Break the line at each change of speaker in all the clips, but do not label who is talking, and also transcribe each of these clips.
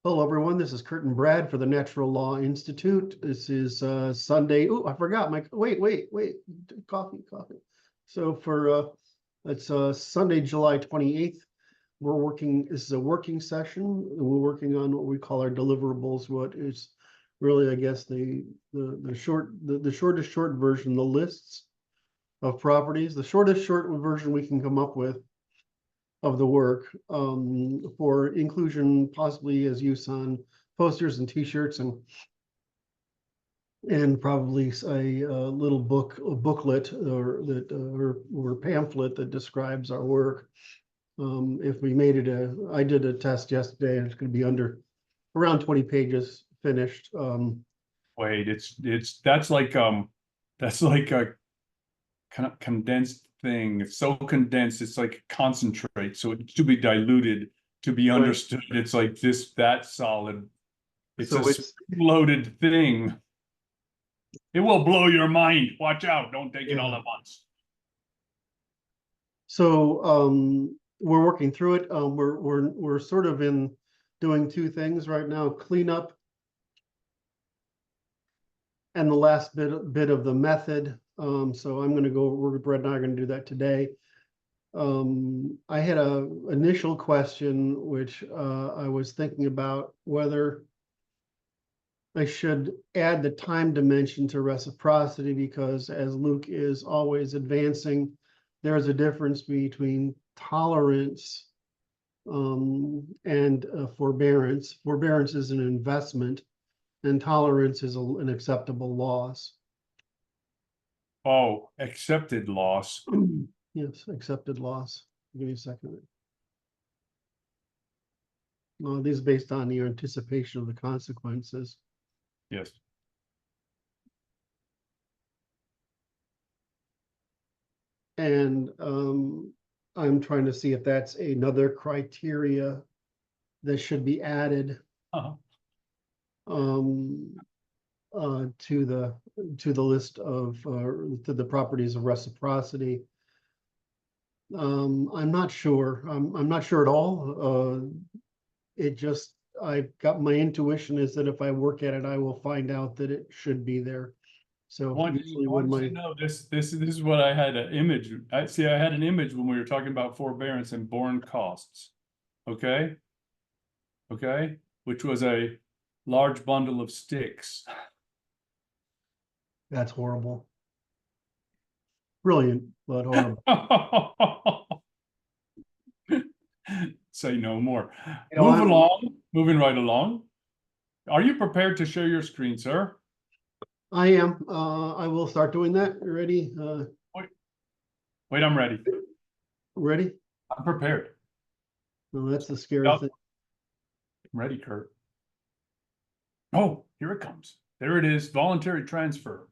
Hello, everyone. This is Curt and Brad for the Natural Law Institute. This is Sunday. Oh, I forgot my. Wait. Coffee. So for it's Sunday, July 28th. We're working. This is a working session. And we're working on what we call our deliverables. What is really, I guess, the shortest short version, the lists of properties, the shortest short version we can come up with of the work for inclusion, possibly as use on posters and T-shirts and probably a little booklet or pamphlet that describes our work. If we made it I did a test yesterday, and it's going to be around 20 pages finished.
Wait, that's like a kind of condensed thing. It's so condensed, it's like concentrate. So it's to be diluted, to be understood. Right. It's like that solid. It's so it's loaded thing. It will blow your mind. Watch out! Don't take it all at once.
So we're working through it. We're sort of doing two things right now: cleanup and the last bit of the method. So I'm going to go. Brett and I are going to do that today. I had an initial question, which I was thinking about whether I should add the time dimension to reciprocity, because as Luke is always advancing, there is a difference between tolerance and forbearance. Forbearance is an investment, and tolerance is an acceptable loss.
Oh, accepted loss.
Yes, accepted loss. Give me a second. No, these are based on your anticipation of the consequences.
Yes.
And I'm trying to see if that's another criteria that should be added to the list of to the properties of reciprocity. I'm not sure. I'm not sure at all. I've got my intuition is that if I work at it, I will find out that it should be there. So usually
this is what I had an image. I had an image when we were talking about forbearance and borne costs. Okay, which was a large bundle of sticks.
That's horrible. Brilliant, but horrible.
Say no more. Moving right along. Are you prepared to share your screen, sir?
I am. I will start doing that. You ready?
Wait, I'm ready.
Ready?
I'm prepared.
No, that's the scary thing.
I'm ready, Curt. Oh, here it comes. There it is. Voluntary transfer.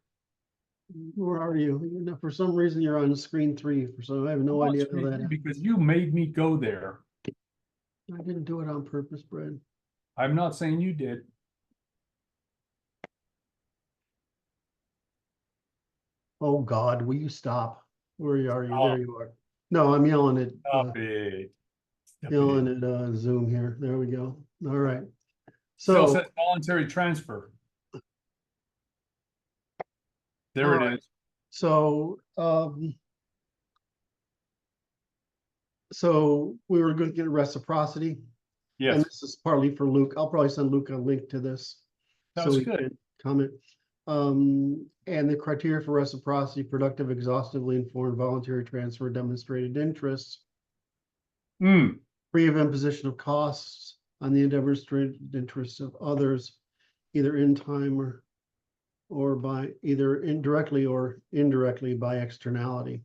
Where are you? For some reason, you're on screen 3. So I have no idea how that.
Because you made me go there.
I didn't do it on purpose, Brad.
I'm not saying you did.
Oh God, will you stop? Where are you? There you are. No, I'm yelling at Zoom here. There we go. All right. So
still says voluntary transfer. There it is.
So so we were going to get reciprocity.
Yes.
And this is partly for Luke. I'll probably send Luke a link to this.
That's
so he
good.
can comment. And the criteria for reciprocity: productive, exhaustively informed, voluntary transfer, demonstrated interests, free of imposition of costs on the demonstrated interests of others, either in time or by either indirectly or indirectly by externality.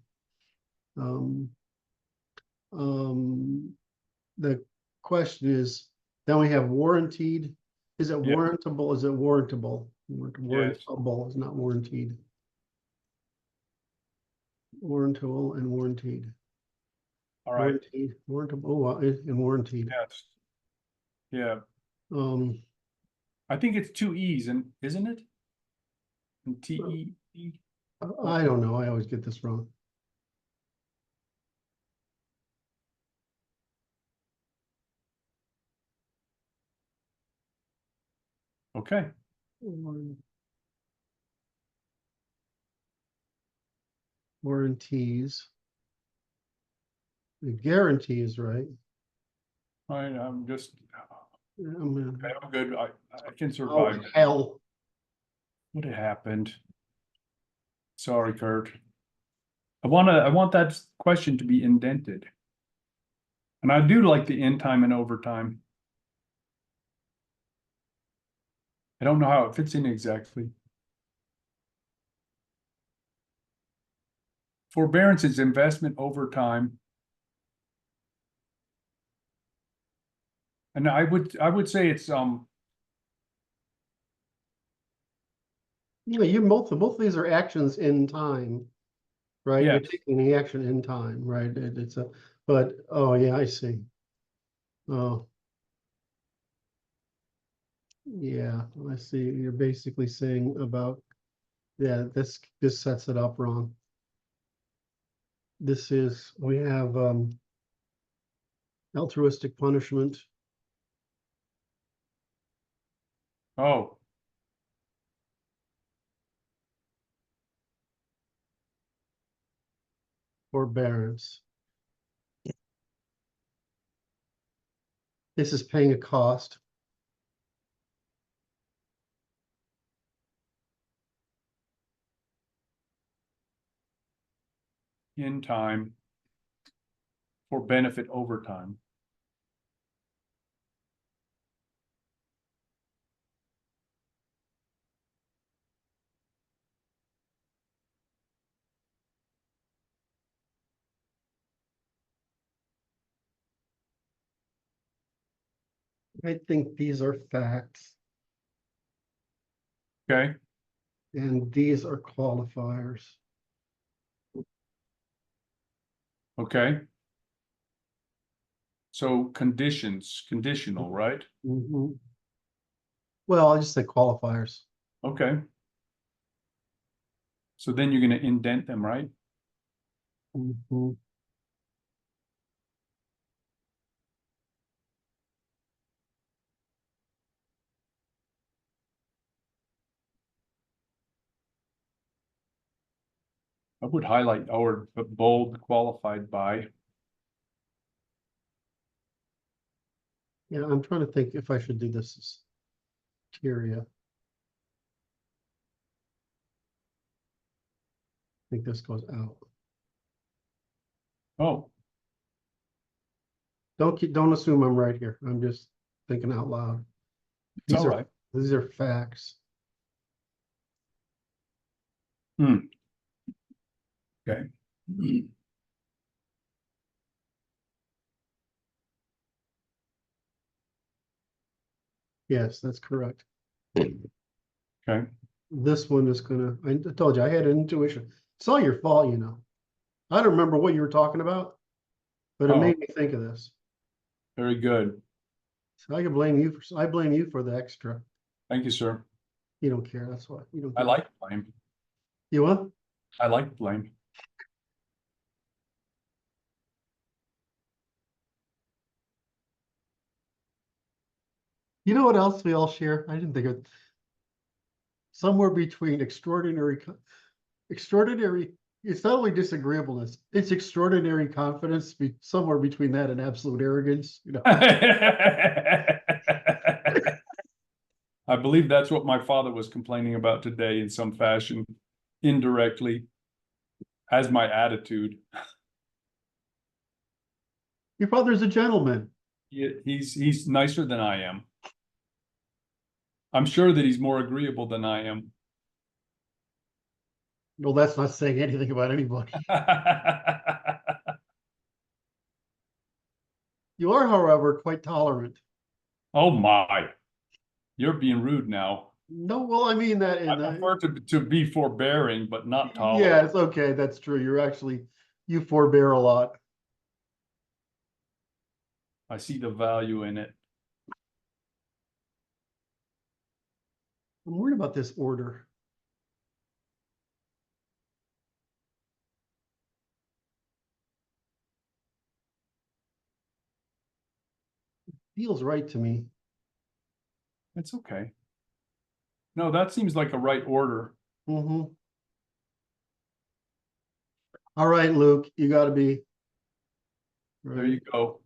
The question is, then we have warranted. Is it warrantable? Is it warrantable? Warrantable is not warranted. Warrantable and warranted.
All right.
Warrantable and warranted.
Yes. Yeah. I think it's 2 E's, and isn't it? And T-E-E.
I don't know. I always get this wrong.
Okay,
Warranties. The guarantees, right?
I'm just,
I'm
okay, I'm good, I can
oh,
survive.
hell.
What happened? Sorry, Curt. I want that question to be indented. And I do like the in time and overtime. I don't know how it fits in exactly. Forbearance is investment over time. And I would say it's
You know, you both of these are actions in time, right? You're
yes.
taking the action in time, right? It's a, but, oh yeah, I see. Oh. Yeah, I see. You're basically saying about, yeah, this sets it up wrong. This is, we have altruistic punishment.
Oh,
Forbearance. This is paying a cost.
in time for benefit over time.
I think these are facts
Okay,
and these are qualifiers.
okay. So conditional, right?
Mhm. Well, I'll just say qualifiers.
Okay. So then you're gonna indent them, right?
Mhm.
I would highlight or bold qualified by.
Yeah, I'm trying to think if I should do this as criteria. I think this goes out.
Oh,
Don't assume I'm right here. I'm just thinking out loud.
it's all right.
These are facts.
Hmm. Okay.
Yes, that's correct.
Okay.
This one is gonna, I told you, I had an intuition. It's all your fault, you know. I don't remember what you were talking about, but it
Oh,
made me think of this.
very good.
So I can blame you I blame you for the extra.
Thank you, sir.
You don't care, that's why. You don't
I
care.
like blame.
You what?
I like blame.
You know what else we all share? I didn't think of somewhere between extraordinary, it's not only disagreeableness, it's extraordinary confidence, somewhere between that and absolute arrogance, you know.
I believe that's what my father was complaining about today in some fashion, indirectly, as my attitude.
Your father's a gentleman.
He's nicer than I am. I'm sure that he's more agreeable than I am.
Well, that's not saying anything about anybody. You are, however, quite tolerant.
Oh my, you're being rude now.
No, well, I mean that
I
in
prefer to be forbearing, but not
yeah,
tolerant.
it's okay. That's true. You forbear a lot.
I see the value in it.
I'm worried about this order. Feels right to me.
It's okay. No, that seems like a right order.
Mm-hmm. All right, Luke, you gotta be.
There you go.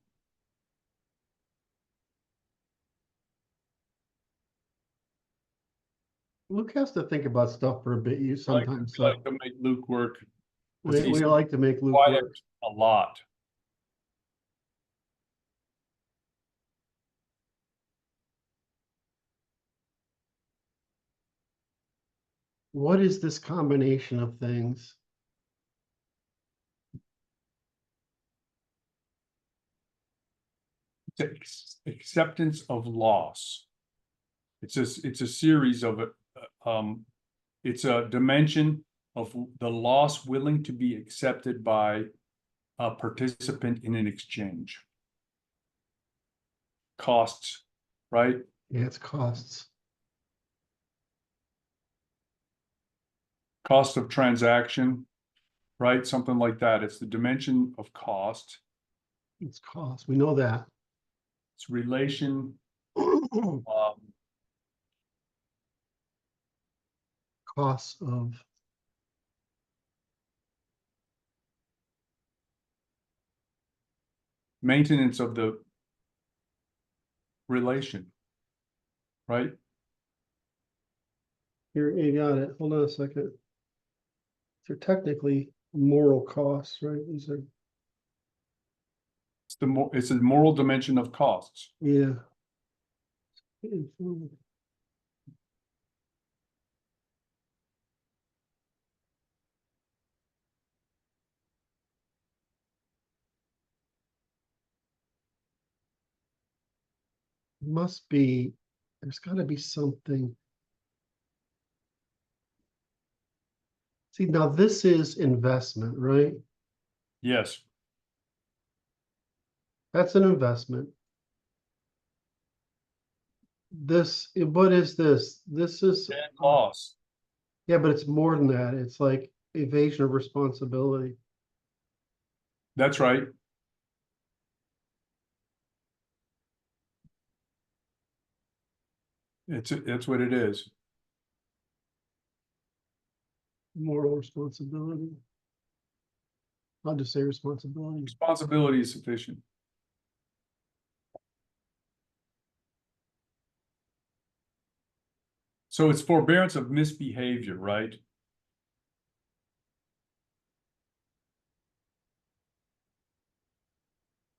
Luke has to think about stuff for a bit. You sometimes
We like to make Luke work.
we like to make Luke
Quiet
work.
a lot.
What is this combination of things?
Acceptance of loss. It's a series of it's a dimension of the loss willing to be accepted by a participant in an exchange. Costs, right?
Yeah, it's costs.
Cost of transaction, right? Something like that. It's the dimension of cost.
It's costs. We know that.
It's relation.
Costs of
Maintenance of the relation, right?
here. You got it. Hold on a second. They're technically moral costs, right? These are
It's a moral dimension of costs.
yeah. Must be, there's got to be something. See, now this is investment, right?
Yes.
That's an investment. What is this? This is
And loss.
yeah, but it's more than that. It's like evasion of responsibility.
That's right. It's what it is.
Moral responsibility. I'll just say responsibility.
Responsibility is sufficient. So it's forbearance of misbehavior, right?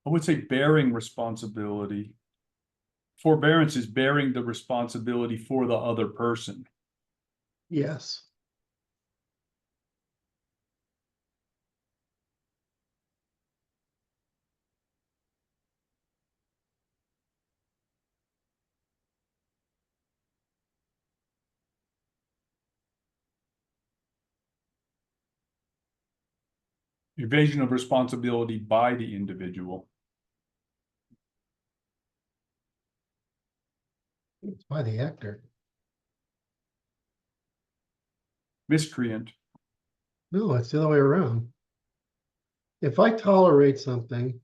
I would say bearing responsibility. Forbearance is bearing the responsibility for the other person.
Yes.
Evasion of responsibility by the individual.
It's by the actor.
Miscreant.
No, it's the other way around. If I tolerate something,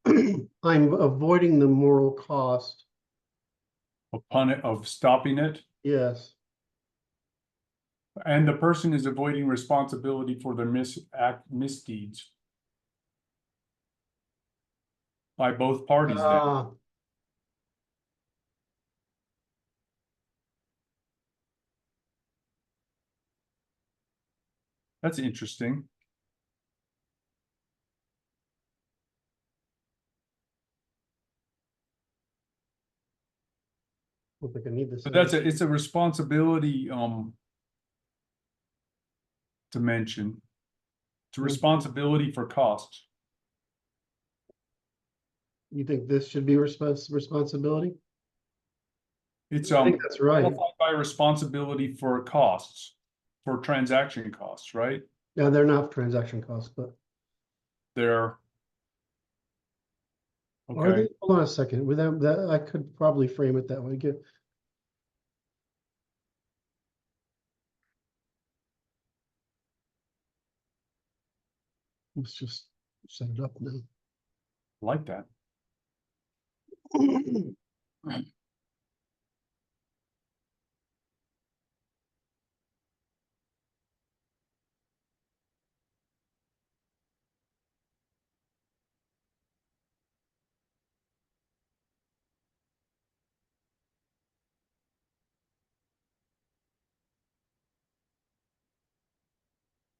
I'm avoiding the moral cost.
Of stopping it.
Yes.
And the person is avoiding responsibility for their misdeeds. By both parties then. That's interesting.
I don't think I need this.
But it's a responsibility dimension. It's a responsibility for costs.
You think this should be responsibility?
It's
I think that's right.
qualified by responsibility for costs, for transaction costs, right?
Yeah, they're not transaction costs, but
They're
are they?
okay.
Hold on a second. With that, I could probably frame it that way. Let's just set it up now.
Like that.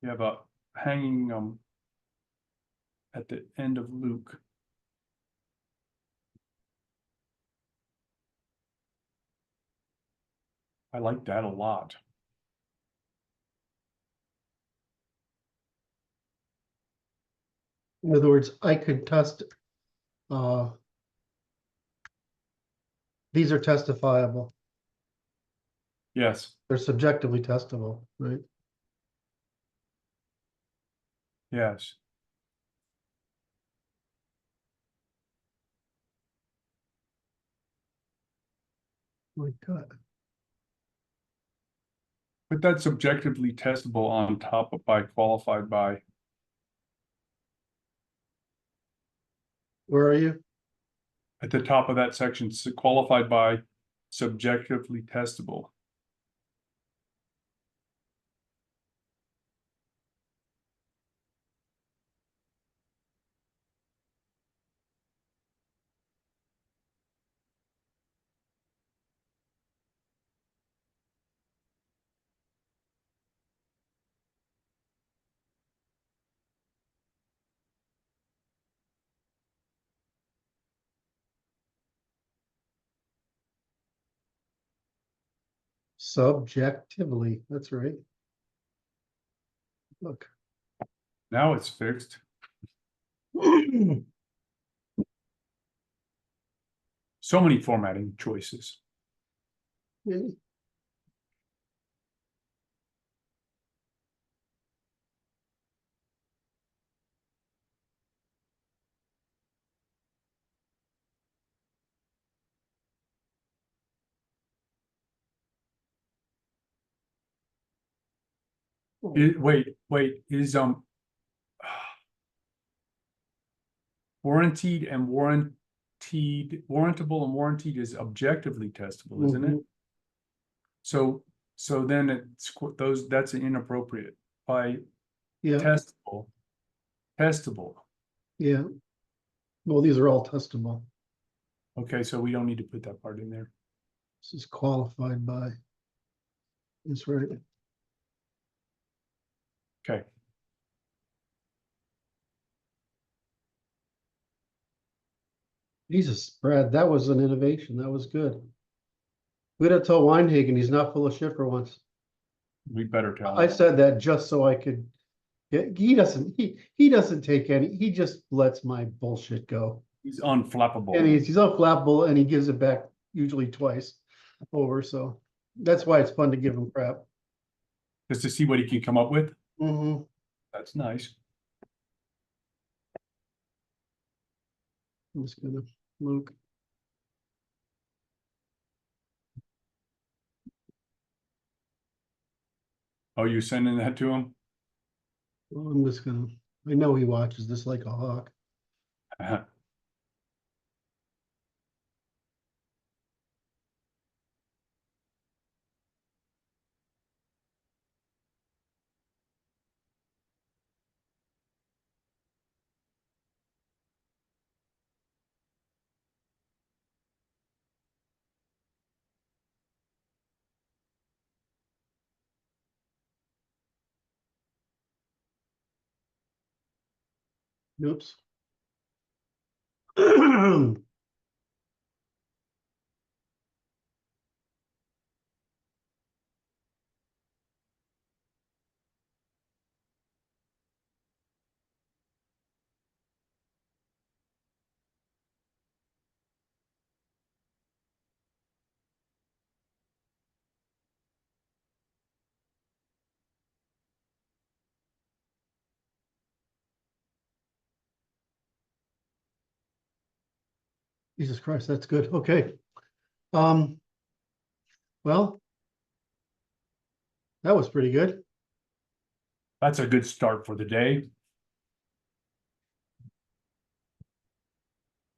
You have a hanging, at the end of Luke. I like that a lot.
In other words, I could test, these are testifiable.
Yes,
They're subjectively testable, right?
yes.
My God.
Put that subjectively testable on top of by qualified by.
Where are you?
At the top of that section, qualified by subjectively testable.
Subjectively, that's right. Look.
Now it's fixed. So many formatting choices. Wait, is warranted and warrantable and warranted is objectively testable, isn't it? So then it's that's inappropriate by
Yeah,
testable.
yeah. Well, these are all testable.
Okay, so we don't need to put that part in there.
This is qualified by. That's right.
Okay.
Jesus, Brad, that was an innovation. That was good. We gotta tell Weinhagen he's not full of shit for once.
We better tell
I
him.
said that just so I could. Yeah, he doesn't take any. He just lets my bullshit go.
He's unflappable.
And he's unflappable, and he gives it back usually twice over. So that's why it's fun to give him crap.
Just to see what he can come up with.
Mm-hmm.
That's nice.
I'm just gonna Luke.
Oh, you sending that to him?
Well, I'm just gonna. I know he watches this like a hawk. Oops. Jesus Christ, that's good. Okay. Well, that was pretty good.
That's a good start for the day.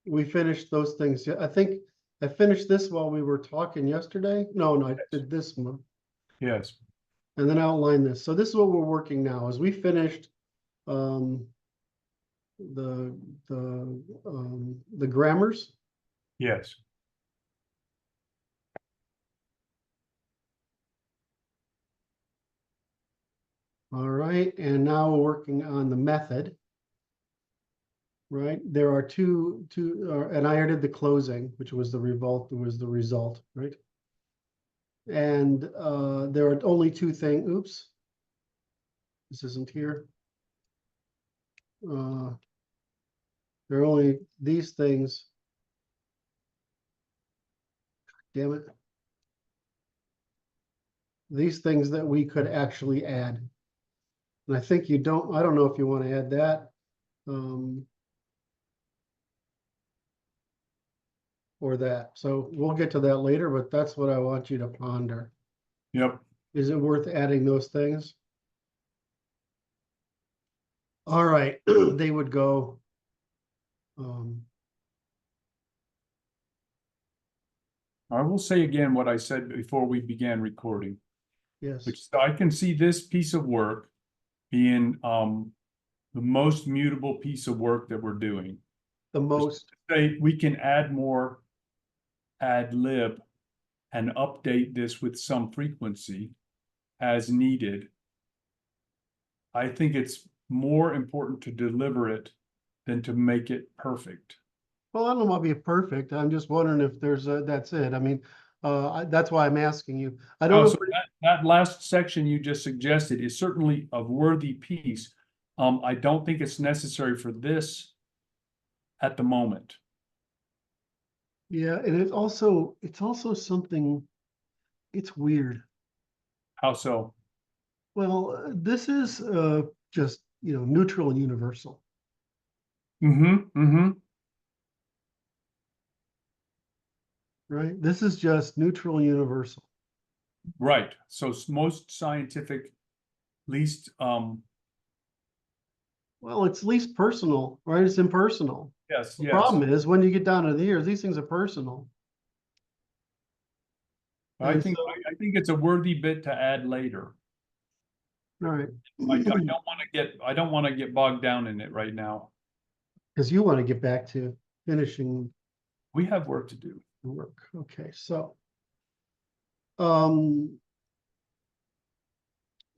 We finished those things. Yeah, I think I finished this while we were talking yesterday. No, I did this one.
Yes.
And then outline this. So this is what we're working now is we finished the grammars.
Yes.
All right, and now we're working on the method. Right, there are two, and I did the closing, which was the result, right? And there are only two things, oops. This isn't here. There are only these things. Damn it. These things that we could actually add. And I think I don't know if you want to add that. Or that. So we'll get to that later, but that's what I want you to ponder.
Yep.
Is it worth adding those things? All right, they would go.
I will say again what I said before we began recording,
Yes,
which I can see this piece of work being the most mutable piece of work that we're doing.
the most.
Say we can add more ad lib and update this with some frequency as needed. I think it's more important to deliver it than to make it perfect.
Well, I don't know about be perfect. I'm just wondering if there's that's it. I mean, that's why I'm asking you. I don't know.
So that last section you just suggested is certainly a worthy piece. I don't think it's necessary for this at the moment.
Yeah, and it's also something. It's weird.
How so?
Well, this is just neutral and universal. Right. This is just neutral and universal.
Right. So most scientific, least
Well, it's least personal, right? It's impersonal.
yes,
The
yes.
problem is when you get down to the ears, these things are personal.
I think it's a worthy bit to add later.
All right.
I don't want to get bogged down in it right now.
Because you want to get back to finishing
We have work to do.
the work. Okay, so um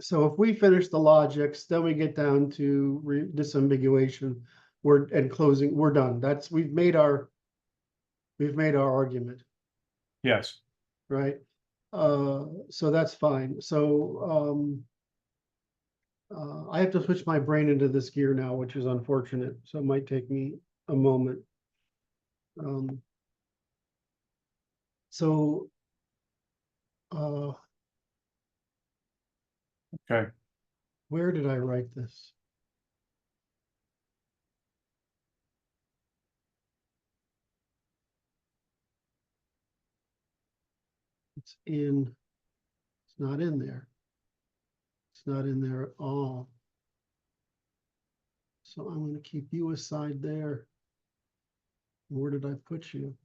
so if we finish the logics, then we get down to disambiguation, and closing, we're done. We've made our argument,
Yes.
right? So that's fine. So I have to switch my brain into this gear now, which is unfortunate. So it might take me a moment. So
Okay.
where did I write this? It's not in there. It's not in there at all. So I'm going to keep you aside there. Where did I put you?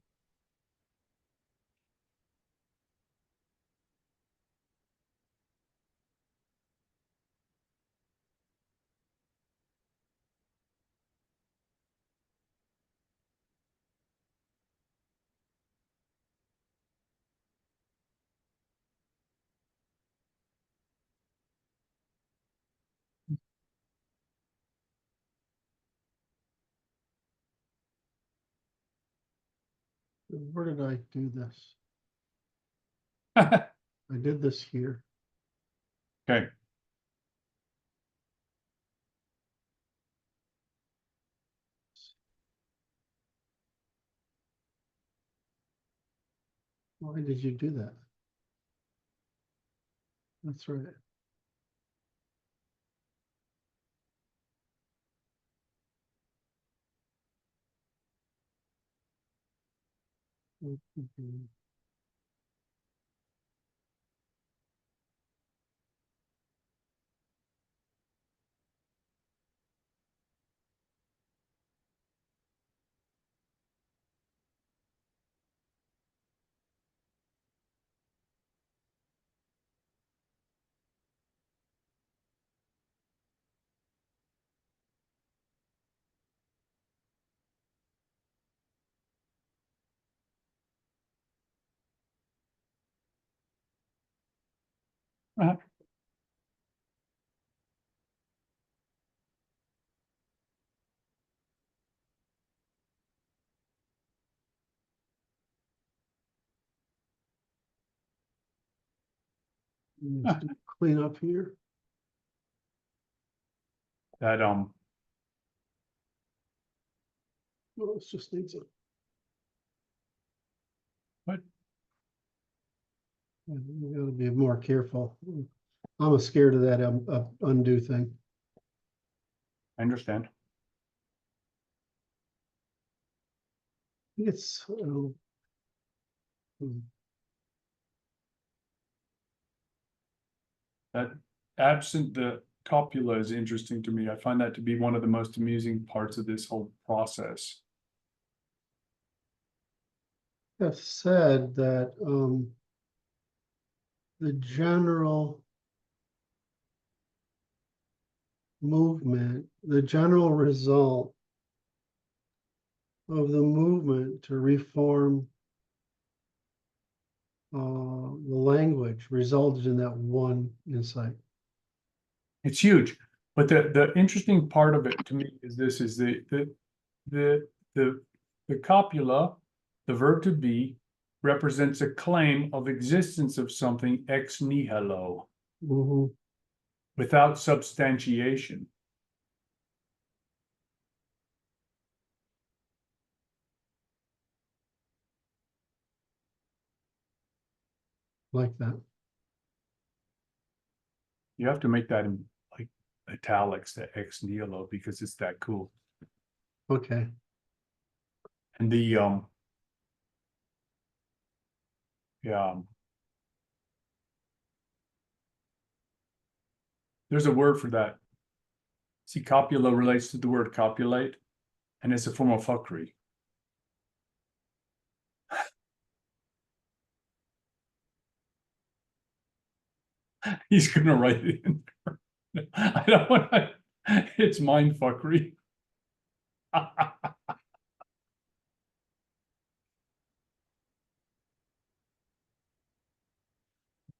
Where did I do this? I did this here.
Okay. Why did you do that? That's right.
Just do clean up here.
That
Well, it just needs a.
What?
You gotta be more careful. I'm scared of that undo thing.
I understand.
It's
That absent the copula is interesting to me. I find that to be one of the most amusing parts of this whole process.
have said that the general movement, the general result of the movement to reform the language resulted in that one insight.
It's huge. But the interesting part of it to me is this: is the copula, the verb to be, represents a claim of existence of something ex nihilo, without substantiation.
Like that.
You have to make that in like italics, the ex nihilo, because it's that cool.
Okay.
And the yeah, there's a word for that. See, copula relates to the word copulate, and it's a form of fuckery. He's gonna write it in. I don't want to. It's mind fuckery. I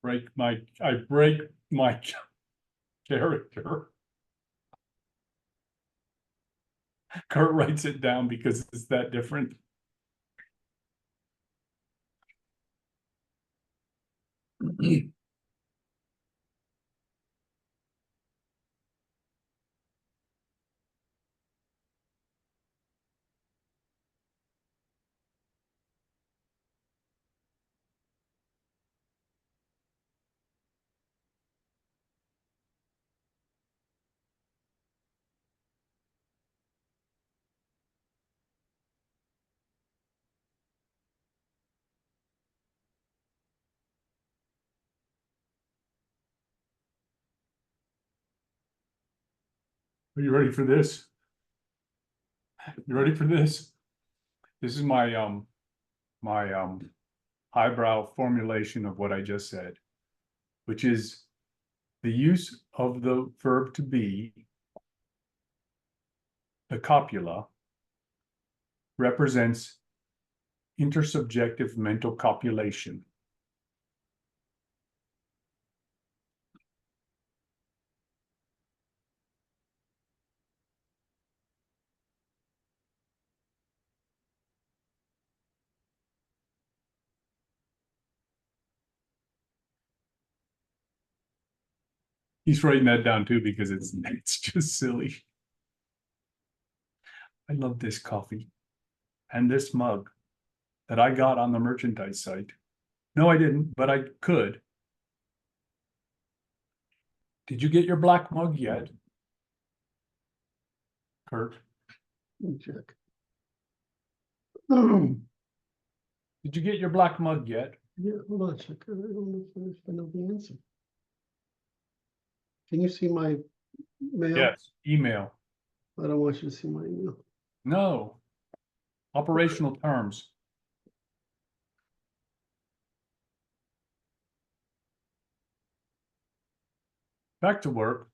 break my character. Curt writes it down because it's that different. Are you ready for this? You ready for this? This is my highbrow formulation of what I just said, which is the use of the verb to be, the copula, represents intersubjective mental copulation. He's writing that down too because it's just silly. I love this coffee and this mug that I got on the merchandise site. No, I didn't, but I could. Did you get your black mug yet, Curt?
Let me check.
Did you get your black mug yet?
Yeah, hold on a second. I don't know if I know the answer. Can you see my mail?
Yes, email.
I don't want you to see my email.
No. Operational terms. Back to work.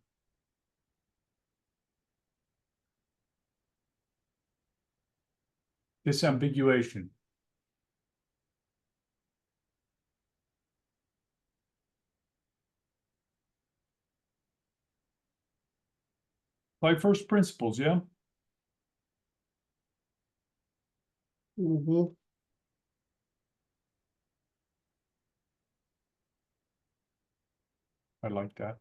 Disambiguation. By first principles, yeah? I like that.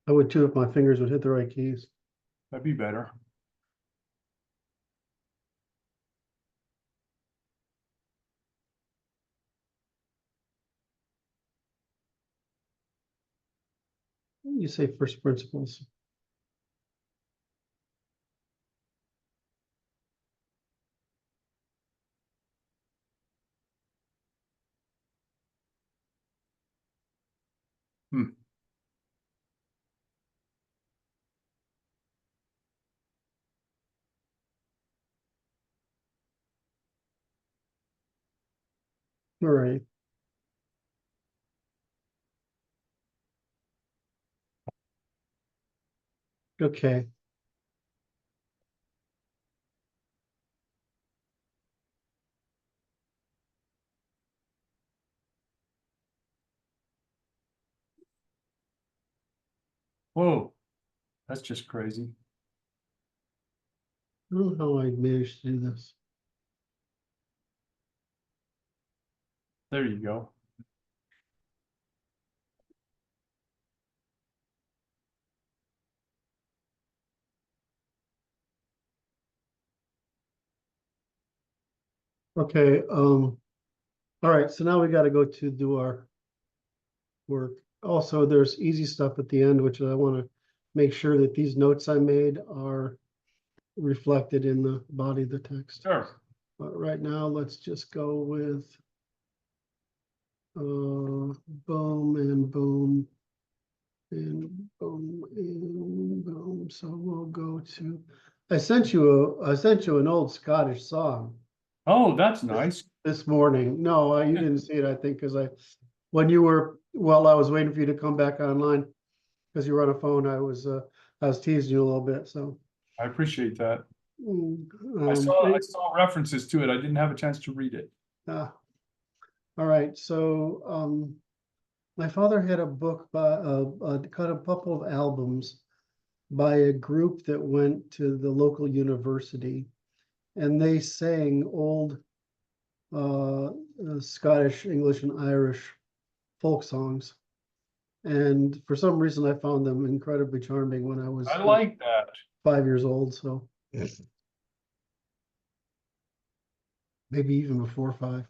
I would too if my fingers would hit the right keys.
That'd be better.
You say first principles.
Hmm.
All right. Okay.
Whoa, that's just crazy.
I don't know how I managed to do this.
There you go.
Okay, all right, so now we gotta go to do our work. Also, there's easy stuff at the end, which I wanna make sure that these notes I made are reflected in the body of the text.
Sure.
But right now, let's just go with boom and boom and boom and boom. So we'll go to, I sent you an old Scottish song
Oh, that's nice.
this morning. No, you didn't see it, I think, because when you were, well, I was waiting for you to come back online because you were on a phone. I was teasing you a little bit, so.
I appreciate that.
mm,
I
Um,
saw references to it. I didn't have a chance to read it.
all right, so, my father had a book by, cut a couple of albums by a group that went to the local university, and they sang old Scottish, English, and Irish folk songs. And for some reason, I found them incredibly charming when I was
I like that.
5 years old. So maybe even before 5.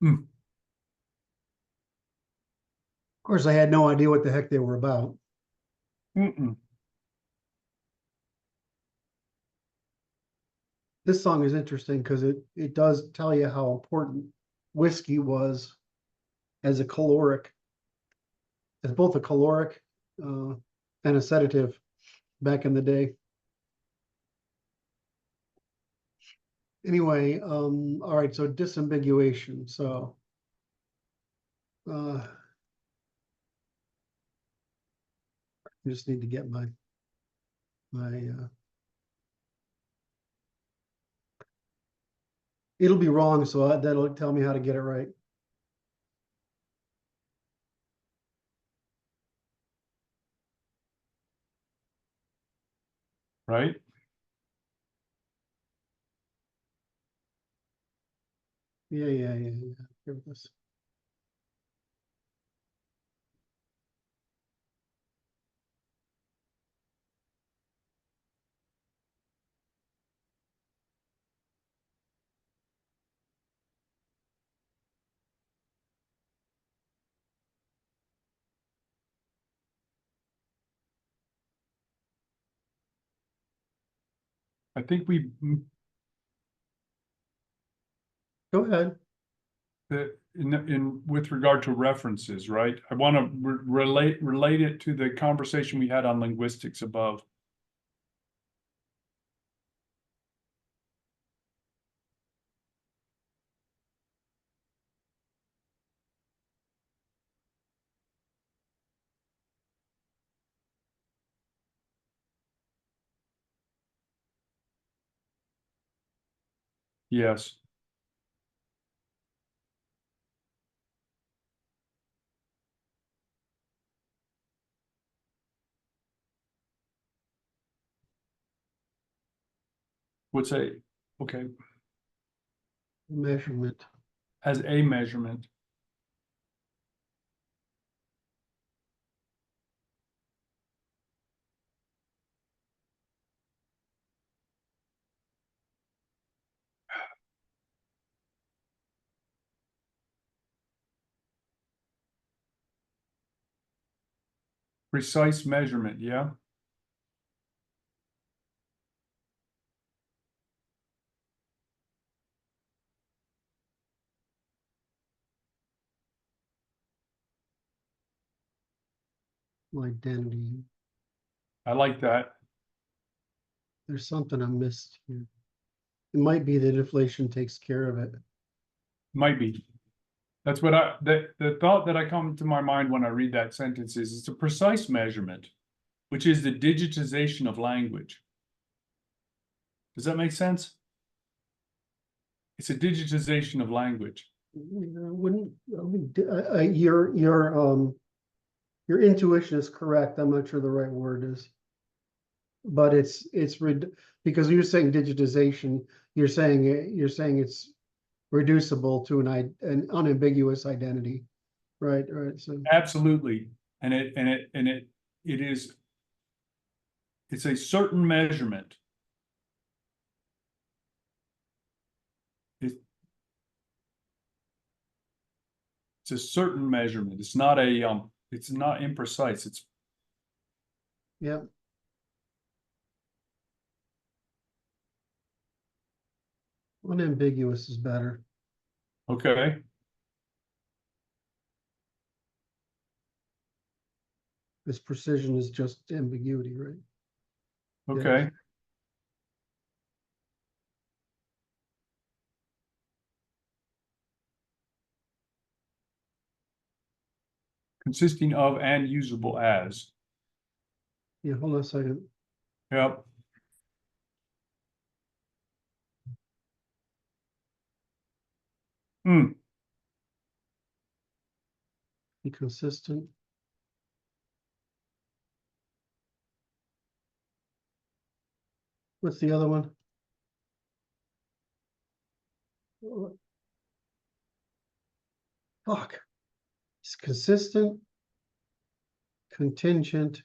Hmm.
Of course, I had no idea what the heck they were about.
Mm-mm.
This song is interesting because it does tell you how important whiskey was as a caloric, as both a caloric and a sedative back in the day. Anyway, all right, so disambiguation. So I just need to get my it'll be wrong, so that'll tell me how to get it right.
Right?
Yeah. Here with this.
I think we
Go ahead.
in with regard to references, right? I want to relate it to the conversation we had on linguistics above. Yes. Would say, okay,
Measurement.
as a measurement. Precise measurement, yeah.
Identity.
I like that.
There's something I missed here. It might be that inflation takes care of it.
Might be. That's what the thought that I come to my mind when I read that sentence is it's a precise measurement, which is the digitization of language. Does that make sense? It's a digitization of language.
Wouldn't, your intuition is correct. I'm not sure the right word is. But because you're saying digitization, you're saying it's reducible to an unambiguous identity, right? So
Absolutely, and it's a certain measurement. It's a certain measurement. It's not imprecise. It's
yeah. Unambiguous is better.
okay.
This precision is just ambiguity, right?
Okay.
Yeah.
Consisting of and usable as.
Yeah, hold on a second.
Yep. Hmm.
Be consistent. What's the other one? Fuck. It's consistent, contingent.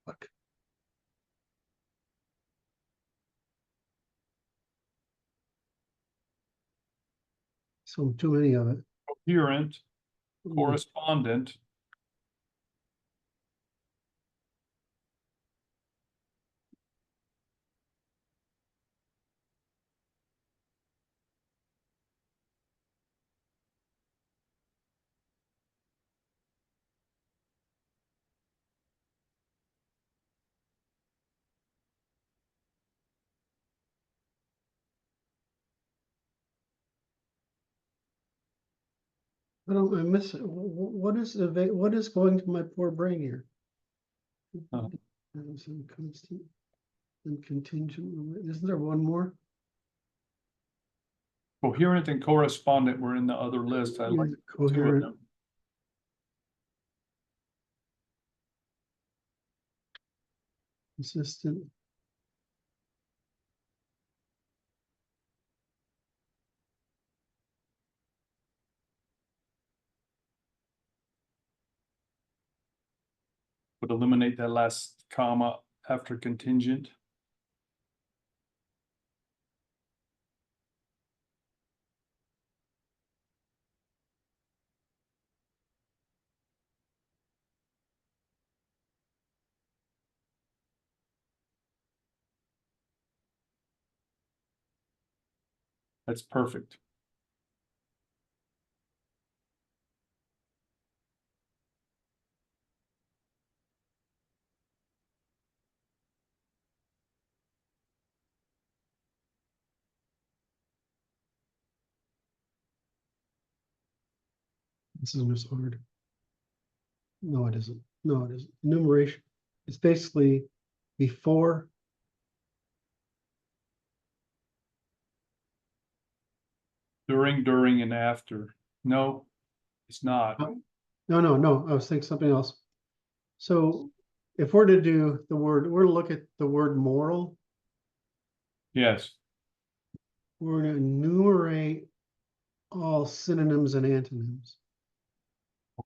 Fuck. So too many of it.
Coherent, correspondent.
I miss it. What is going to my poor brain here?
Oh.
Constant and contingent. Isn't there one more?
Coherent and correspondent were in the other list. I like two of
Coherent.
them.
Consistent.
Would eliminate that last comma after contingent. That's perfect.
This is just hard. No, it isn't. No, it isn't. Enumeration. It's basically before.
During, and after. No, it's not.
No. I was thinking something else. So if we're to do the word, we're to look at the word moral.
Yes.
We're to enumerate all synonyms and antonyms.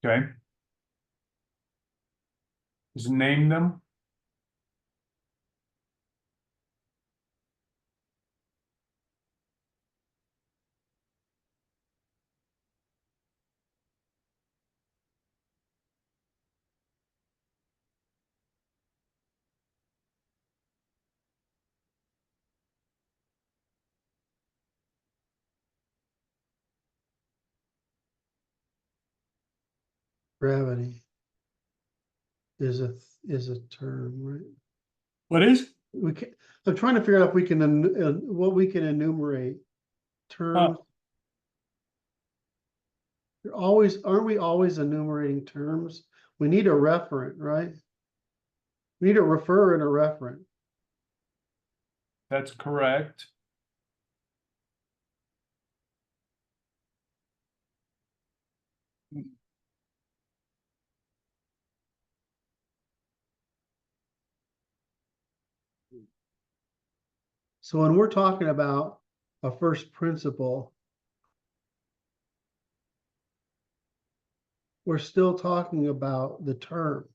Okay. Just name them.
Gravity is a term, right?
What is?
We can, I'm trying to figure out if we can, what we can enumerate. Terms. Aren't we always enumerating terms? We need a referent, right? We need a refer and a referent.
That's correct.
So when we're talking about a first principle, we're still talking about the term,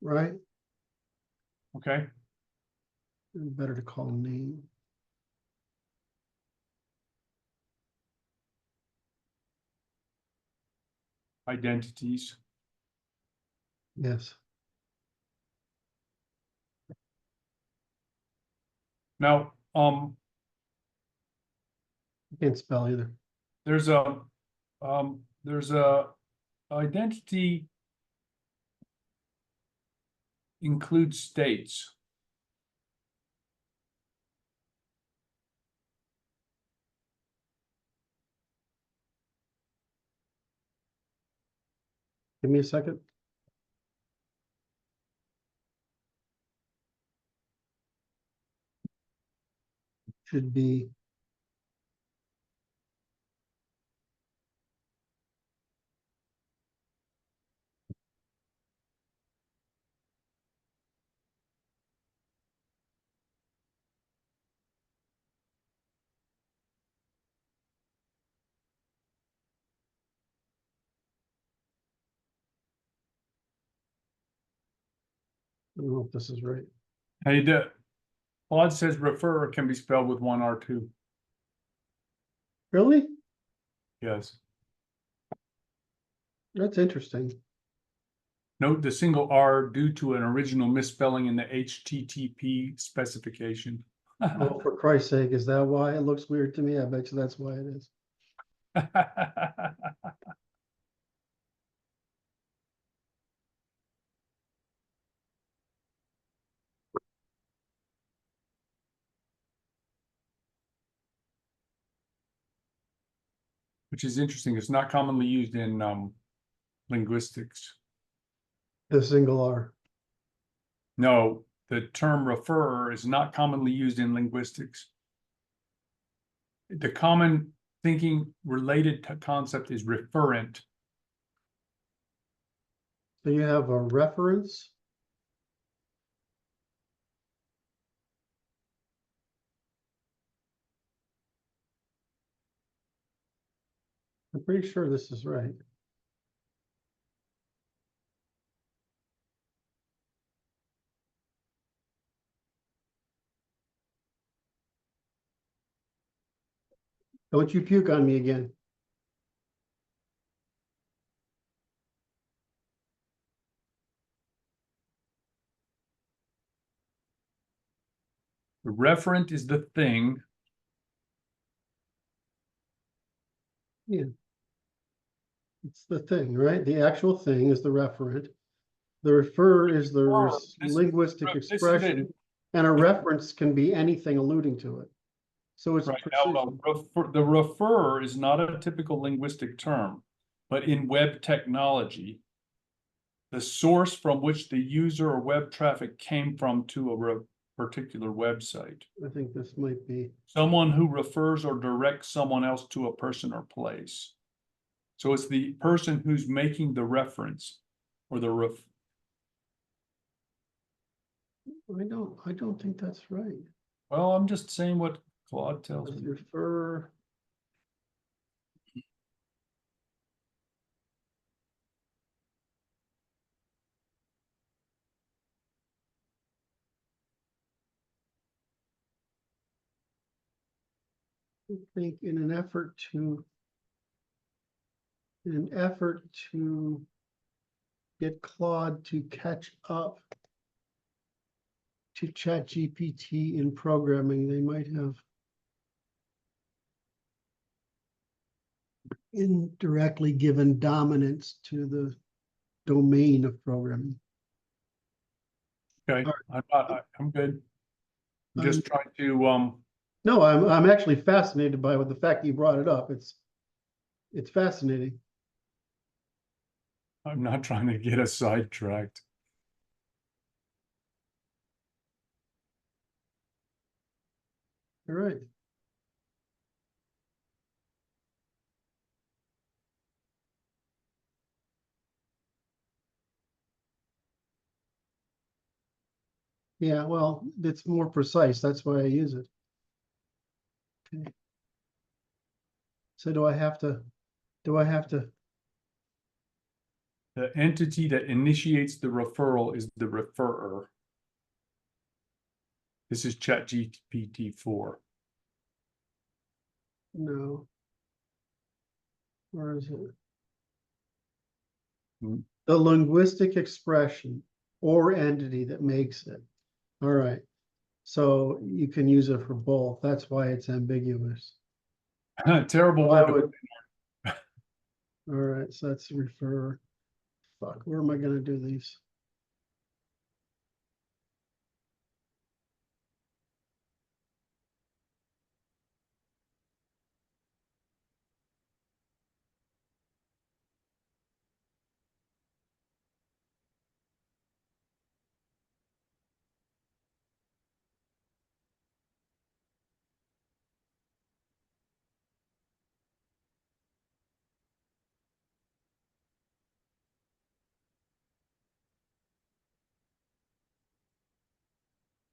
right?
Okay.
Better to call name.
Identities.
Yes.
Now,
I can't spell either.
there's a identity includes states.
Give me a second. Should be. I don't know if this is right.
Hey, Claude says refer can be spelled with one R too.
Really?
Yes.
That's interesting.
Note the single R due to an original misspelling in the HTTP specification.
Oh, for Christ's sake, is that why it looks weird to me? I bet you that's why it is.
Which is interesting. It's not commonly used in linguistics.
The single R.
No, the term refer is not commonly used in linguistics. The common thinking related to concept is referent.
So you have a reference. I'm pretty sure this is right. Don't you puke on me again.
The referent is the thing.
Yeah. It's the thing, right? The actual thing is the referent. The refer is the linguistic expression, and a reference can be anything alluding to it. So it's
Right
precision.
now, the refer is not a typical linguistic term, but in web technology, the source from which the user or web traffic came from to a particular website.
I think this might be.
Someone who refers or directs someone else to a person or place. So it's the person who's making the reference or the
I don't think that's right.
Well, I'm just saying what Claude tells me.
Refer. I think in an effort to get Claude to catch up to ChatGPT in programming, they might have indirectly given dominance to the domain of programming.
Okay, I'm good. I'm
I'm-
just trying to,
No, I'm actually fascinated by the fact that you brought it up. It's fascinating.
I'm not trying to get us sidetracked.
All right. Yeah, well, it's more precise. That's why I use it. Okay. So do I have to?
The entity that initiates the referral is the referrer. This is ChatGPT 4.
No. Where is it?
Hmm.
The linguistic expression or entity that makes it. All right. So you can use it for both. That's why it's ambiguous.
Terrible
I
word.
would. All right, so that's refer. Fuck, where am I gonna do these?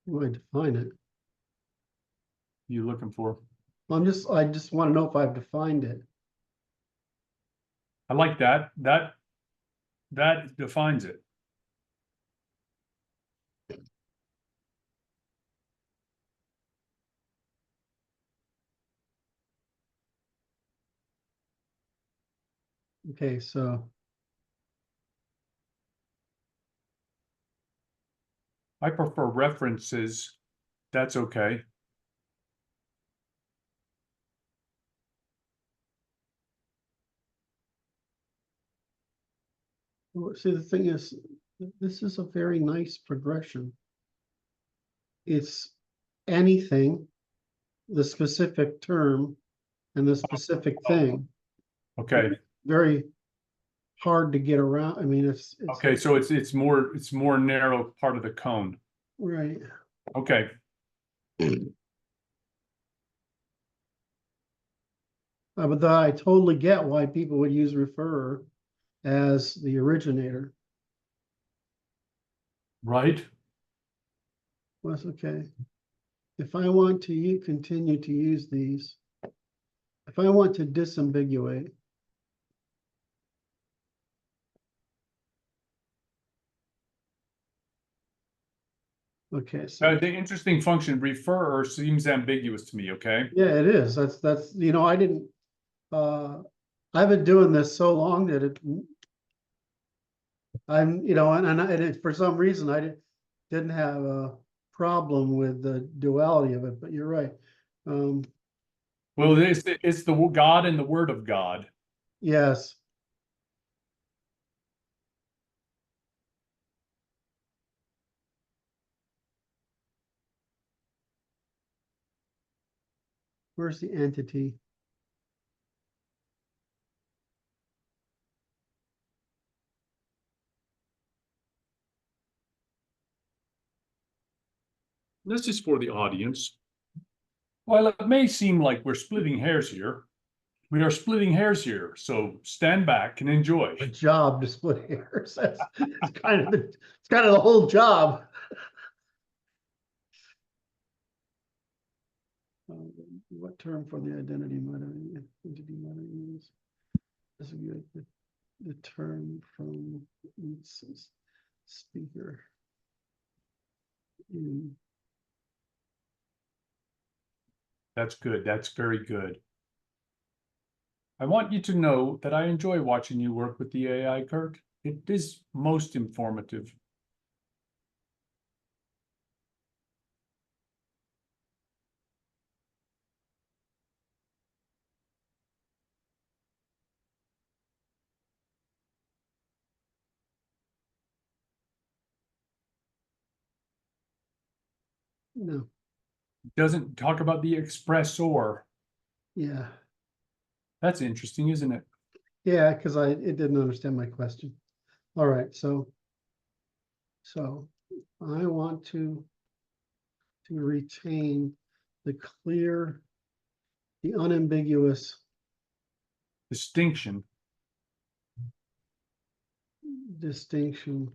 How do I define it?
You looking for?
Well, I just want to know if I've defined it.
I like that. That defines it.
Okay, so
I prefer references. That's okay.
see, the thing is, this is a very nice progression. It's anything, the specific term, and the specific thing.
Okay.
Very hard to get around. I mean, it's
Okay, so it's more narrow part of the cone.
right.
Okay.
But I totally get why people would use referrer as the originator.
Right.
Well, that's okay. If I want to continue to use these, if I want to disambiguate, okay, so
The interesting function referrer seems ambiguous to me. Okay.
yeah, it is. That's I didn't I've been doing this so long that I'm for some reason didn't have a problem with the duality of it, but you're right.
Well, it's the God and the Word of God.
Yes. Where's the entity?
This is for the audience. While it may seem like we're splitting hairs here, we are splitting hairs here. So stand back and enjoy.
A job to split hairs. It's kind of the whole job. What term for the identity meta entity meta use? This is good. The term from speaker.
That's good. That's very good. I want you to know that I enjoy watching you work with the AI, Curt. It is most informative.
No,
Doesn't talk about the expressor.
yeah,
That's interesting, isn't it?
yeah, because it didn't understand my question. All right, so I want to retain the clear, the unambiguous
Distinction.
distinction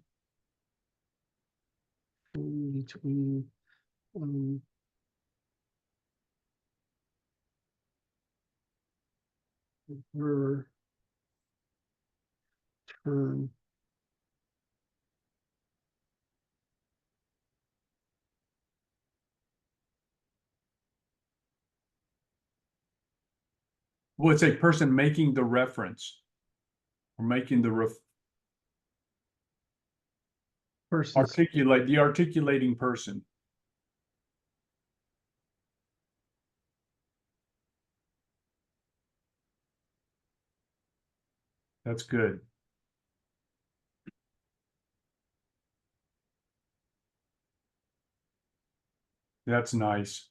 between her term
Well, it's a person making the reference. Or making the
person's
the articulating person. That's good. That's nice.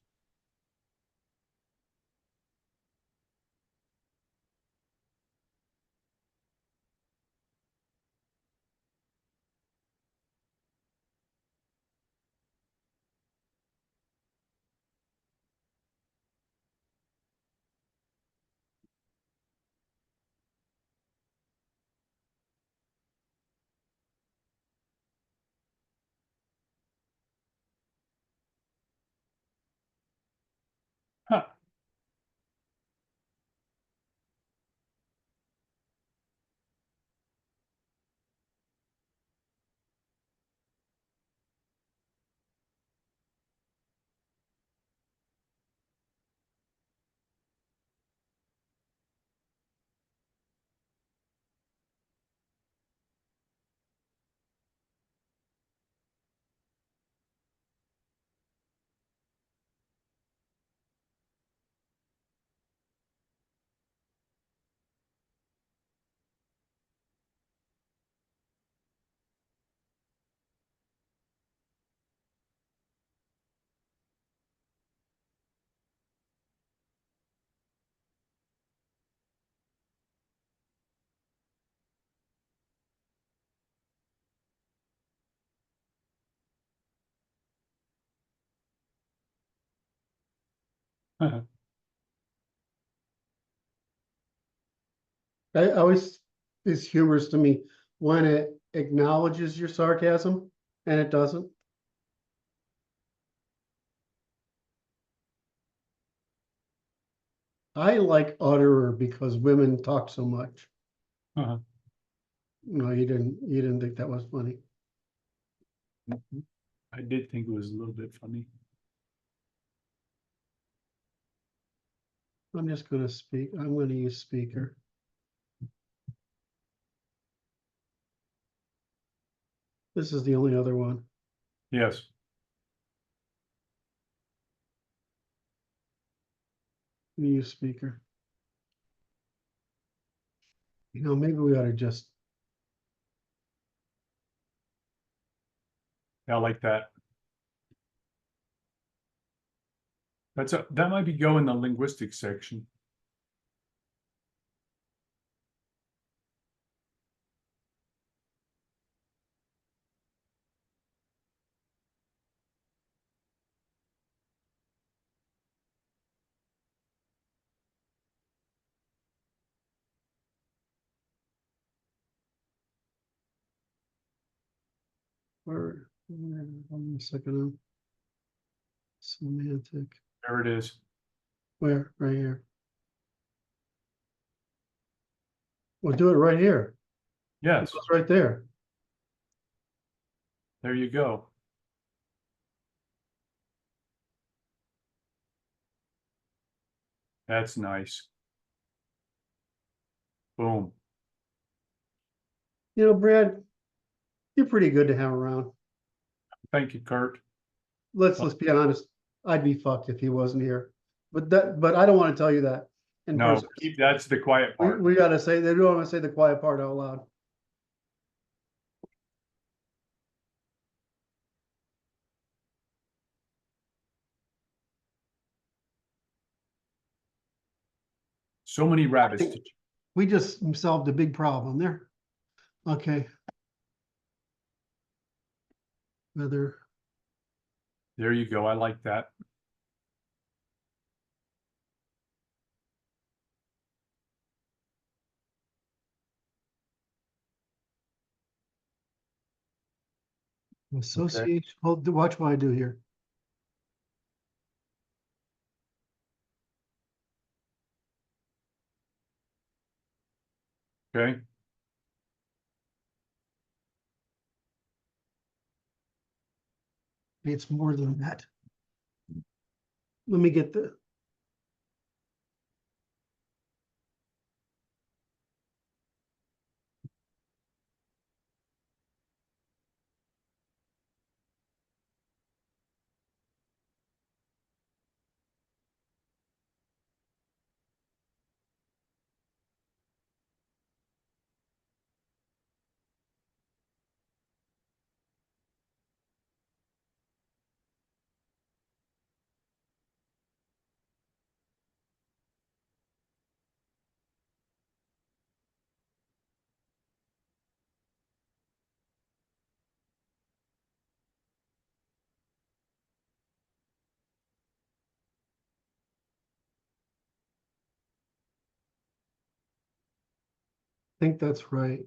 Huh.
I always is humorous to me when it acknowledges your sarcasm and it doesn't. I like utterer because women talk so much.
Uh-huh.
No, you didn't think that was funny.
I did think it was a little bit funny.
I'm just gonna speak. I'm gonna use speaker. This is the only other one.
Yes.
Use speaker. Maybe we ought to just,
I like that. That might be go in the linguistics section.
where, one second. Semantic.
There it is.
Where? Right here. We'll do it right here.
Yes,
It's right there.
there you go. That's nice. Boom.
Brad, you're pretty good to have around.
Thank you, Curt.
Let's be honest. I'd be fucked if he wasn't here. But I don't want to tell you that in
No,
person.
that's the quiet part.
We gotta say they don't want to say the quiet part out loud.
So many rabbits.
We just solved a big problem there. Okay. Whether
There you go. I like that.
association, hold, watch what I do here.
Okay.
It's more than that. Let me get the. I think that's right.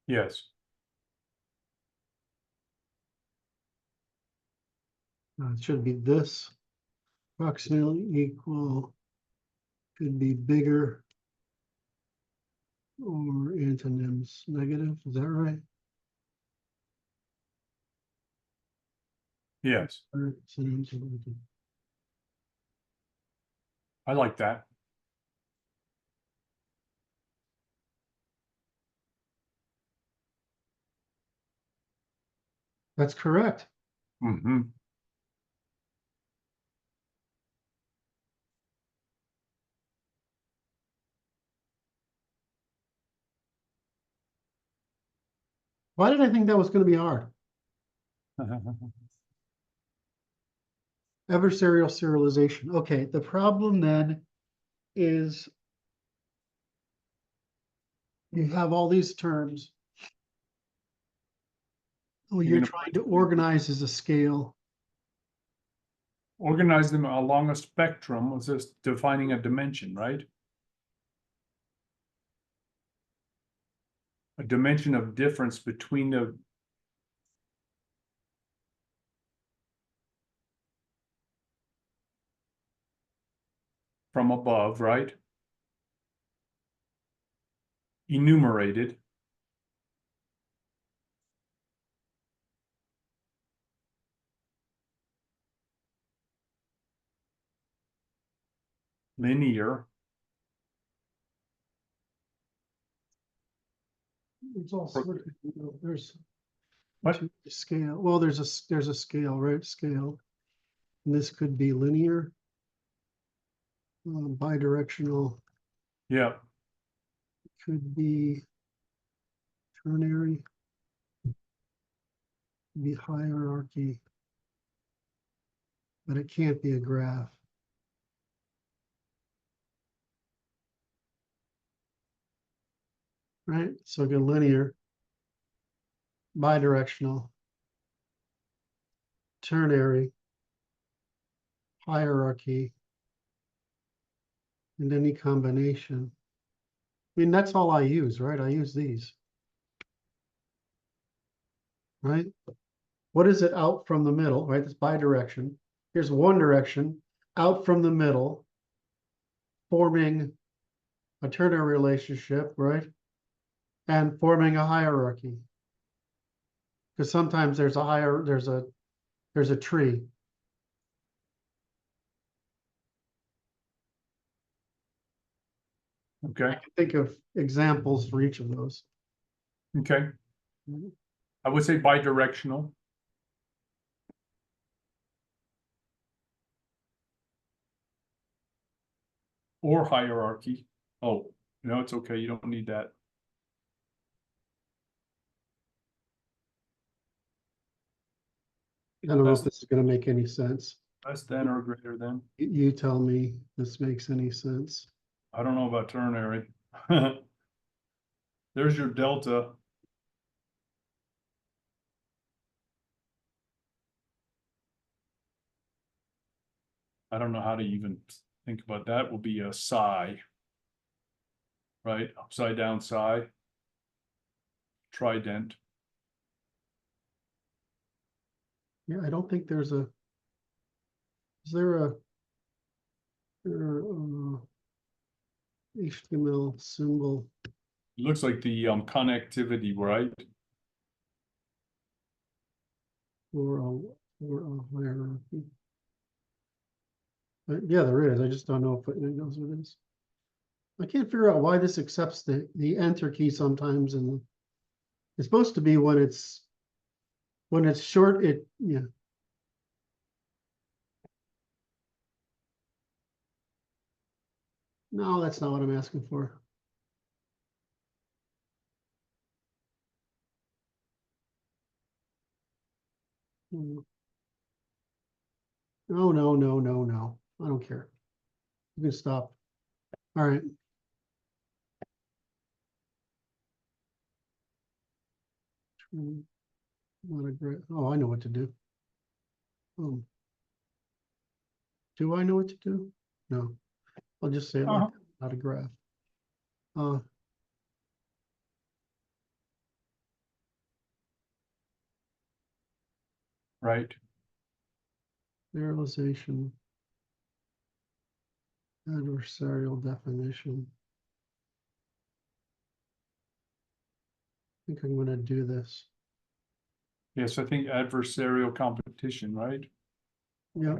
Yes.
It should be this. Approximately equal. Could be bigger. Or antonyms negative. Is that right?
Yes.
Or synonyms negative.
I like that.
That's correct.
Mm-hmm.
Why did I think that was going to be hard? Adversarial serialization. Okay, the problem then is you have all these terms. Oh, you're trying to organize as a scale.
Organize them along a spectrum was just defining a dimension, right? A dimension of difference between the from above, right? Enumerated. Linear.
It's all sort of, there's
What?
scale. Well, there's a scale, right? Scale. And this could be linear, bidirectional,
Yeah.
could be ternary, be hierarchy, but it can't be a graph. Right? So again, linear, bidirectional, ternary, hierarchy, and any combination. I mean, that's all I use, right? I use these. Right? What is it out from the middle, right? It's bidirection. Here's one direction, out from the middle, forming a ternary relationship, right? And forming a hierarchy. Because sometimes there's a tree.
Okay.
I can think of examples for each of those.
Okay. I would say bidirectional. Or hierarchy. Oh, no, it's okay. You don't need that.
I don't know if this is gonna make any sense.
Less than or greater than.
You tell me this makes any sense.
I don't know about ternary. There's your delta. I don't know how to even think about that. Will be a psi. Right? Upside down psi. Trident.
Yeah, I don't think there's a, is there a, HTML symbol?
It looks like the connectivity, right?
For a hierarchy. Yeah, there is. I just don't know if it knows what it is. I can't figure out why this accepts the enter key sometimes, and it's supposed to be when it's short. Yeah. No, that's not what I'm asking for. No, no, no, no, no. I don't care. You can stop. All right. Not a great. Oh, I know what to do. Do I know what to do? No. I'll just say it like that, not a graph.
Right.
Serialization. Adversarial definition. I think I'm going to do this.
Yes, I think adversarial competition, right?
Yeah.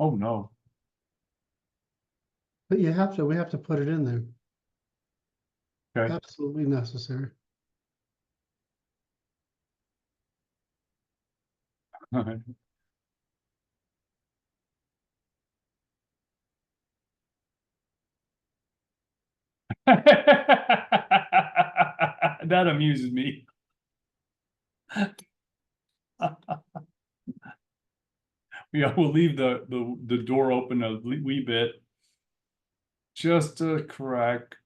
Oh no.
But we have to put it in there.
Okay.
Absolutely necessary.
That amuses me. Yeah, we'll leave the door open a wee bit. Just to crack.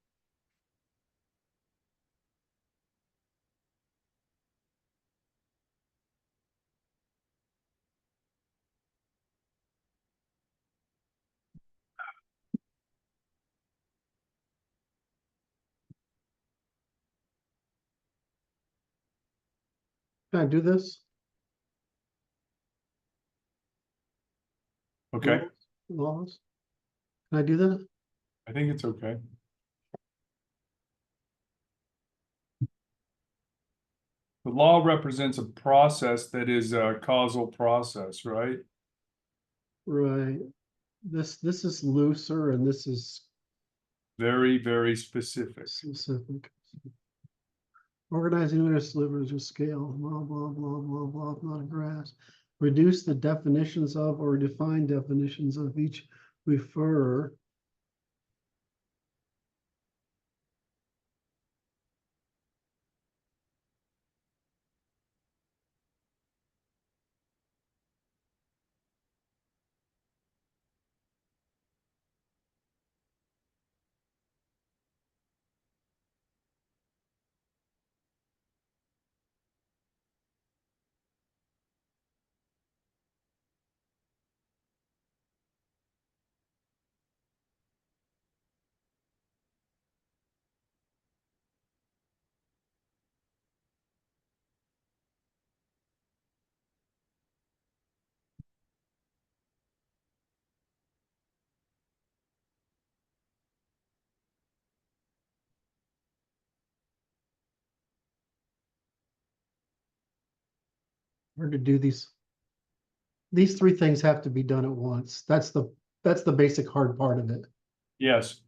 Can I do this?
Okay.
Laws? Can I do that?
I think it's okay. The law represents a process that is a causal process, right?
Right. This is looser and this is
Very, very specific.
specific. Organizing units delivers a scale, blah, blah, blah, blah, blah, not a grass. Reduce the definitions of or define definitions of each refer. Hard to do these. These three things have to be done at once. That's the basic hard part of it,
Yes,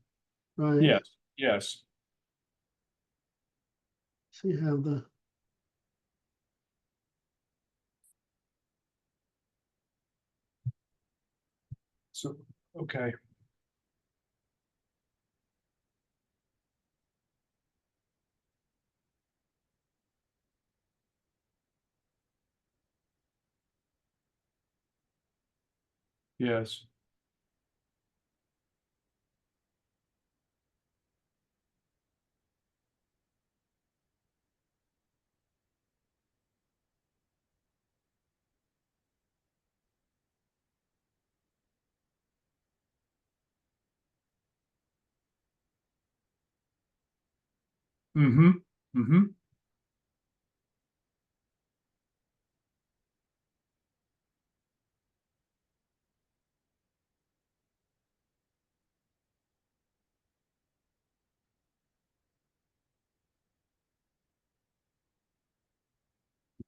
right?
yes, yes.
So you have the,
So, okay. Yes. Mm-hmm. Mm-hmm.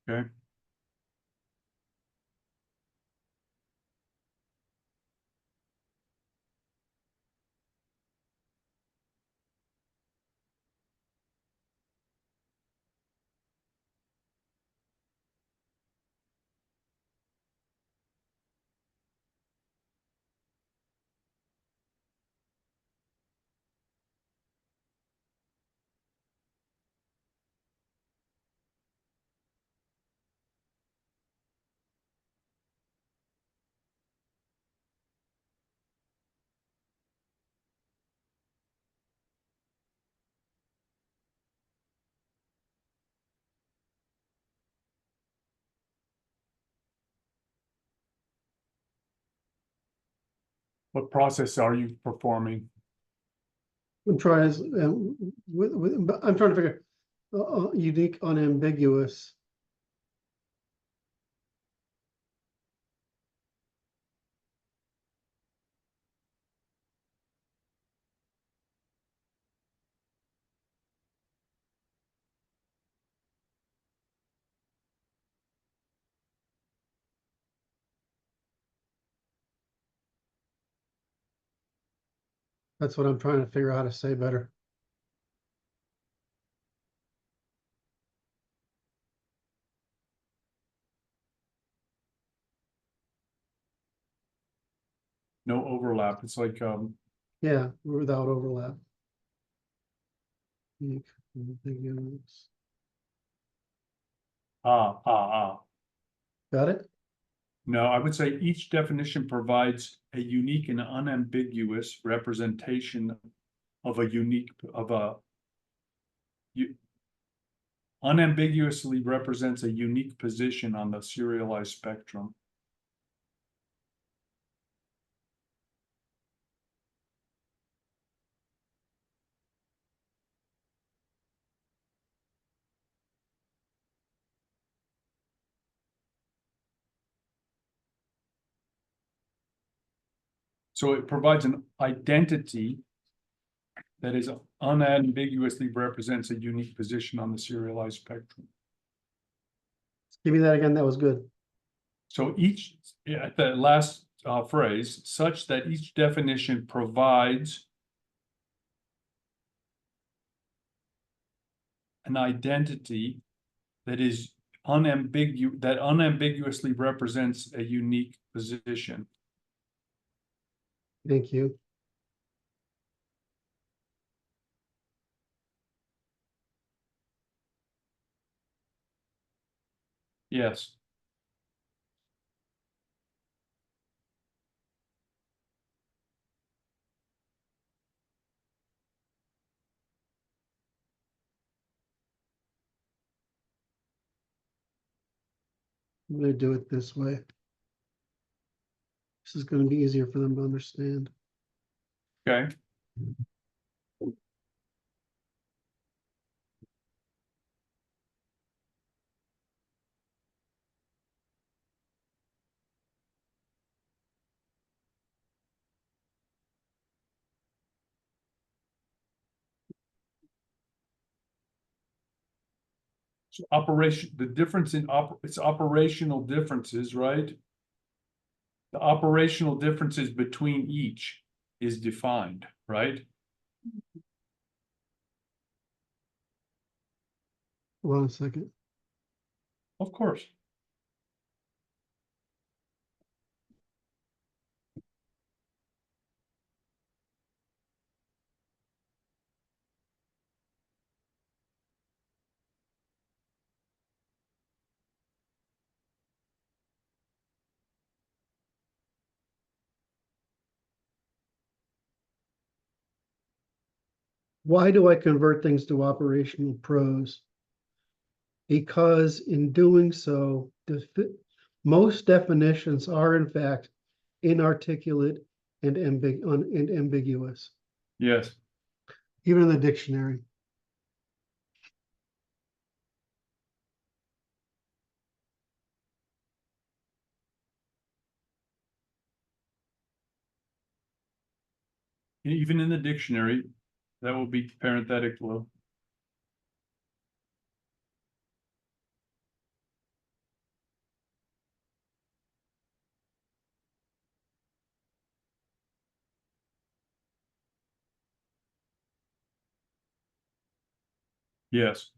Okay. What process are you performing?
I'm trying I'm trying to figure, unique, unambiguous. That's what I'm trying to figure out how to say better.
No overlap. It's like,
Yeah, without overlap. Unique, unambiguous.
ah.
Got it?
No, I would say each definition provides a unique and unambiguous representation of a unique, unambiguously represents a unique position on the serialized spectrum. So it provides an identity that is unambiguously represents a unique position on the serialized spectrum.
Give me that again. That was good.
So each, at the last phrase, such that each definition provides an identity that is that unambiguously represents a unique position.
Thank you.
Yes.
I'm gonna do it this way. This is gonna be easier for them to understand.
Okay. operation, the difference in it's operational differences, right? The operational differences between each is defined, right?
Hold on a second.
Of course.
Why do I convert things to operational prose? Because in doing so, most definitions are in fact inarticulate and ambiguous,
Yes.
even in the dictionary.
Even in the dictionary, that will be parenthetical. Yes.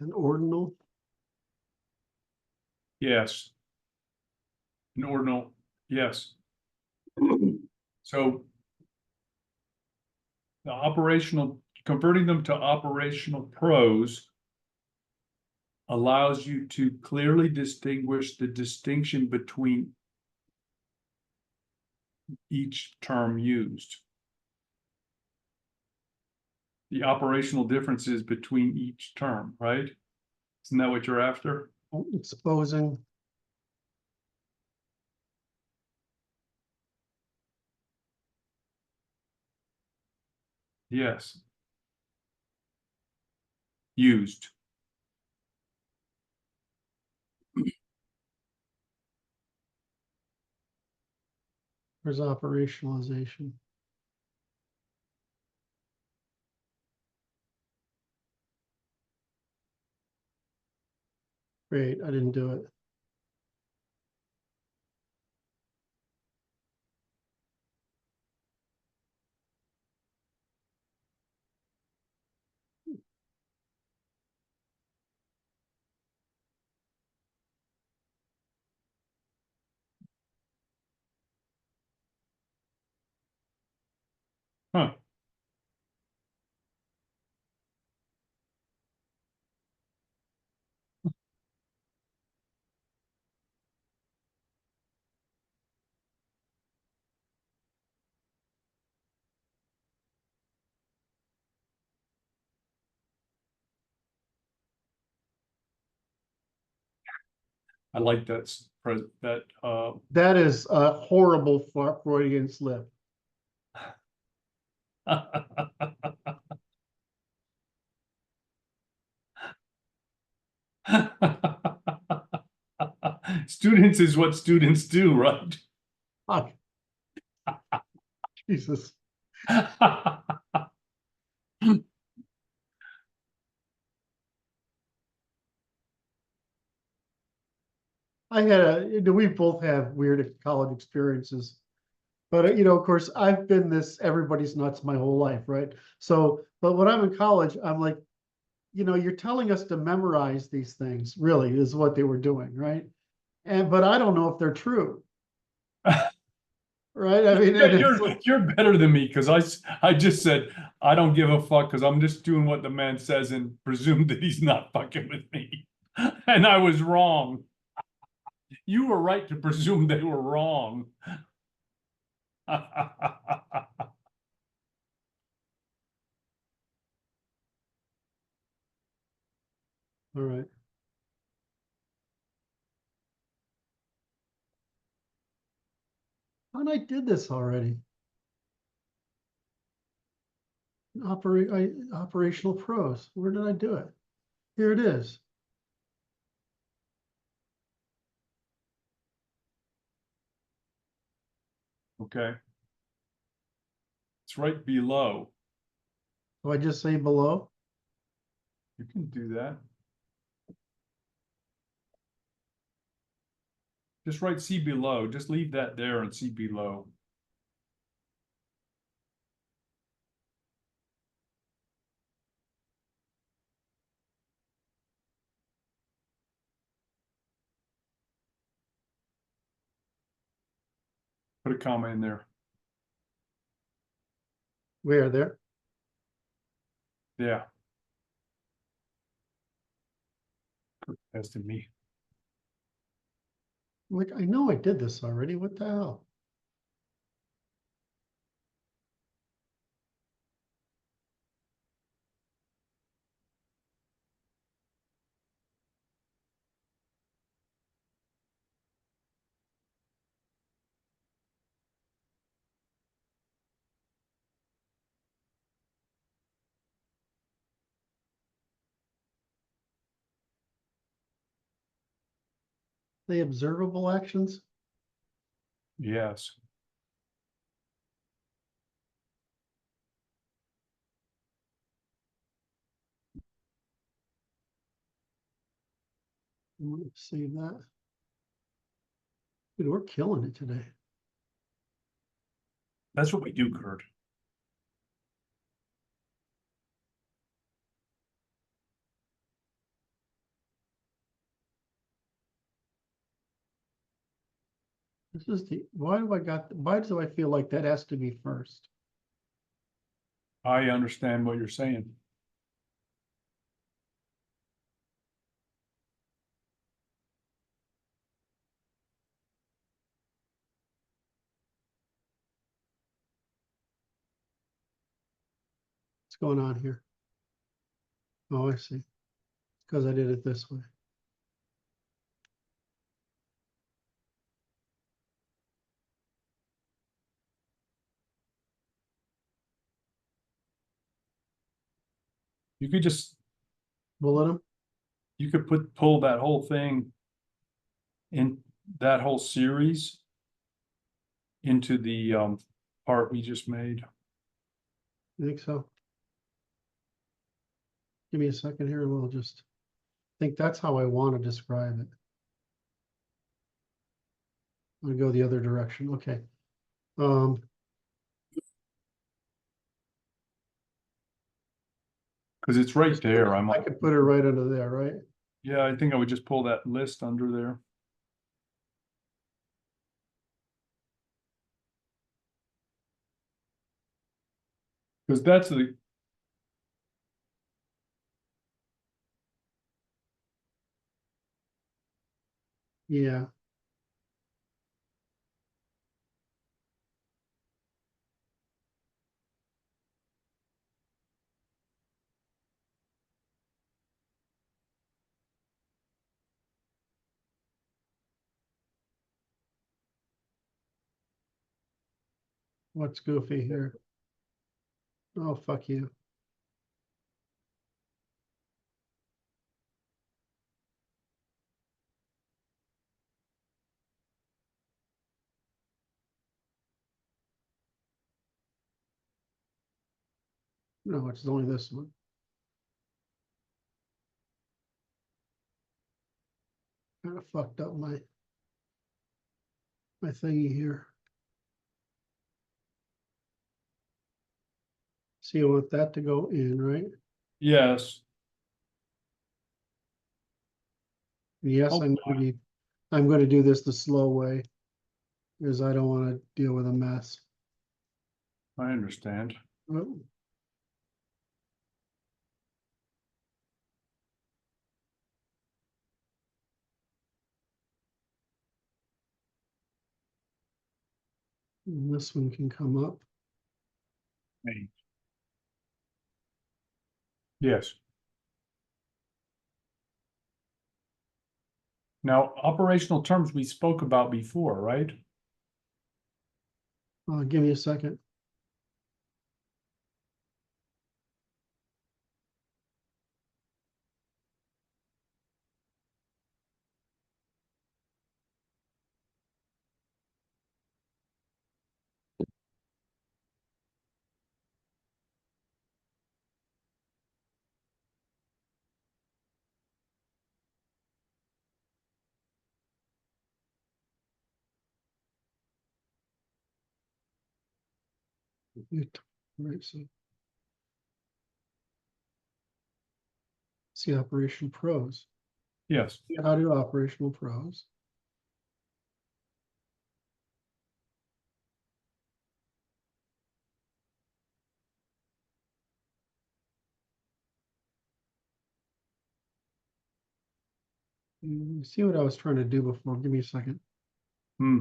An ordinal.
Yes. An ordinal. Yes. So the operational, converting them to operational prose allows you to clearly distinguish the distinction between each term used. The operational differences between each term, right? Isn't that what you're after?
Exposing.
Yes. Used.
There's operationalization. Great, I didn't do it.
Huh. I like
That is a horrible Freudian slip.
Students is what students do, right?
Oh, Jesus. We both have weird college experiences. But of course, I've been this everybody's nuts my whole life, right? So, but when I'm in college, I'm like, you're telling us to memorize these things, really, is what they were doing, right? But I don't know if they're true, right? I mean, and it's like,
You're better than me because I just said I don't give a fuck because I'm just doing what the man says and presume that he's not fucking with me. And I was wrong. You were right to presume they were wrong.
all right. And I did this already. Operational pros. Where did I do it? Here it is.
Okay. It's right below.
So I just say below.
You can do that. Just write see below. Just leave that there and see below. Put a comma in there.
Where there?
Yeah. As to me.
Like, I know I did this already. What the hell? The observable actions.
Yes.
I'm gonna save that. Dude, we're killing it today.
That's what we do, Curt.
This is why do I feel like that has to be first?
I understand what you're saying.
What's going on here? Oh, I see. Because I did it this way.
You could just
Bullet them.
you could pull that whole thing in that whole series into the part we just made.
I think so. Give me a second here and we'll just think that's how I want to describe it. I'm gonna go the other direction. Okay.
Because it's right there.
I could put it right under there, right?
Yeah, I think I would just pull that list under there. Because that's the
Yeah. What's goofy here? Oh, fuck you. No, it's only this one. Kind of fucked up my thingy here. So you want that to go in, right?
Yes.
Yes,
Oh,
I'm going to do this the slow way because I don't want to deal with a mess.
I understand.
Oh. And this one can come up.
Hey. Yes. Now, operational terms we spoke about before, right?
Give me a second. Right, so see Operation Pros.
Yes.
How do operational pros? See what I was trying to do before. Give me a second.
Hmm.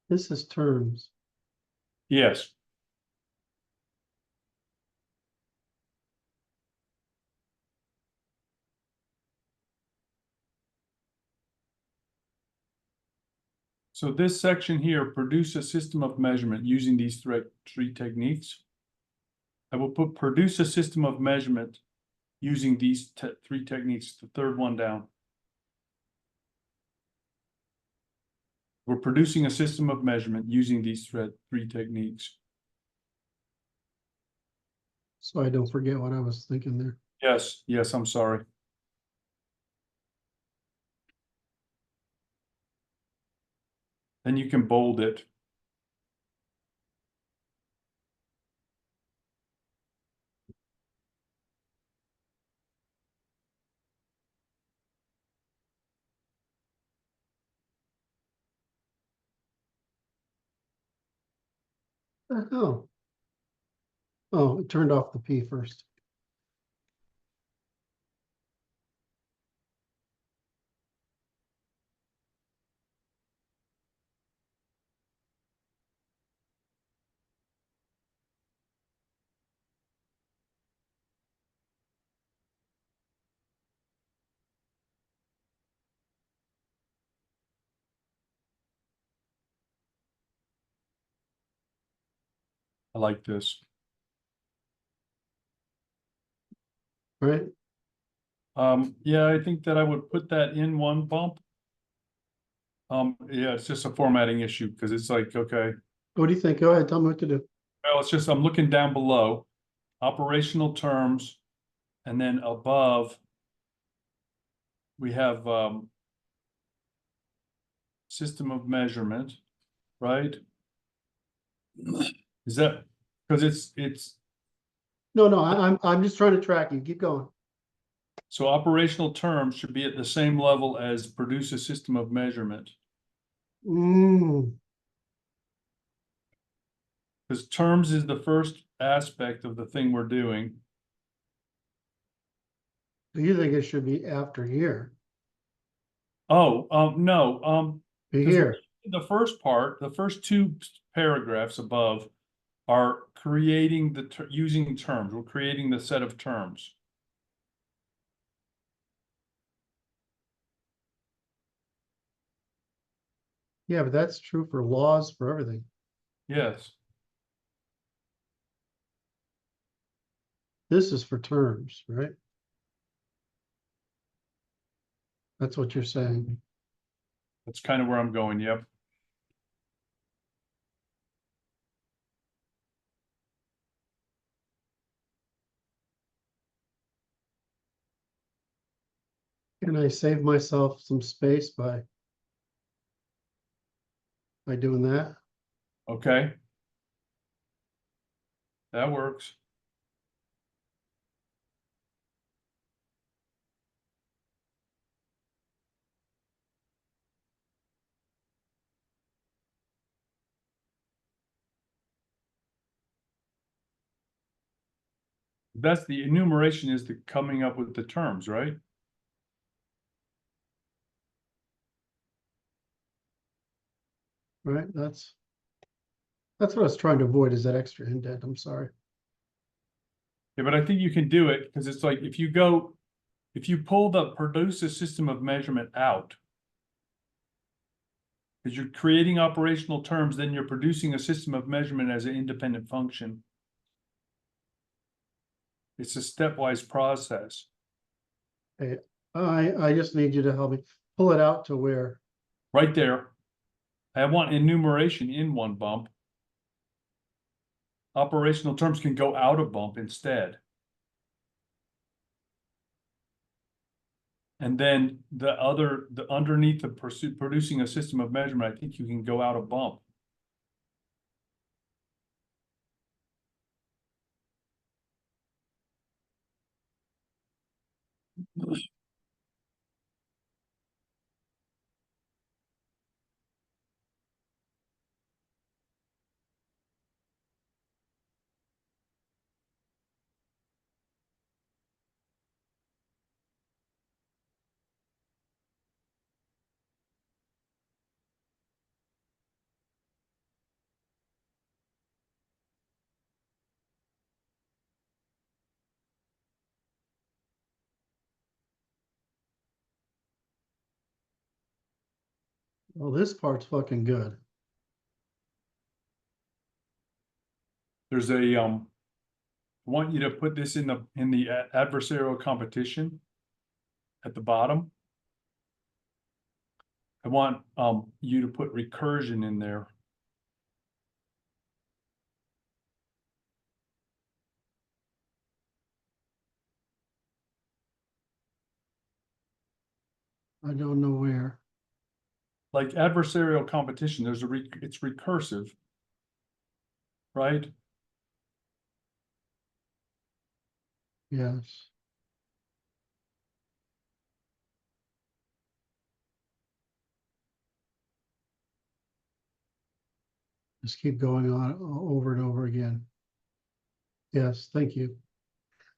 This is terms.
Yes. So this section here, produce a system of measurement using these three techniques. I will put produce a system of measurement using these three techniques, the third one down. We're producing a system of measurement using these three techniques.
So I don't forget what I was thinking there.
Yes, yes, I'm sorry. Then you can bold it.
Oh. Oh, it turned off the P first.
I like this.
Right?
Yeah, I think that I would put that in one bump. Yeah, it's just a formatting issue because it's like, okay,
What do you think? Go ahead, tell me what to do.
well, it's just, I'm looking down below, operational terms, and then above, we have, system of measurement, right? Is that, because it's
No, I'm just trying to track you. Keep going.
So operational terms should be at the same level as produce a system of measurement.
Mm,
Because terms is the first aspect of the thing we're doing.
do you think it should be after here?
Oh, no,
Be
because
here.
the first part, the first two paragraphs above are creating using terms. We're creating the set of terms.
Yeah, but that's true for laws for everything.
Yes.
This is for terms, right? That's what you're saying.
That's kind of where I'm going. Yep.
Can I save myself some space by doing that?
Okay. That works. That's the enumeration is the coming up with the terms, right?
Right, that's what I was trying to avoid, is that extra indent. I'm sorry.
Yeah, but I think you can do it because it's like if you pull the produce a system of measurement out, because you're creating operational terms, then you're producing a system of measurement as an independent function. It's a stepwise process.
Hey, I just need you to help me pull it out to where.
Right there. I want enumeration in one bump. Operational terms can go out a bump instead. And then the underneath the producing a system of measurement, I think you can go out a bump.
Well, this part's fucking good.
There's a I want you to put this in the adversarial competition at the bottom. I want you to put recursion in there.
I don't know where.
Like adversarial competition, it's recursive, right?
Yes. Just keep going on over and over again. Yes, thank you.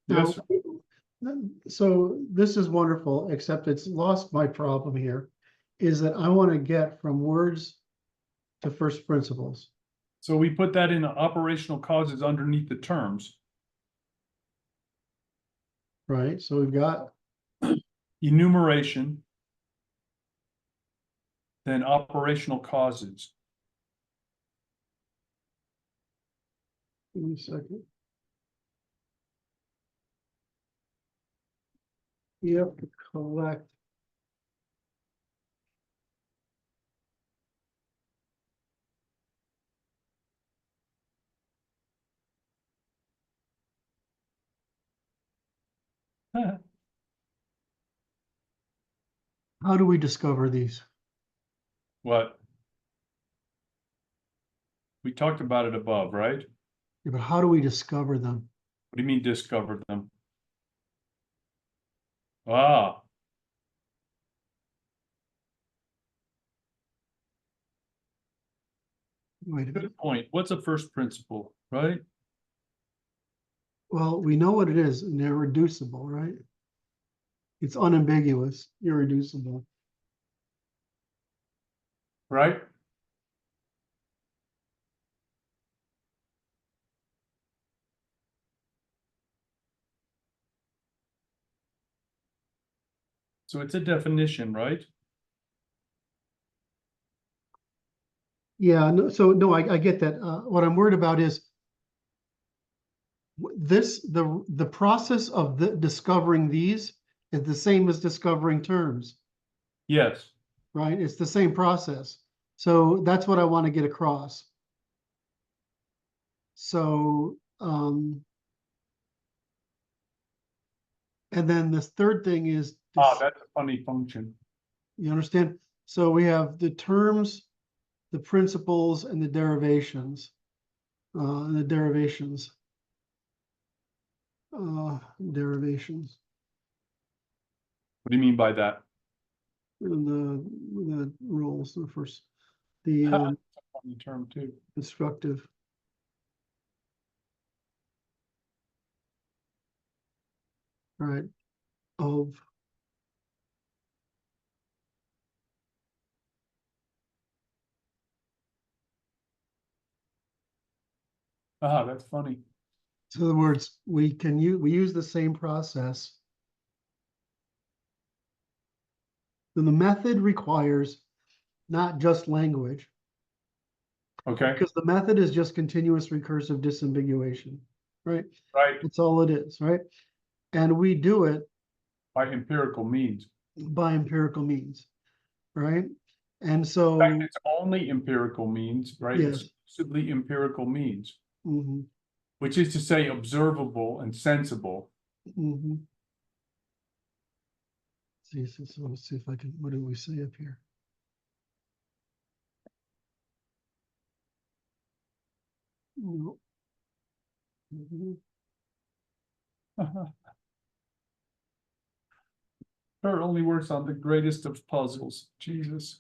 Now,
Yes.
so this is wonderful, except it's lost my problem here, is that I want to get from words to first principles.
So we put that in the operational causes underneath the terms.
Right, so we've got
Enumeration, then operational causes.
give me a second. You have to collect. How do we discover these?
What? We talked about it above, right?
Yeah, but how do we discover them?
What do you mean discovered them? Ah,
Wait a minute.
good point. What's a first principle, right?
Well, we know what it is, and they're reducible, right? It's unambiguous, irreducible.
Right? So it's a definition, right?
Yeah, no, so no, I get that. What I'm worried about is the process of discovering these is the same as discovering terms,
Yes.
right? It's the same process. So that's what I want to get across. So, and then this third thing is,
Ah, that's a funny function.
you understand? So we have the terms, the principles, and the derivations. Derivations.
What do you mean by that?
And the rules, the first, the
That's a funny term too.
instructive. Right, of
Ah, that's funny.
in other words, we use the same process. Then the method requires not just language,
Okay,
because the method is just continuous recursive disambiguation, right?
right.
That's all it is, right? And we do it
By empirical means.
by empirical means, right? And
In
so,
fact, it's only empirical means, right?
yes.
Exclusively empirical means,
Mhm,
which is to say observable and sensible.
mhm. So let's see if I can, what do we say up here? No. Mhm.
Curt only works on the greatest of puzzles. Jesus.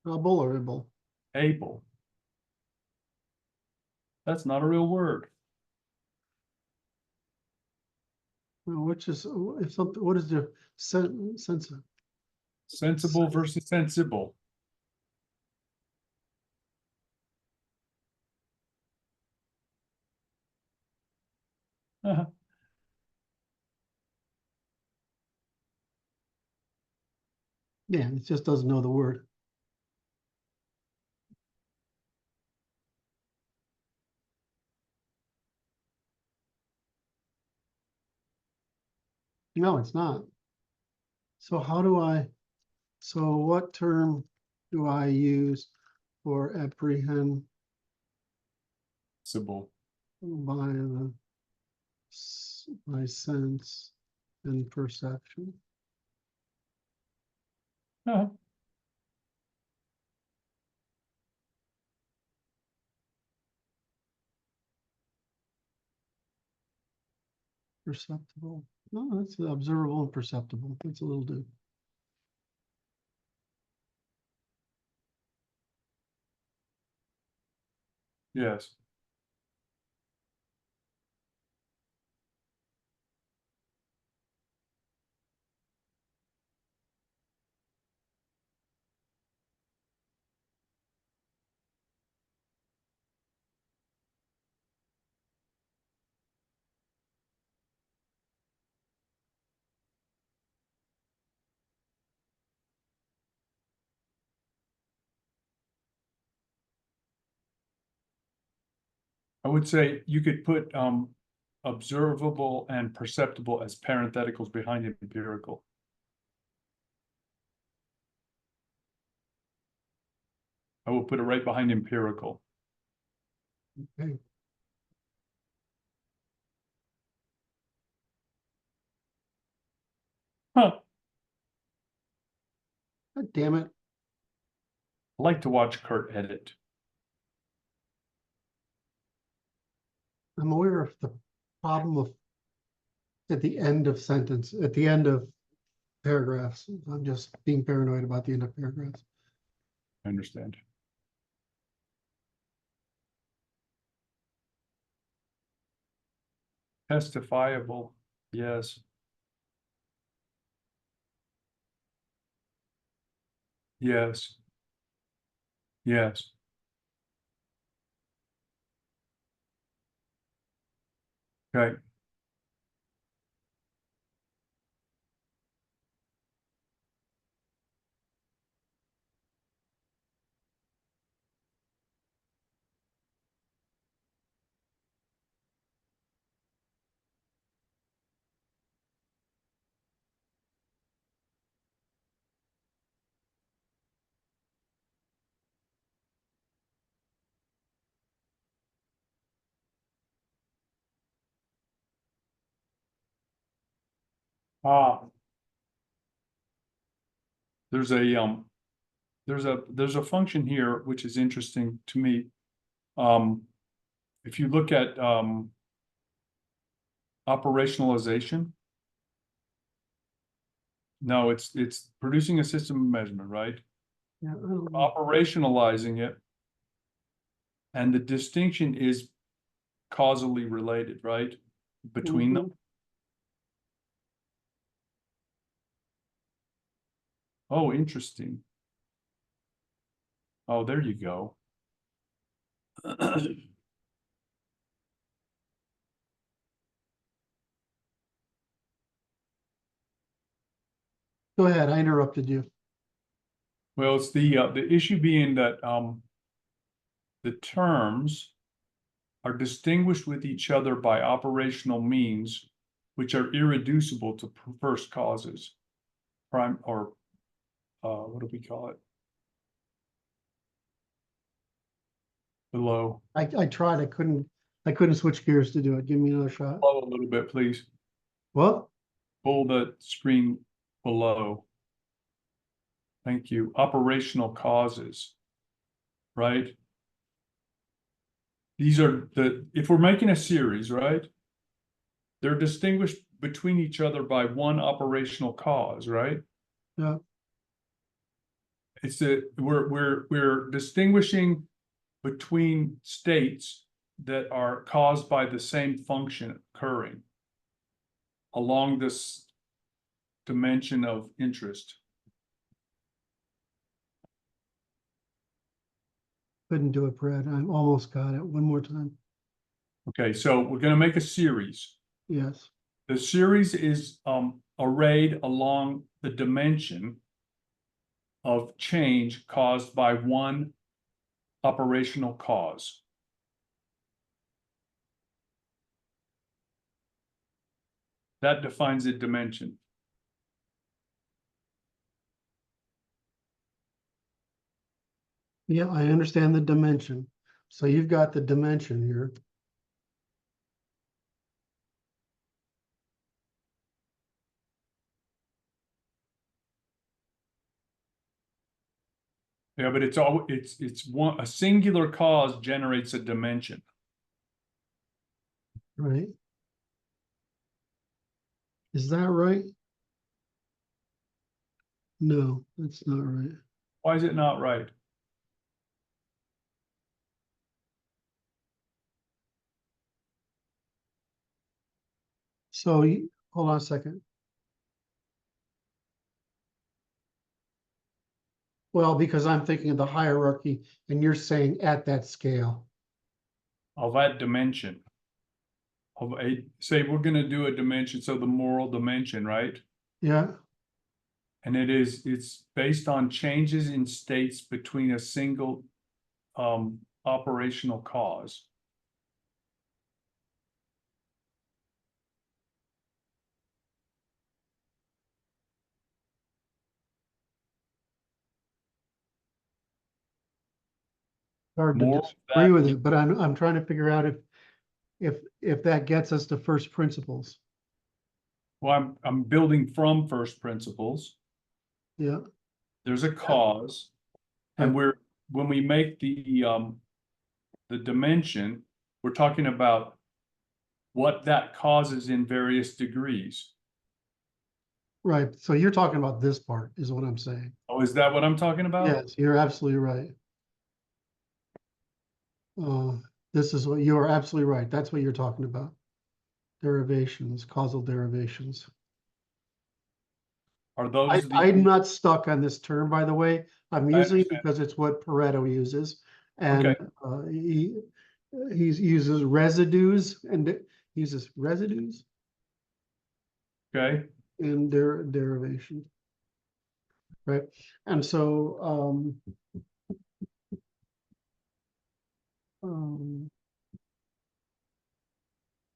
Bullerable.
Able. That's not a real word.
Which is, if something, what is the sense of?
Sensible versus sensible.
Yeah, it just doesn't know the word. No, it's not. So so what term do I use for apprehend
Sensible.
by sense and perception? Perceptible. No, that's observable and perceptible. That's a little do.
Yes. I would say you could put observable and perceptible as parentheticals behind empirical. I will put it right behind empirical.
Okay.
Huh.
God damn it.
I like to watch Curt edit.
I'm aware of the problem of at the end of at the end of paragraphs. I'm just being paranoid about the end of paragraphs.
I understand. Testifiable, yes. Yes. Yes. Okay. Ah. There's a function here which is interesting to me. If you look at operationalization. No, it's producing a system of measurement, right?
Yeah,
Operationalizing it. And the distinction is causally related, right? Between them. Oh, interesting. Oh, there you go.
Go ahead, I interrupted you.
Well, it's the issue being that the terms are distinguished with each other by operational means, which are irreducible to first causes. Prime or what do we call it? Below.
I tried, I couldn't switch gears to do it. Give me another shot.
Below a little bit, please.
What?
Pull the screen below. Thank you. Operational causes, right? These are if we're making a series, right? They're distinguished between each other by one operational cause, right?
Yeah.
It's we're distinguishing between states that are caused by the same function occurring along this dimension of interest.
Couldn't do it, Brad. I almost got it. One more time.
Okay, so we're going to make a series.
Yes.
The series is arrayed along the dimension of change caused by one operational cause. That defines a dimension.
Yeah, I understand the dimension. So you've got the dimension here.
Yeah, but it's one, a singular cause generates a dimension.
Right. Is that right? No, that's not right.
Why is it not right?
So hold on a second. Well, because I'm thinking of the hierarchy and you're saying at that scale.
Of that dimension. Of a, say we're going to do a dimension, so the moral dimension, right?
Yeah.
And it's based on changes in states between a single operational cause.
Hard to disagree with it, but I'm trying to figure out if that gets us to first principles.
Well, I'm building from first principles.
Yeah.
there's a cause, and when we make the dimension, we're talking about what that causes in various degrees.
Right, so you're talking about this part, is what I'm saying.
Oh, is that what I'm talking about?
Yes, you're absolutely right. This is what, you are absolutely right. That's what you're talking about. Derivations, causal derivations.
Are those
I'm not stuck on this term, by the way. I'm
I
using it
understand.
because it's what Pareto uses. And
Okay.
he uses residues and uses residues
Okay.
in their derivation. Right. And so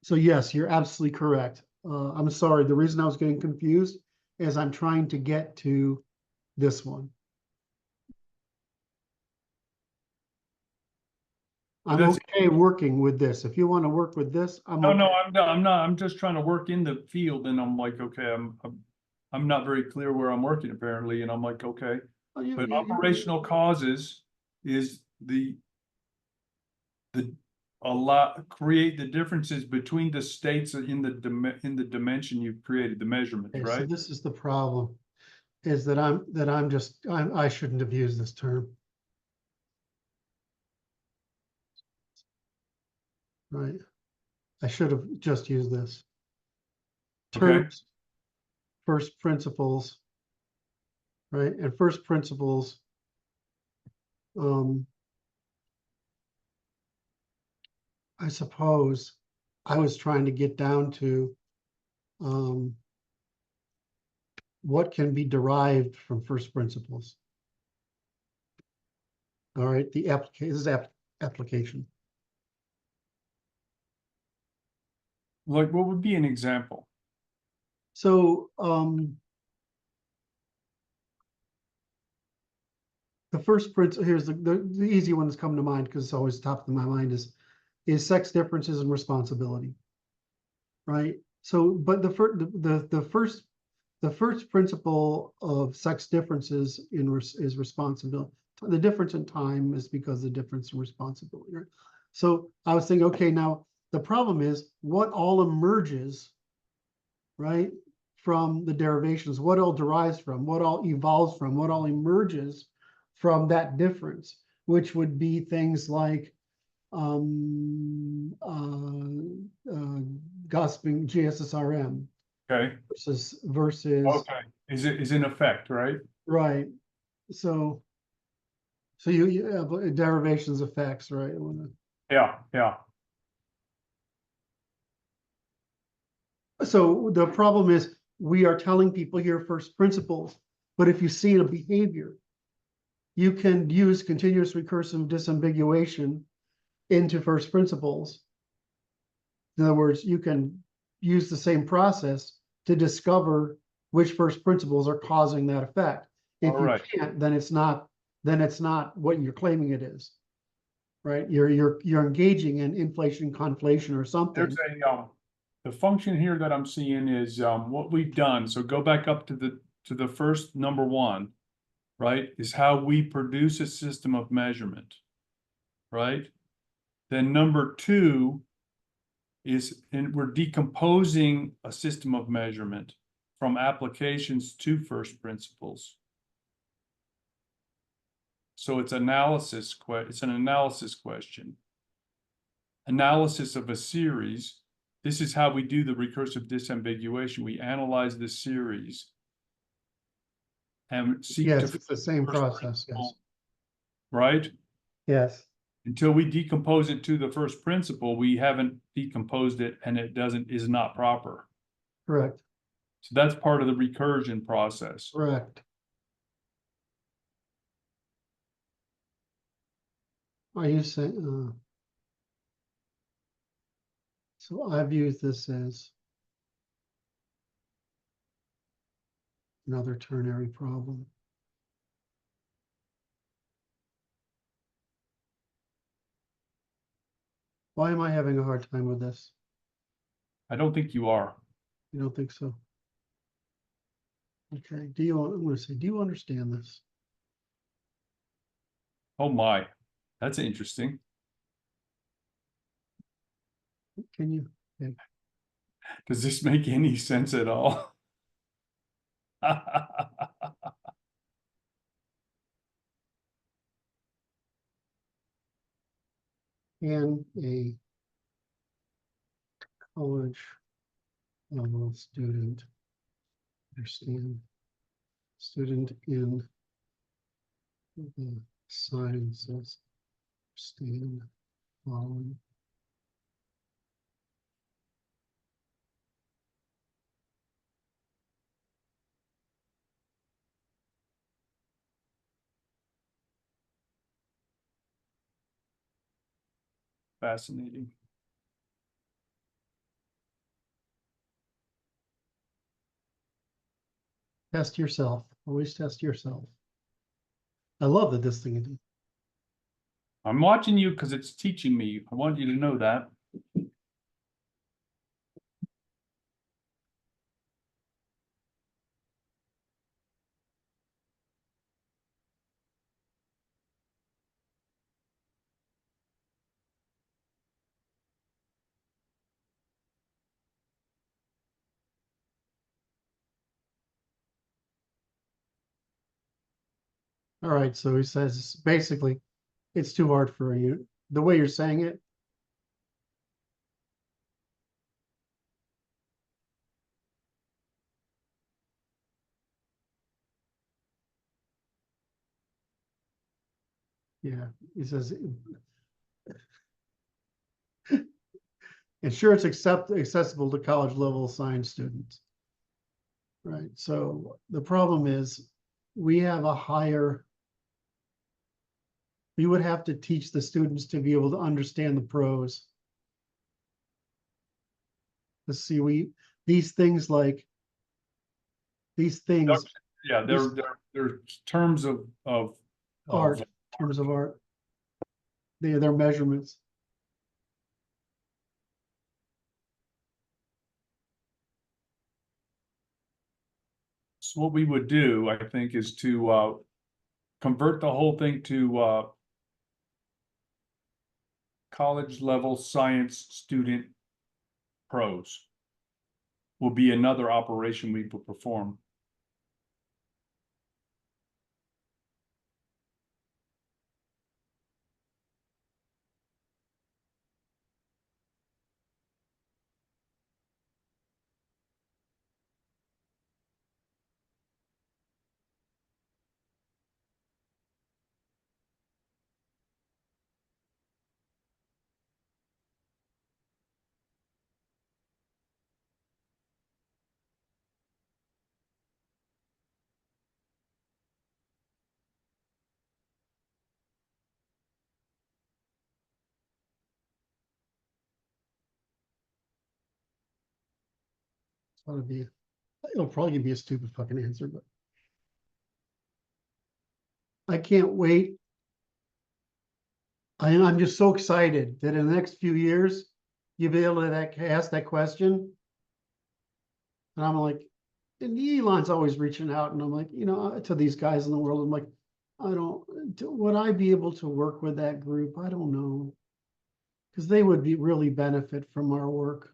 so yes, you're absolutely correct. I'm sorry, the reason I was getting confused is I'm trying to get to this one. I'm okay working with this. If you want to work with this, I'm okay.
No, I'm not. I'm just trying to work in the field, and I'm like, okay, I'm not very clear where I'm working apparently, and I'm like, okay. But operational causes is the create the differences between the states in the dimension you've created, the measurement,
Okay,
right?
so this is the problem, is that I shouldn't have used this term. Right. I should have just used this.
Okay.
Terms, first principles, right? And first principles, I suppose I was trying to get down to what can be derived from first principles. All right, the application, this is application.
Like, what would be an example?
So the first principle, here's the easy one that's come to mind because it's always top of my mind is sex differences and responsibility, right? So, but the first principle of sex differences is responsibility. The difference in time is because the difference in responsibility, right? So I was thinking, okay, now the problem is what all emerges, right, from the derivations, what all derives from, what all evolves from, what all emerges from that difference, which would be things like gossiping GSSRM.
Okay.
Versus
Okay. Is in effect, right?
right. So you have derivations effects, right?
Yeah, yeah.
So the problem is we are telling people here first principles, but if you see a behavior, you can use continuous recursive disambiguation into first principles. In other words, you can use the same process to discover which first principles are causing that effect. If you can't, then it's not what you're claiming it is. Right? You're engaging in inflation, conflation, or something.
There's the function here that I'm seeing is what we've done. So go back up to the first number one, right? Is how we produce a system of measurement, right? Then number two is, and we're decomposing a system of measurement from applications to first principles. So it's an analysis question. Analysis of a series. This is how we do the recursive disambiguation. We analyze the series and seek to.
Yes, it's the same process. Yes.
Right?
Yes.
Until we decompose it to the first principle, we haven't decomposed it and it is not proper.
Correct.
So that's part of the recursion process.
Correct. Are you saying? So I've used this as another ternary problem. Why am I having a hard time with this?
I don't think you are.
You don't think so? Okay. I'm going to say, do you understand this?
Oh my, that's interesting.
Can you? Okay.
Does this make any sense at all?
Can a college level student understand student in the sciences understand following?
Fascinating.
Test yourself. Always test yourself. I love that this thing.
I'm watching you because it's teaching me. I want you to know that.
All right, so he says basically it's too hard for you. The way you're saying it, yeah, he says ensure it's accessible to college level science students. Right. So the problem is we have a higher, we would have to teach the students to be able to understand the pros. Let's see, these things like these things,
Yeah, they're terms of
art, terms of art, they're measurements.
So what we would do, I think, is to convert the whole thing to college level science student pros. Will be another operation we will perform.
It'll probably be a stupid fucking answer, but I can't wait. I'm just so excited that in the next few years, you'll be able to ask that question. And I'm like, and Elon's always reaching out, and I'm like, to these guys in the world, I'm like, would I be able to work with that group? I don't know. Because they would really benefit from our work.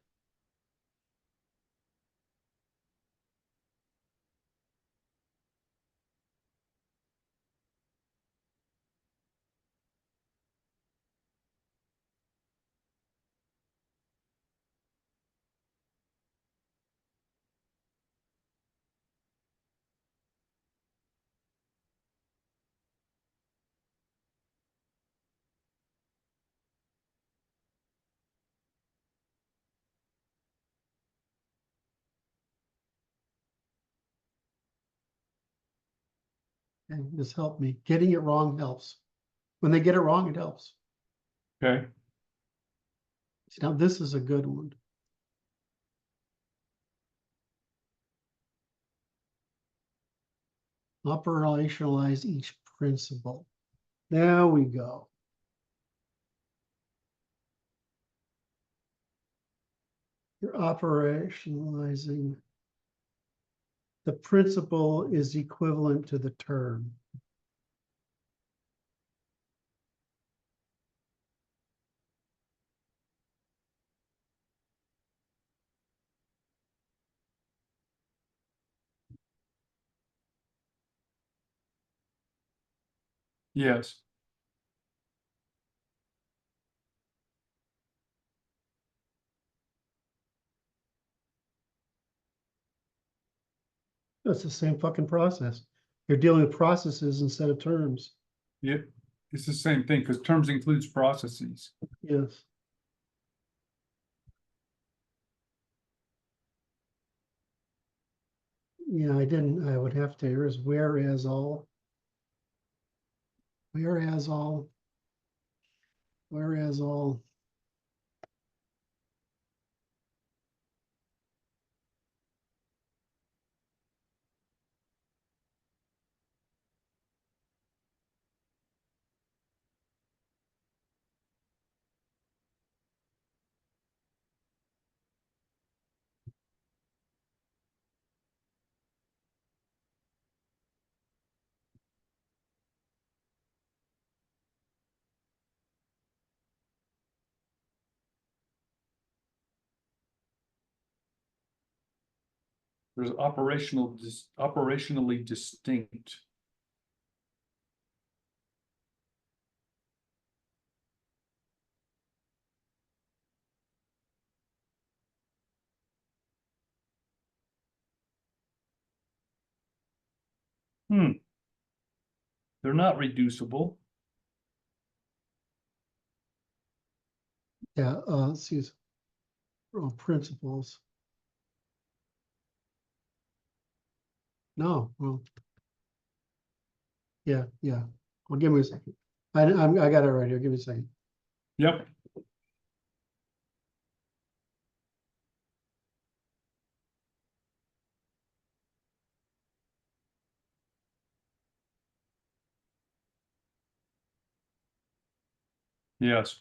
And this helped me. Getting it wrong helps. When they get it wrong, it helps.
Okay.
Now, this is a good one. Operationalize each principle. There we go. You're operationalizing. The principle is equivalent to the term.
Yes.
That's the same fucking process. You're dealing with processes instead of terms.
Yeah, it's the same thing because terms includes processes.
Yes. Yeah, I didn't, I would have to, here's whereas all. Whereas all. Whereas all.
There's operationally distinct. They're not reducible.
Yeah, let's see. Principles. No, well. Yeah, yeah. Well, give me a second. I got it right here. Give me a second.
Yep. Yes.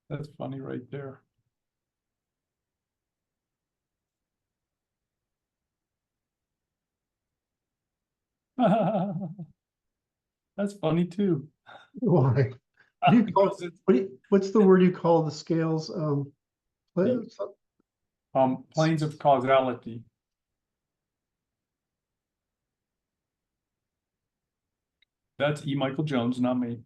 That's funny right there. That's funny too.
Why? What do you call
Because it's,
what's the word you call the scales?
planes of causality. That's E. Michael Jones, not me.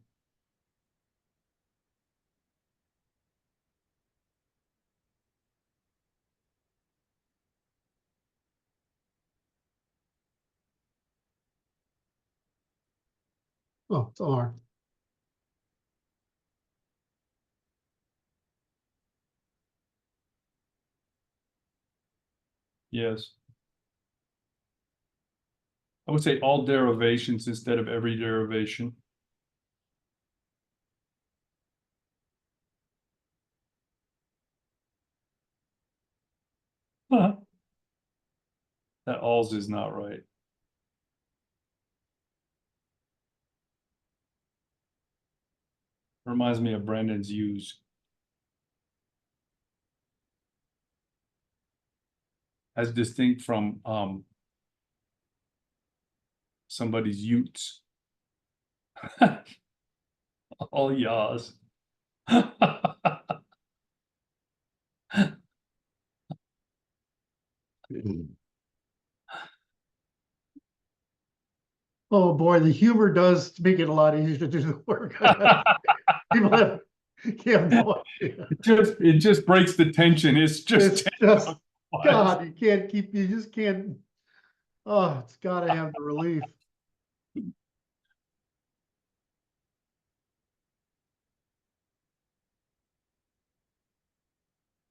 Oh, it's R.
Yes. I would say all derivations instead of every derivation. That alls is not right. Reminds me of Brandon's use. As distinct from somebody's utes. All yaws.
Oh boy, the humor does make it a lot easier to do the work. People have no idea.
It just breaks the tension. It's just
God, you can't keep, you just can't. Oh, it's gotta have the relief.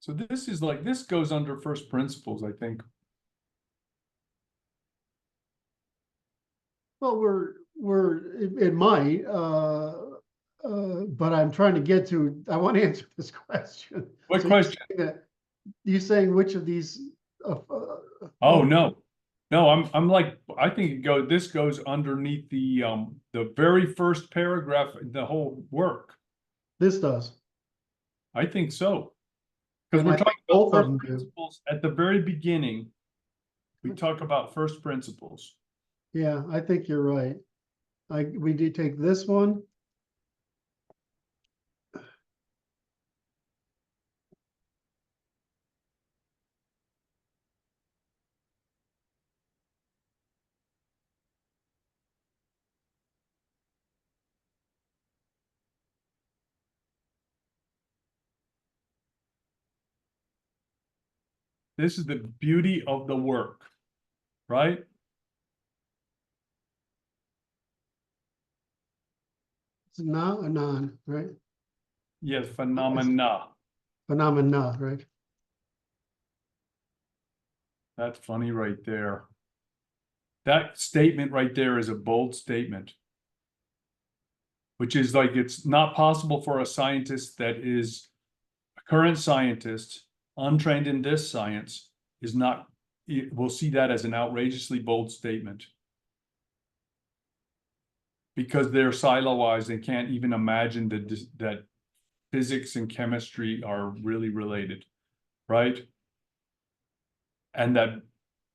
So this is like, this goes under first principles, I think.
Well, it might, but I'm trying to get to, I want to answer this question.
What
So
question?
you saying which of these?
Oh, no. No, I'm like, I think this goes underneath the very first paragraph, the whole work.
This does.
I think so. Because
And
we're
I think
talking
both
about
of them
first
do.
principles at the very beginning. We talk about first principles.
Yeah, I think you're right. We did take this one.
This is the beauty of the work, right?
It's not a non, right?
Yes, phenomena.
Phenomena, right?
That's funny right there. That statement right there is a bold statement. Which is like, it's not possible for a scientist that is a current scientist, untrained in this science, is not, we'll see that as an outrageously bold statement. Because they're siloized and can't even imagine that physics and chemistry are really related, right? And that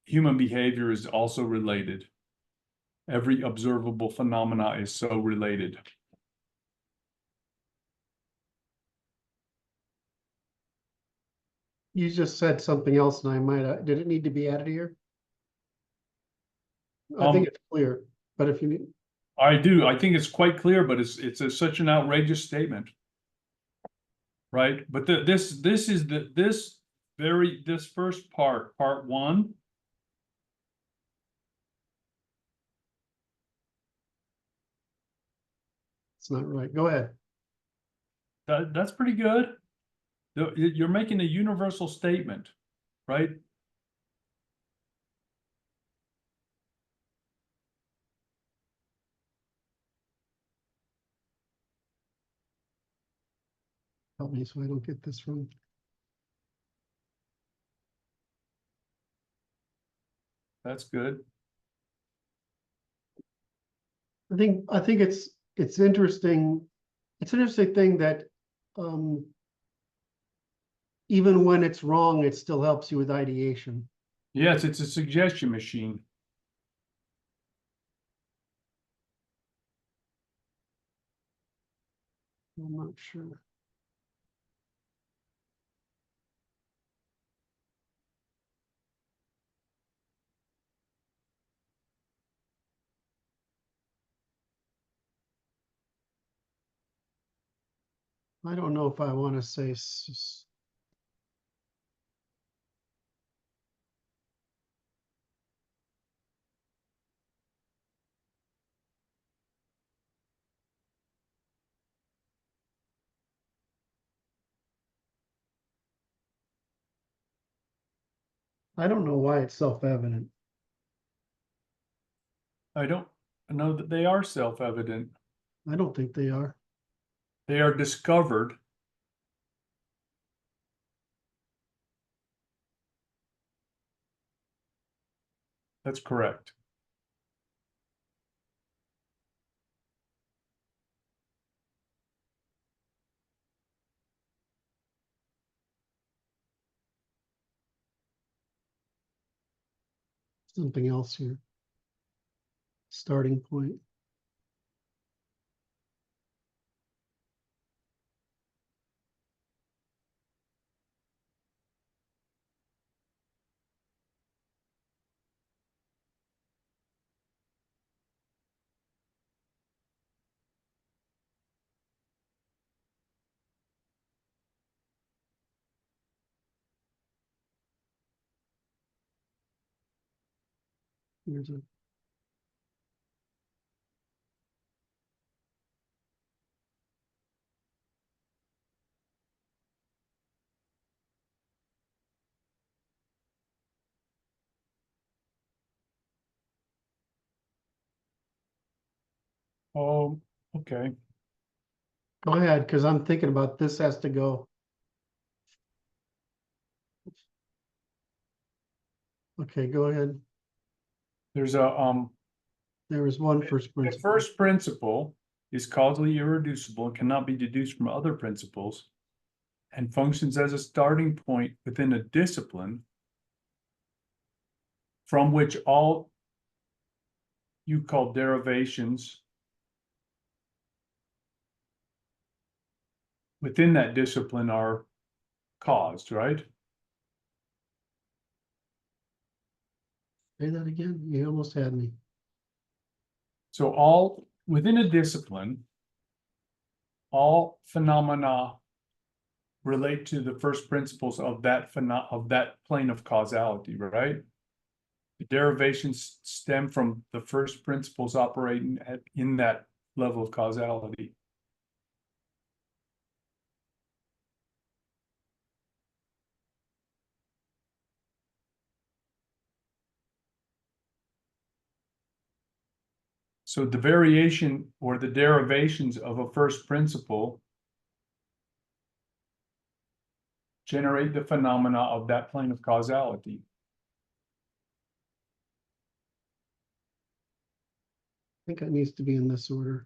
human behavior is also related. Every observable phenomena is so related.
You just said something else and I might, did it need to be added here? I think it's clear, but if you need,
I do. I think it's quite clear, but such an outrageous statement, right? But this first part one.
it's not right. Go ahead.
That's pretty good. You're making a universal statement, right?
Help me so I don't get this wrong.
That's good.
I think it's interesting. It's an interesting thing that even when it's wrong, it still helps you with ideation.
Yes, it's a suggestion machine.
I'm not sure. I don't know if I want to say I don't know why it's self-evident.
I don't know that they are self-evident.
I don't think they are.
They are discovered. That's correct.
Something else here. Starting point. Here's a
Oh, okay.
Go ahead, because I'm thinking about this has to go. Okay, go ahead.
There's a
There was one first
the
principle.
first principle is causally irreducible and cannot be deduced from other principles. and functions as a starting point within a discipline from which all you call derivations within that discipline are caused, right?
Say that again. You almost had me.
So all within a discipline, all phenomena relate to the first principles of that plane of causality, right? The derivations stem from the first principles operating in that level of causality. So the variation or the derivations of a first principle generate the phenomena of that plane of causality.
I think it needs to be in this order.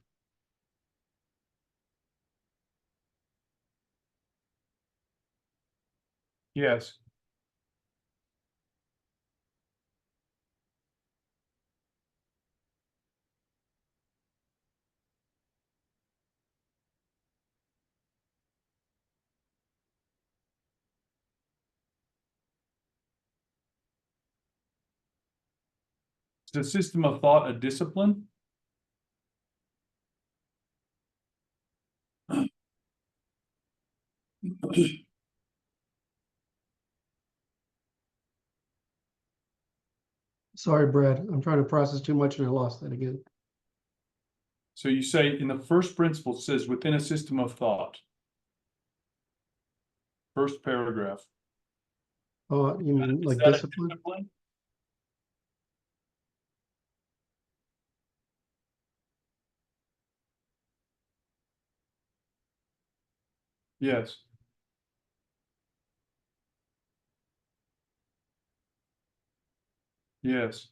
Yes. Is the system of thought a discipline?
Sorry, Brad. I'm trying to process too much and I lost that again.
So you say in the first principle it says within a system of thought. First paragraph.
Oh, you mean
Is
like
that a
discipline?
discipline? Yes. Yes.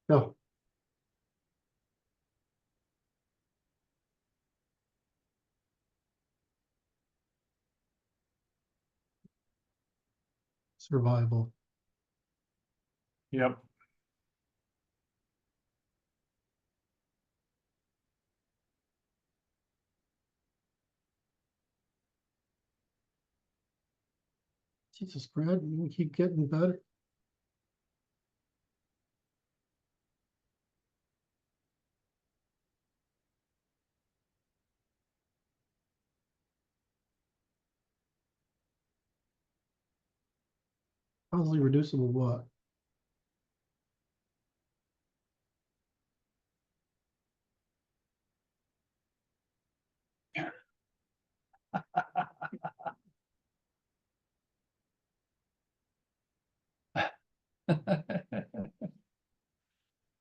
No. Survival.
Yep.
Jesus, Brad, you keep getting better. Causally reducible what?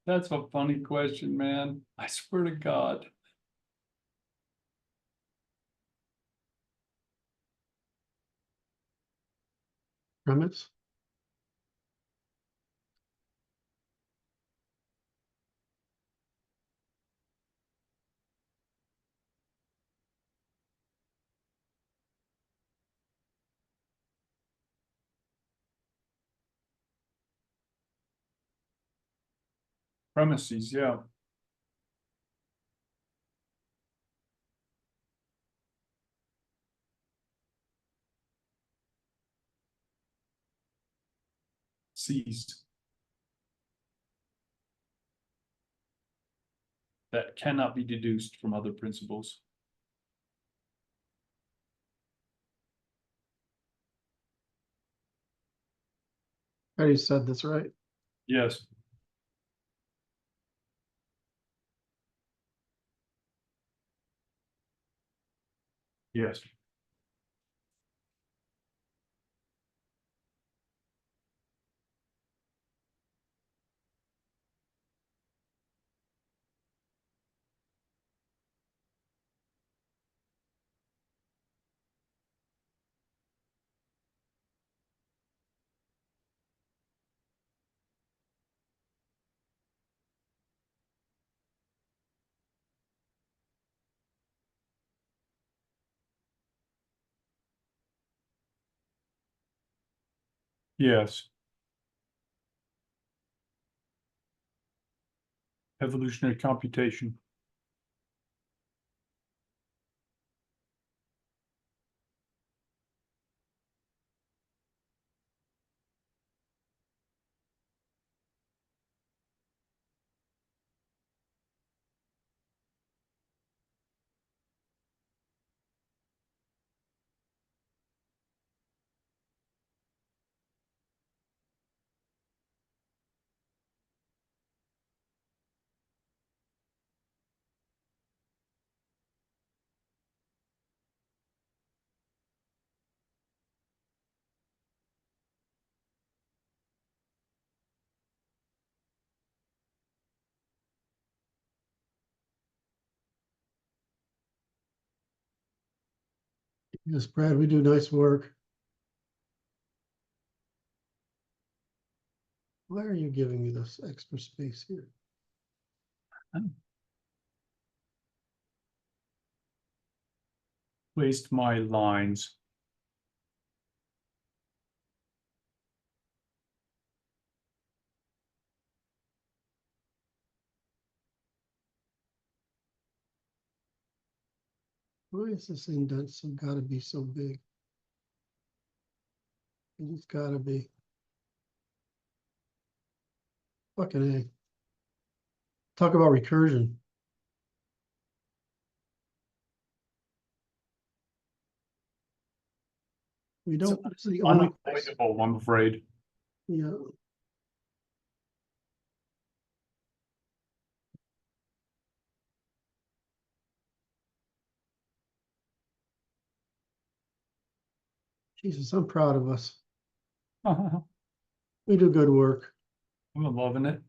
That's a funny question, man. I swear to God.
Premise?
Premises, yeah. Seized. That cannot be deduced from other principles.
I already said this, right?
Yes. Yes. Yes. Evolutionary computation.
Yes, Brad, we do nice work. Why are you giving me this extra space here?
Waste my lines.
Why is this indent so gotta be so big? It's gotta be. Fucking A. Talk about recursion. We don't, it's the only place.
Unavoidable, I'm afraid.
Yeah. Jesus, I'm proud of us.
I'm
We do good work.
loving it.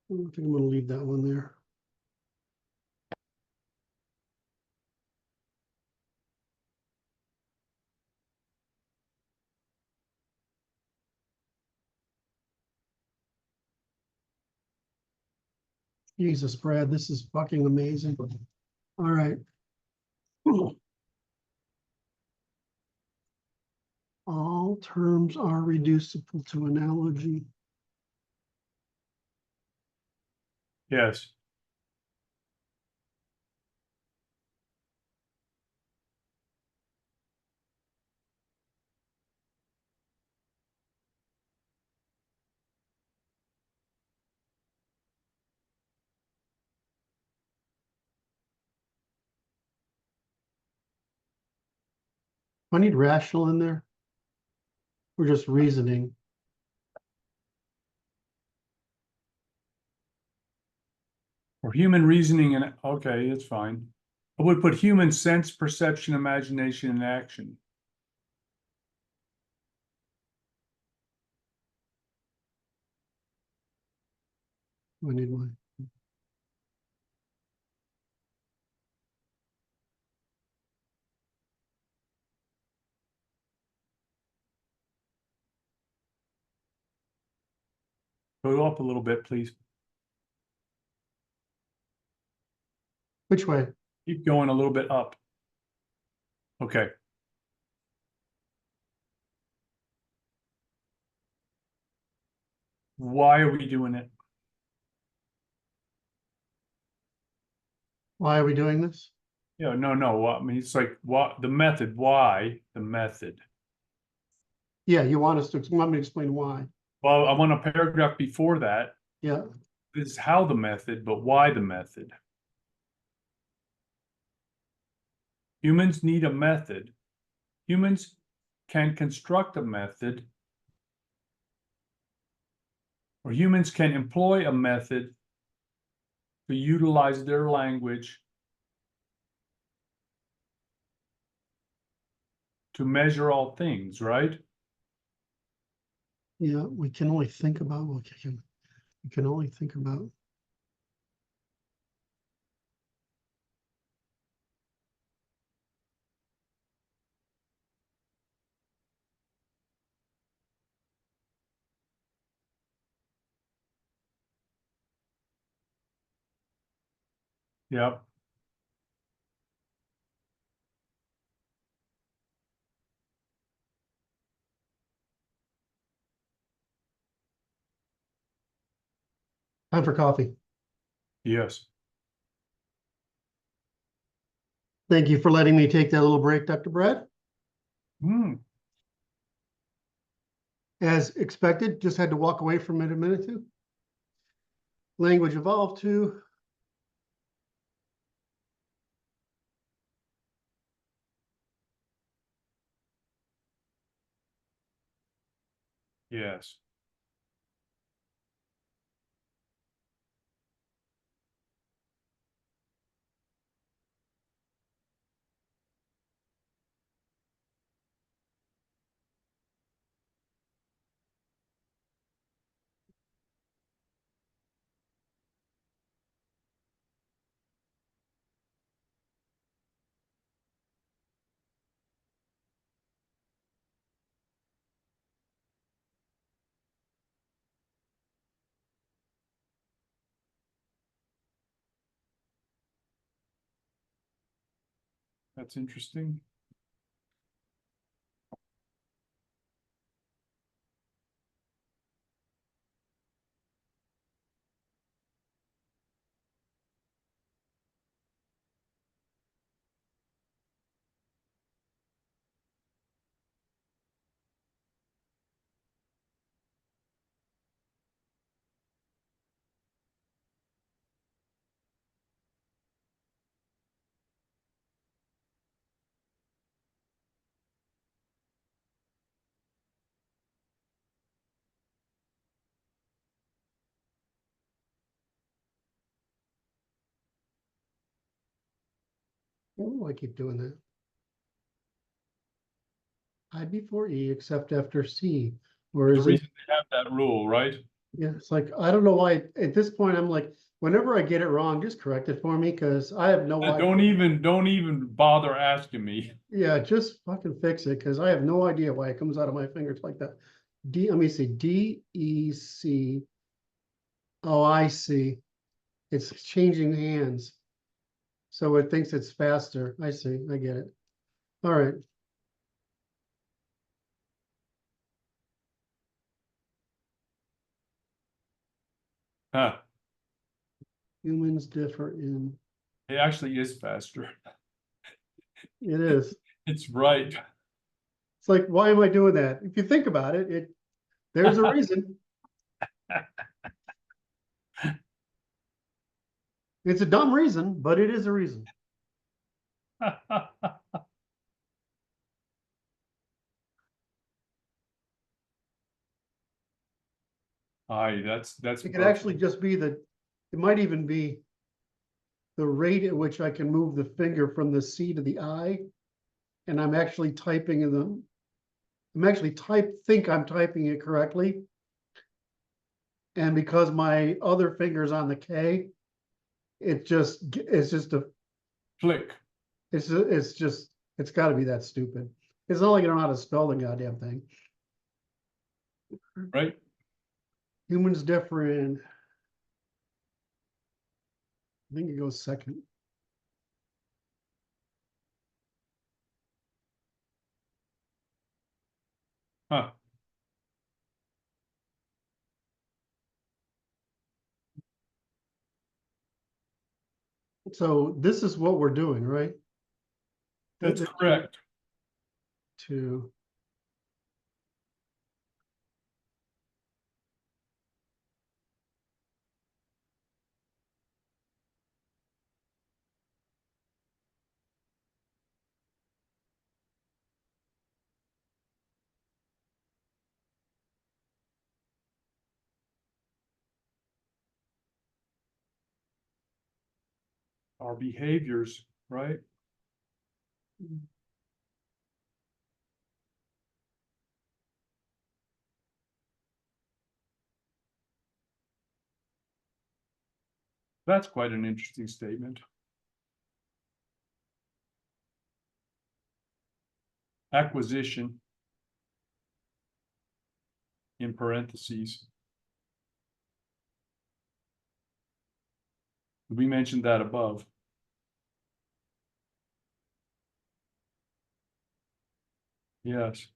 I think I'm gonna leave that one there. Jesus, Brad, this is fucking amazing. All right. All terms are reducible to analogy.
Yes.
I need rational in there. We're just reasoning.
Or human reasoning and okay, it's fine. I would put human sense, perception, imagination, and action.
I need one.
Go up a little bit, please.
Which way?
Keep going a little bit up. Okay. Why are we doing it?
Why are we doing this?
Yeah, no. I mean, it's like what the method. Why the method?
Yeah, you want us to, want me to explain why?
Well, I want a paragraph before that.
Yeah.
This is how the method, but why the method? Humans need a method. Humans can construct a method, or humans can employ a method to utilize their language to measure all things, right?
Yeah, we can only think about what we can only think about.
Yep.
Time for coffee.
Yes.
Thank you for letting me take that little break, Dr. Brad.
Hmm.
As expected, just had to walk away from it a minute or two. Language evolved to
Yes. That's interesting.
oh, I keep doing that. I before E except after C. Where
There's a
is it?
reason they have that rule, right?
Yeah, it's like I don't know why at this point I'm like, whenever I get it wrong, just correct it for me because I have no idea.
Don't even bother asking me.
Yeah, just fucking fix it because I have no idea why it comes out of my fingers like that. Let me see, DEC. Oh, I see. It's changing hands. So it thinks it's faster. I see. I get it. All right.
Huh.
Humans differ in.
It actually is faster.
It is.
It's right.
It's like, why am I doing that? If you think about it, there's a reason. It's a dumb reason, but it is a reason.
Aye, that's
It could
perfect.
actually just be it might even be the rate at which I can move the finger from the C to the I. And I'm actually typing think I'm typing it correctly. And because my other finger's on the K, it's just
Flick,
it's gotta be that stupid. It's not like I don't know how to spell the goddamn thing.
right?
Humans different. I think it goes second.
Huh.
So this is what we're doing, right?
That's correct.
To
Our behaviors, right? That's quite an interesting statement. Acquisition in parentheses. We mentioned that above. Yes.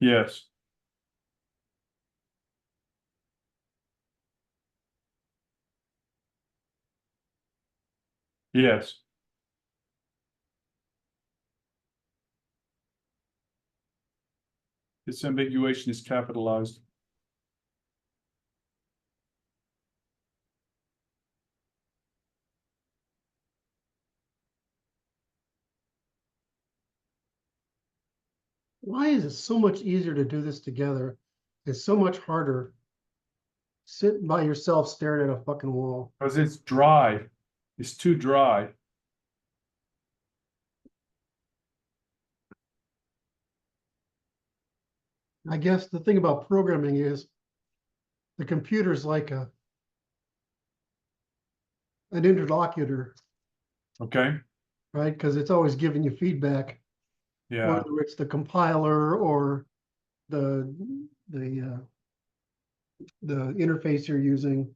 Yes. Yes. Disambiguation is capitalized.
Why is it so much easier to do this together? It's so much harder sitting by yourself staring at a fucking wall.
Because it's dry. It's too dry.
I guess the thing about programming is the computer's like an interlocutor,
Okay.
right? Because it's always giving you feedback,
Yeah.
whether it's the compiler or the the the interface you're using.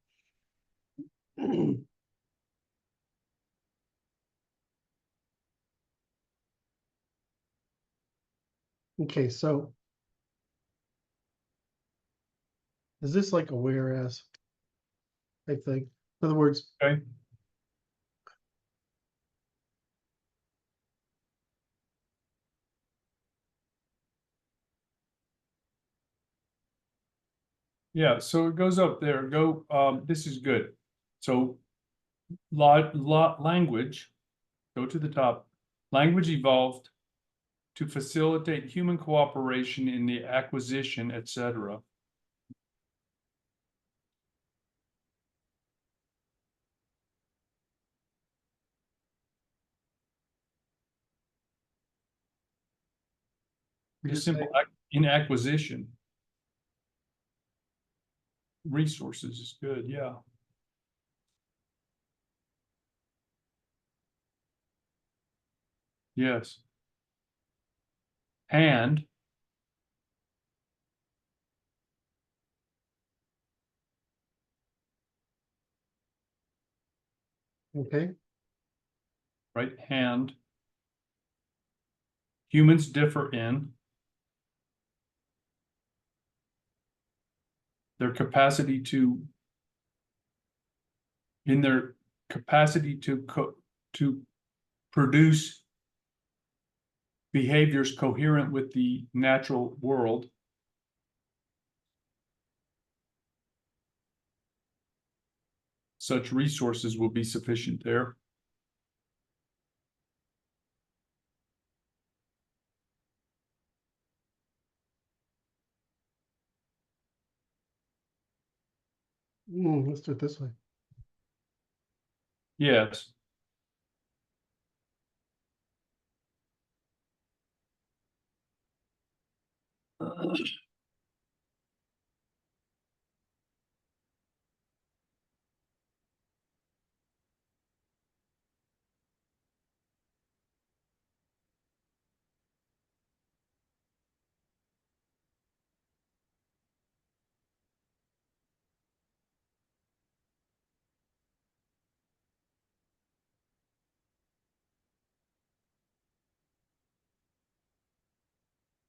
Okay, so is this like a whereas? I think. In other words,
Okay. Yeah, so it goes up there. Go, this is good. So language, go to the top. Language evolved to facilitate human cooperation in the acquisition, etc.
we
Just
just say,
simple in acquisition. Resources is good, yeah. Yes. And
okay,
right hand. Humans differ in their capacity to to produce behaviors coherent with the natural world. Such resources will be sufficient there.
let's do it this way.
Yes.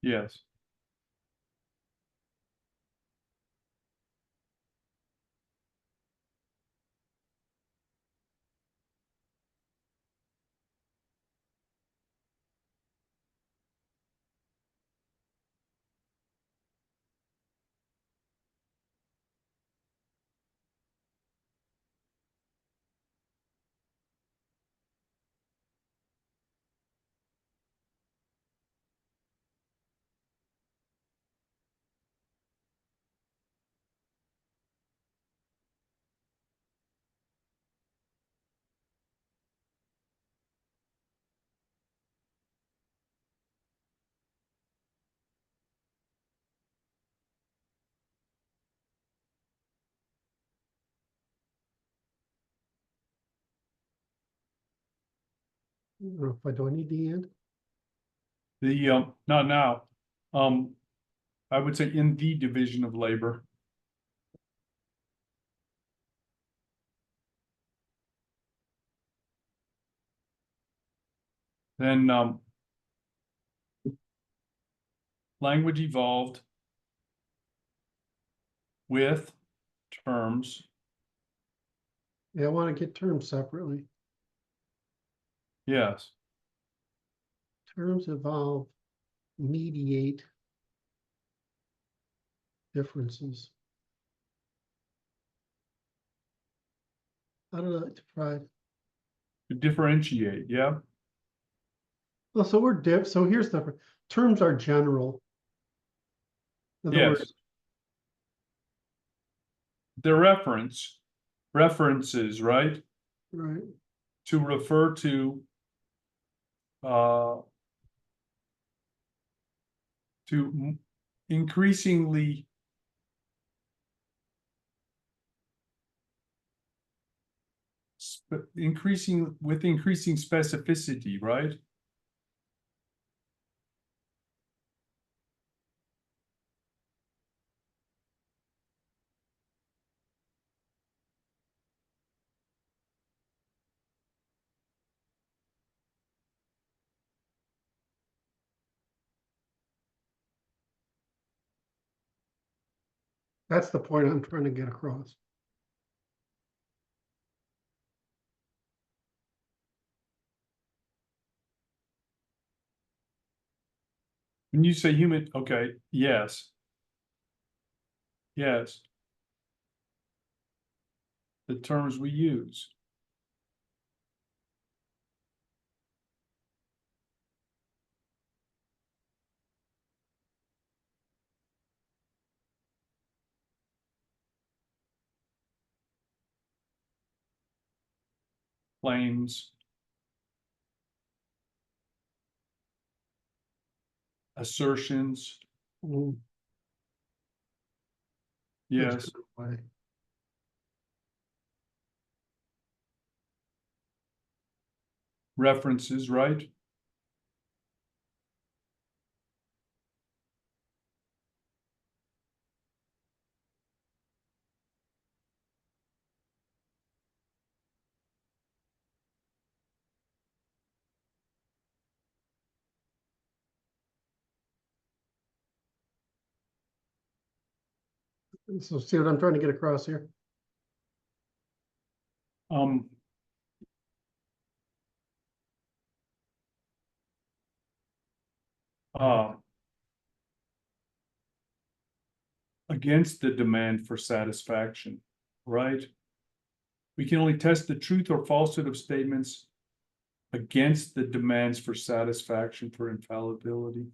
Yes.
I don't know if do I need the end?
The not now. Um, I would say in the division of labor. Then language evolved with terms.
Yeah, I want to get terms separately.
Yes.
Terms evolve, mediate differences. How did I try?
To differentiate, yeah.
Well, so so here's the terms are general. In other
Yes.
words,
The references, right?
right.
To refer uh to increasingly increasing specificity, right?
That's the point I'm trying to get across.
When you say human, okay, yes. Yes. The terms we use. Claims. Assertions.
Mm,
Yes.
way.
References, right?
So see what I'm trying to get across here?
Um, uh, Against the demand for satisfaction, right? We can only test the truth or falsehood of statements against the demands for satisfaction for infallibility.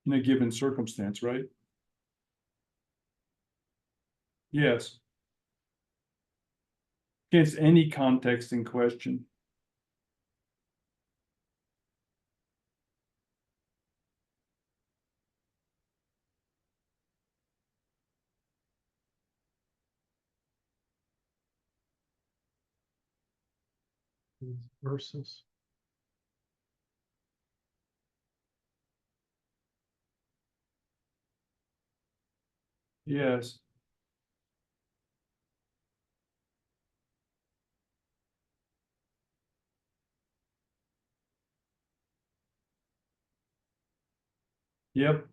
In a given circumstance, right? Yes. Against any context in question.
Versus.
Yes. Yep.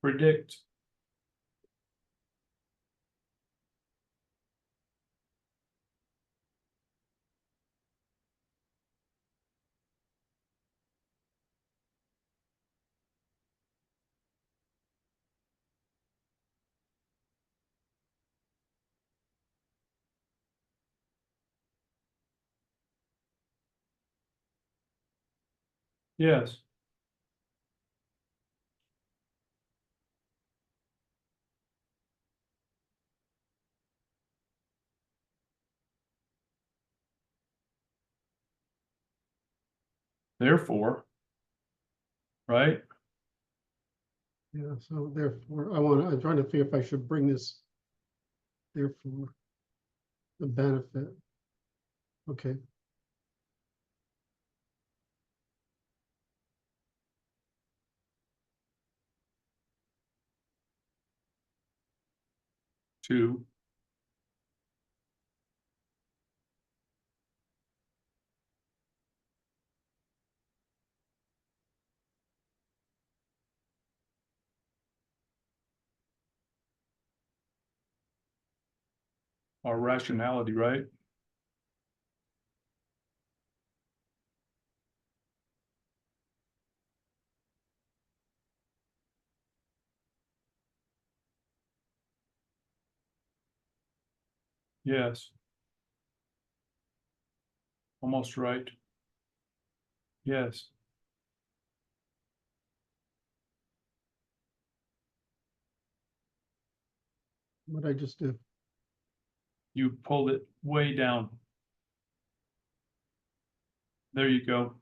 Predict. Yes. Therefore, right?
Yeah, so therefore I'm trying to figure if I should bring this therefore, the benefit. Okay,
to our rationality, right? Yes. Almost right. Yes.
what I just do?
You pulled it way down. There you go.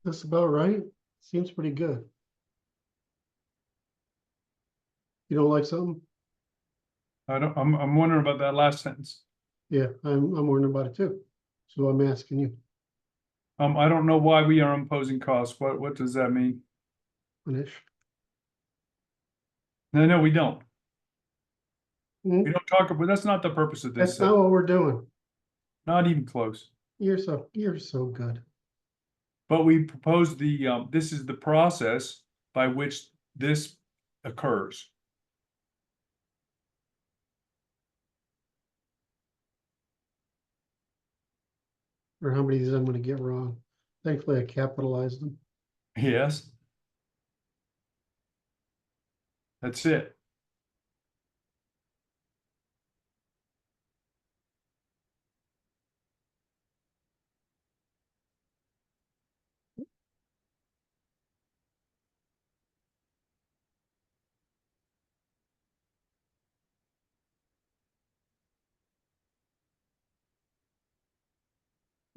That's about right. Seems pretty good. You don't like something?
I'm wondering about that last sentence.
Yeah, I'm wondering about it too. So I'm asking you,
I don't know why we are imposing costs. What does that mean?
Manish.
No, we don't.
Hmm?
We don't talk about, that's not the purpose of this.
That's not what we're doing.
Not even close.
You're so good.
But we propose this is the process by which this occurs.
Or how many of these I'm gonna get wrong. Thankfully, I capitalized them.
Yes. That's it.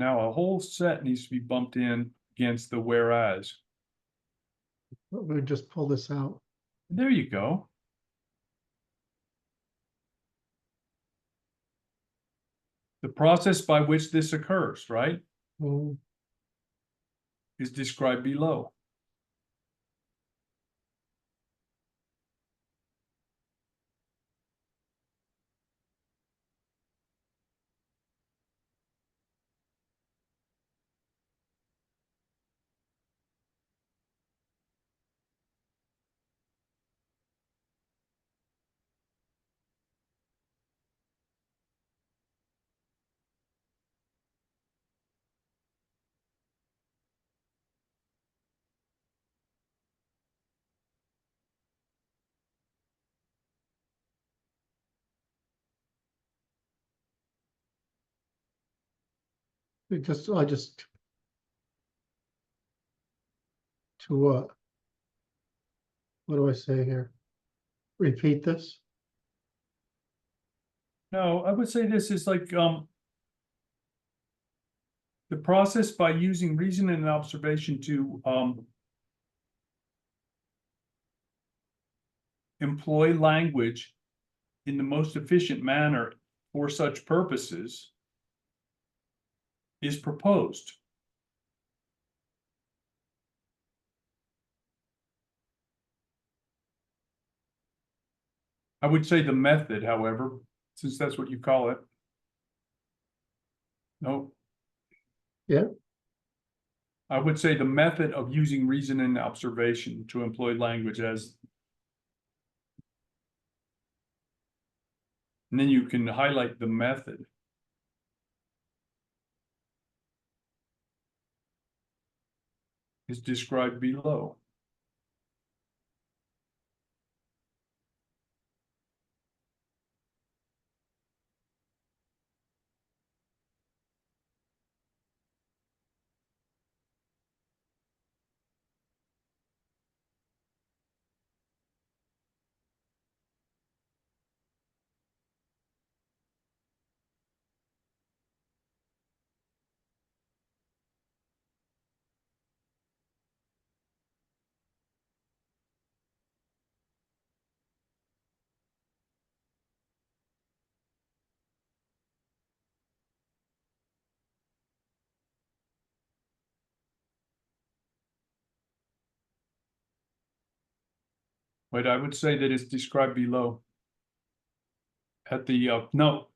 Now a whole set needs to be bumped in against the whereas.
But we just pull this out.
There you go. The process by which this occurs, right,
Hmm.
is described below.
I just to what? What do I say here? Repeat this?
No, I would say this is like the process by using reason and observation to employ language in the most efficient manner for such purposes is proposed. I would say the method, however, since that's what you call it. No.
Yeah.
I would say the method of using reason and observation to employ language as. And then you can highlight the method. Is described below. But I would say that it's described below. At the, no.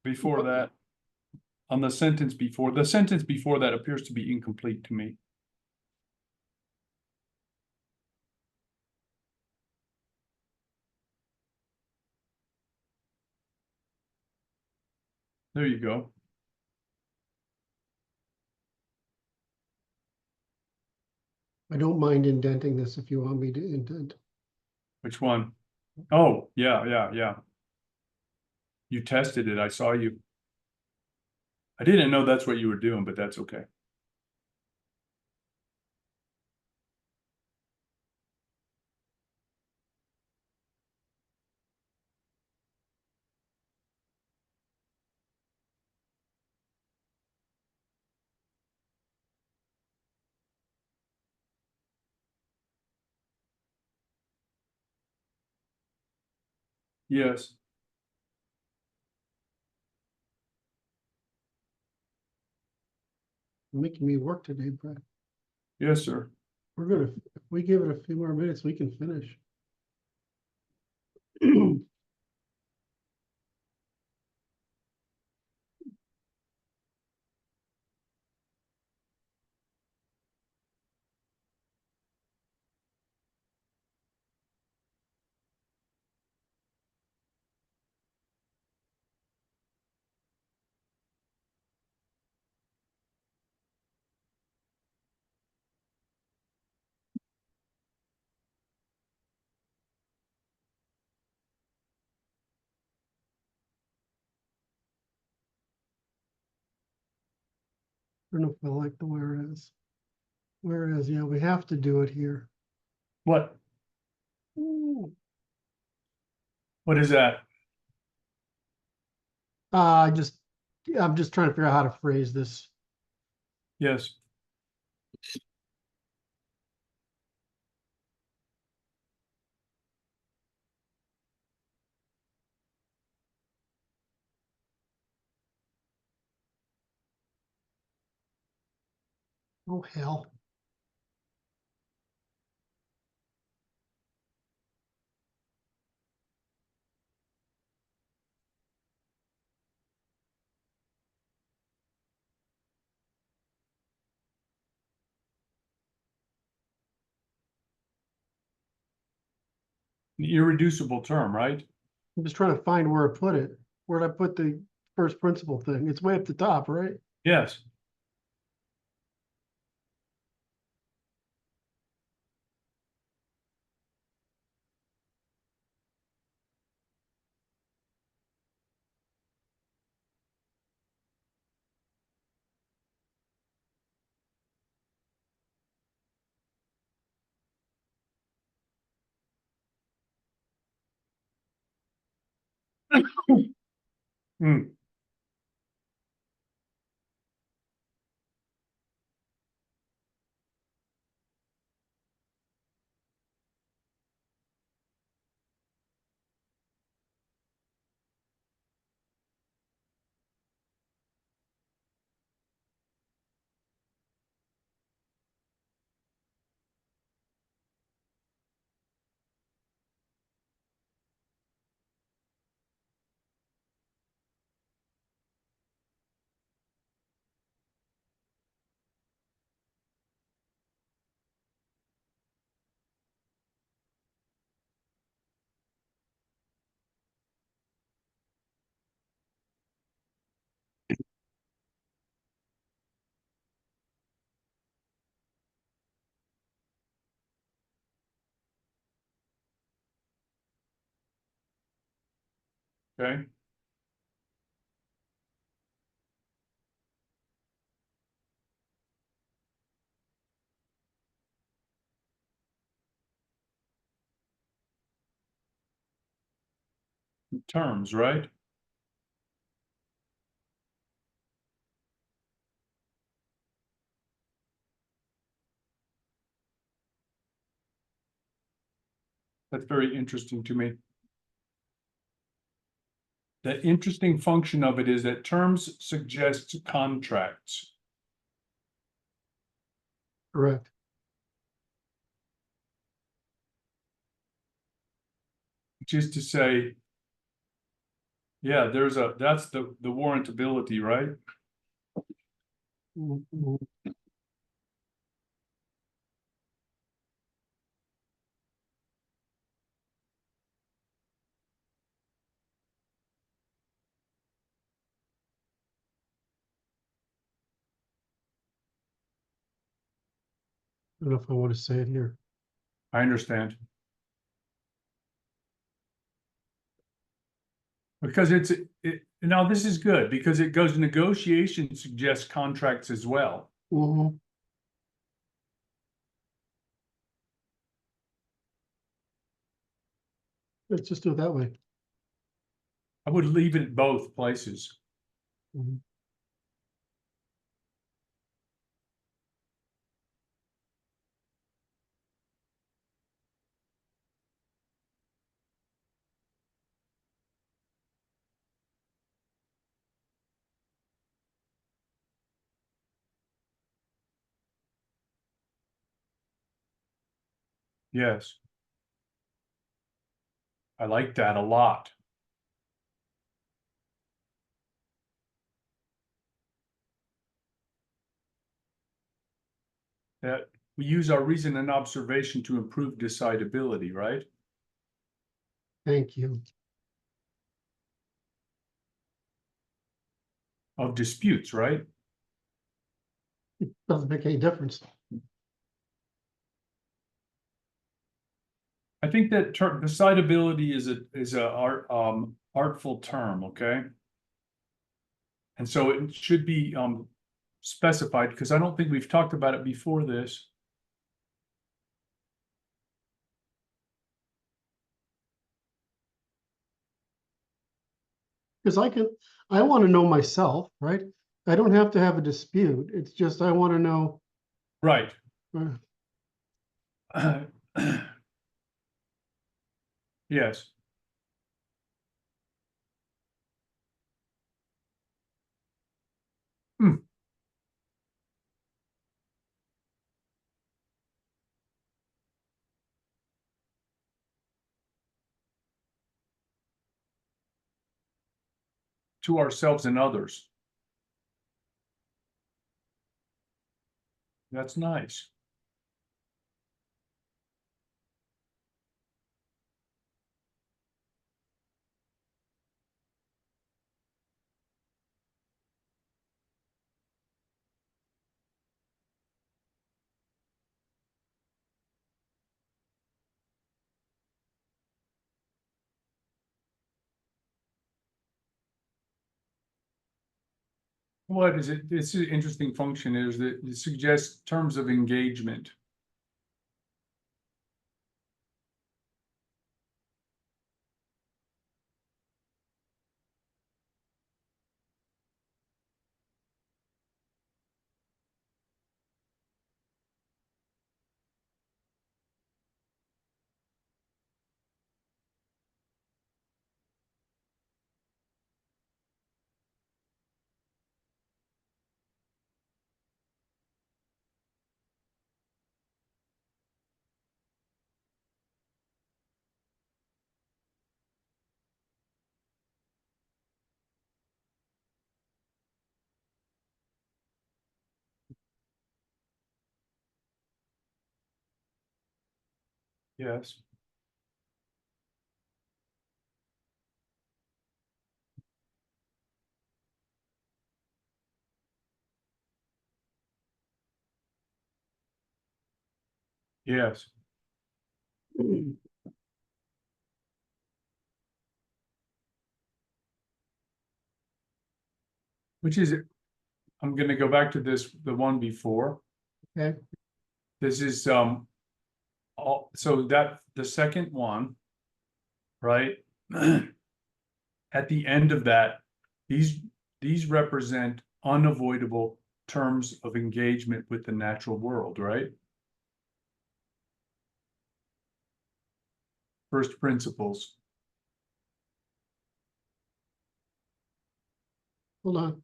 Before that. On the sentence before that appears to be incomplete to me. There you go.
I don't mind indenting this if you want me to indent.
Which one? Oh, yeah. You tested it. I saw you. I didn't know that's what you were doing, but that's okay. Yes.
You're making me work today, Brad.
Yes, sir.
We're gonna, if we give it a few more minutes, we can finish. I don't know if I like the whereas. Whereas, yeah, we have to do it here.
What?
Ooh.
What is that?
I'm just trying to figure out how to phrase this.
Yes.
Oh, hell.
An irreducible term, right?
I'm just trying to find where I put it. Where'd I put the first principle thing? It's way up the top, right?
Yes. Hmm. Okay. Terms, right? That's very interesting to me. The interesting function of it is that terms suggest contracts.
Correct.
Which is to say, yeah, that's the warrantability, right?
Mhm. I don't know if I want to say it here.
I understand. Because now this is good because it goes negotiation suggests contracts as well.
Mhm. Let's just do it that way.
I would leave it both places.
Mhm.
Yes. I like that a lot. That we use our reason and observation to improve decidability, right?
Thank you.
Of disputes, right?
It doesn't make any difference.
I think that decidability is a artful term, okay? And so it should be specified because I don't think we've talked about it before this.
Because I want to know myself, right? I don't have to have a dispute. It's just I want to know.
Right.
uh,
Yes. Hmm. To ourselves and others. That's nice. What is it? This is an interesting function is that it suggests terms of engagement. Yes. Yes. Which is, I'm gonna go back to this, the one before.
Okay.
This is, so that, the second one, right? At the end of that, these represent unavoidable terms of engagement with the natural world, right? First principles.
Hold on.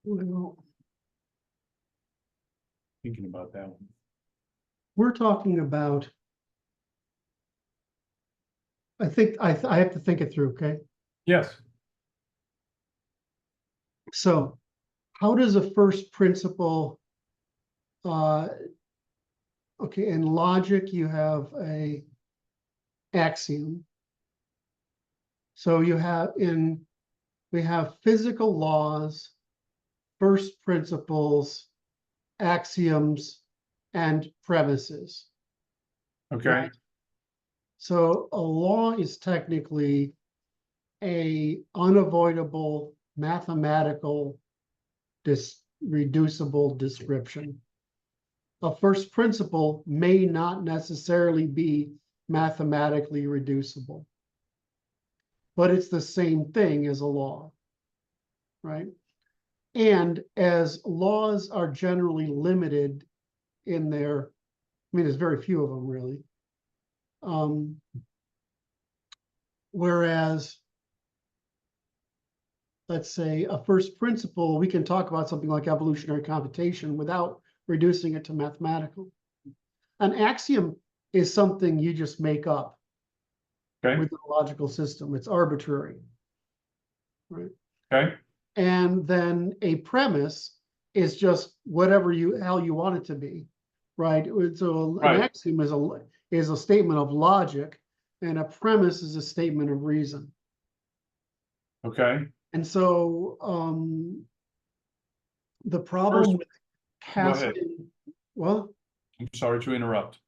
Well,
Thinking about that one.
we're talking about, I think I have to think it through, okay?
Yes.
So how does a first principle, okay, in logic, you have a axiom. So we have physical laws, first principles, axioms, and premises.
Okay.
Right. So a law is technically a unavoidable mathematical reducible description. A first principle may not necessarily be mathematically reducible, but it's the same thing as a law, right? And as laws are generally limited in their, I mean, there's very few of them really. Whereas, let's say a first principle, we can talk about something like evolutionary computation without reducing it to mathematical. An axiom is something you just make up
Okay.
within a logical system. It's arbitrary, right?
Okay.
And then a premise is just whatever how you want it to be, right? So an
Right.
axiom is a statement of logic, and a premise is a statement of reason.
Okay.
And so the problem with
Go ahead.
casting, well,
I'm sorry to interrupt.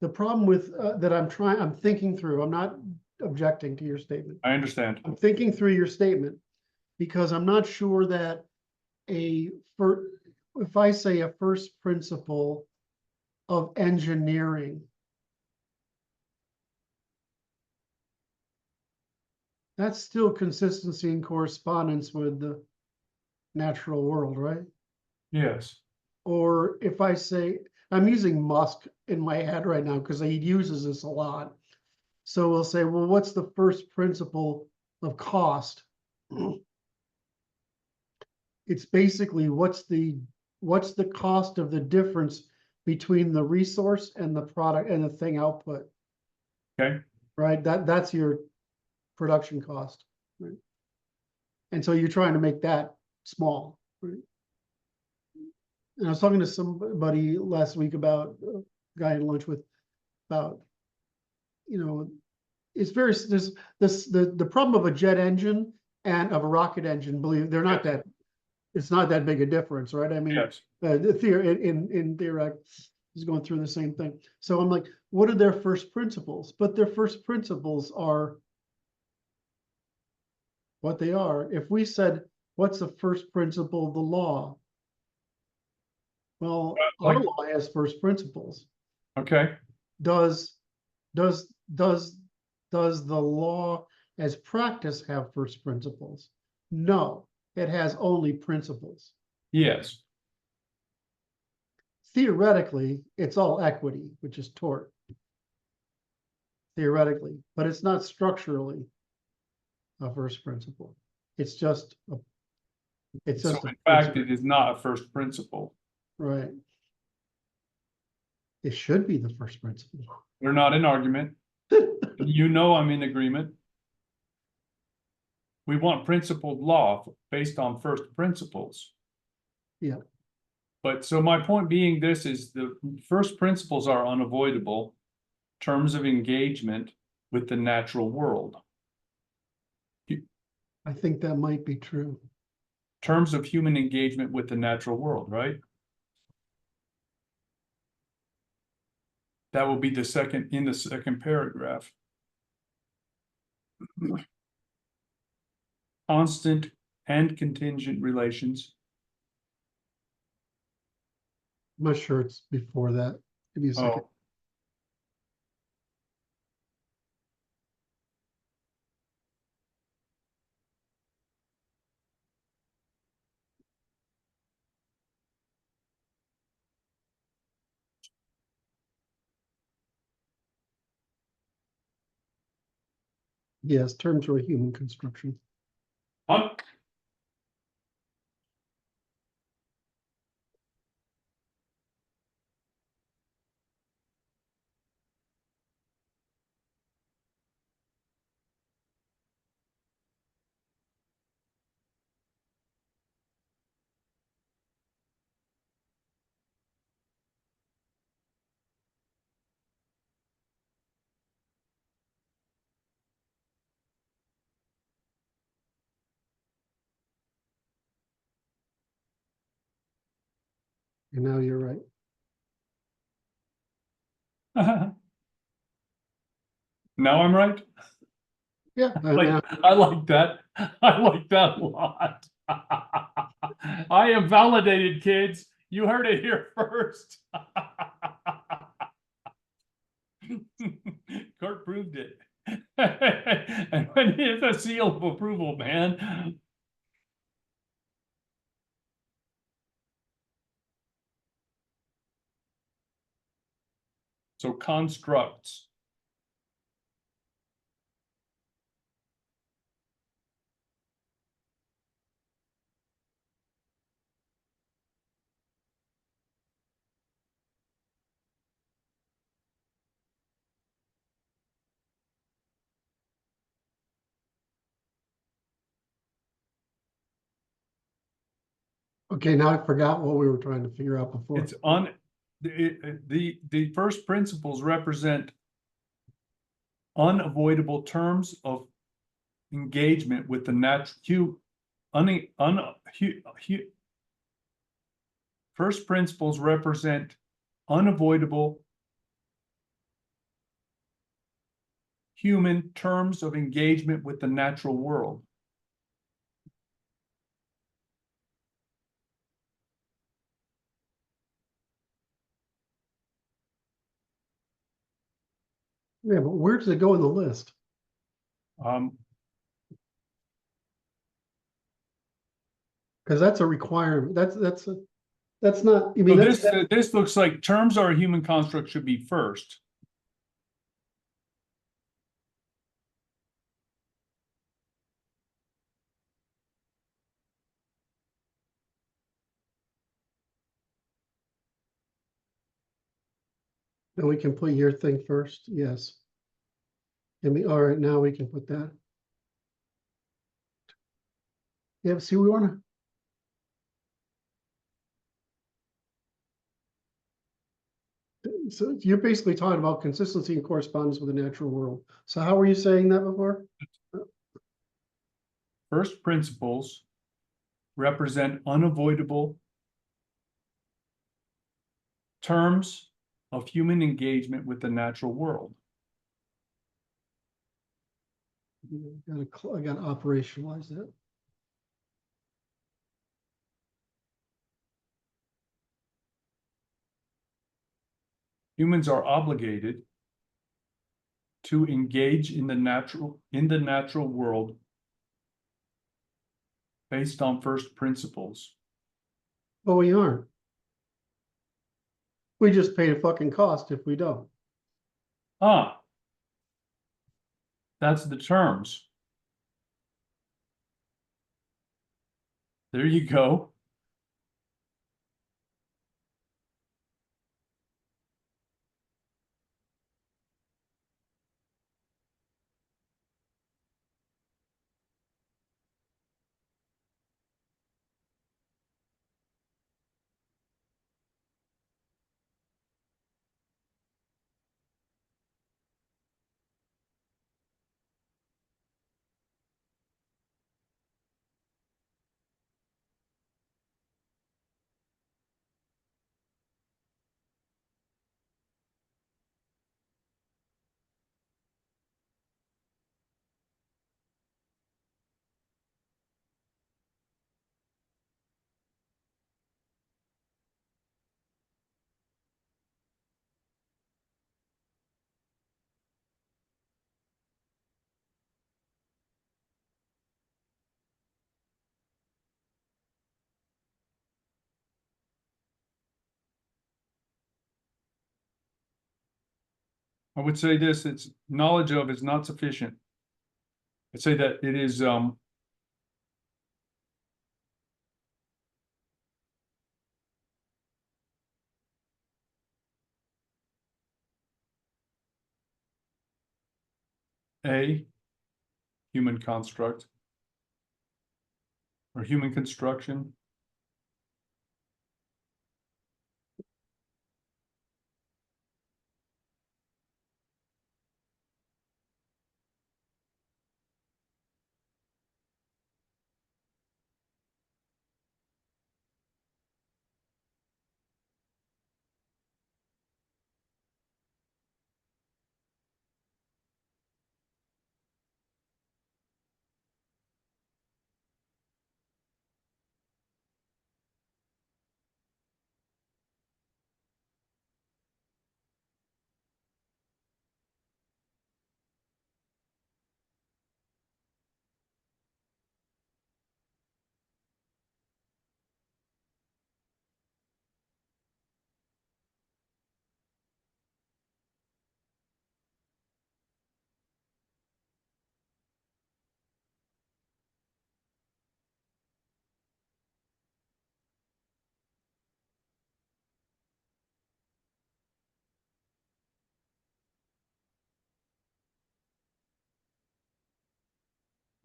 the problem with that I'm thinking through, I'm not objecting to your statement.
I understand.
I'm thinking through your statement because I'm not sure that if I say a first principle of engineering, that's still consistency and correspondence with the natural world, right?
Yes.
Or if I say, I'm using Musk in my head right now because he uses this a lot. So we'll say, well, what's the first principle of cost? It's basically what's the cost of the difference between the resource and the product and the thing output,
Okay.
right? That's your production cost, right? And so you're trying to make that small, right? And I was talking to somebody last week about a guy at lunch with about, you know, it's very, there's the problem of a jet engine and of a rocket engine, believe they're not that, it's not that big a difference, right? I mean,
Yes.
the theory in theory is going through the same thing. So I'm like, what are their first principles? But their first principles are what they are. If we said, what's the first principle of the law? Well, our law has first principles.
Okay.
Does the law as practice have first principles? No, it has only principles.
Yes.
Theoretically, it's all equity, which is tort. Theoretically, but it's not structurally a first principle. It's just a, it's just
So
a
in fact,
principle.
it is not a first principle.
Right. It should be the first principle.
We're not in argument. You know I'm in agreement. We want principled law based on first principles.
Yeah.
But so my point being this is the first principles are unavoidable terms of engagement with the natural world.
I think that might be true.
Terms of human engagement with the natural world, right? That will be the second, in the second paragraph. Constant and contingent relations.
I'm not sure it's before that. Give me a second.
Oh,
Yes, terms are a human construction.
huh?
And now you're right.
Now I'm right.
Yeah,
I like that. I like that a lot. I am validated, kids. You heard it here first. Curt proved it. And when it's a seal of approval, man. So constructs.
okay, now I forgot what we were trying to figure out before.
It's the first principles represent unavoidable terms of engagement with the natural first principles represent unavoidable human terms of engagement with the natural world.
Yeah, but where does it go in the list? Because that's a requirement. That's not, I mean,
So this looks like terms are a human construct should be first.
and we can put your thing first. Yes. All right, now we can put that. Yeah, see, we want to. So you're basically talking about consistency and correspondence with the natural world. So how were you saying that before?
First principles represent unavoidable terms of human engagement with the natural world.
I gotta operationalize that.
Humans are obligated to engage in the natural world based on first principles.
But we aren't. We just pay a fucking cost if we don't.
Ah, that's the terms. There you go. I would say this, it's knowledge of is not sufficient. I'd say that it is, a human construct or human construction.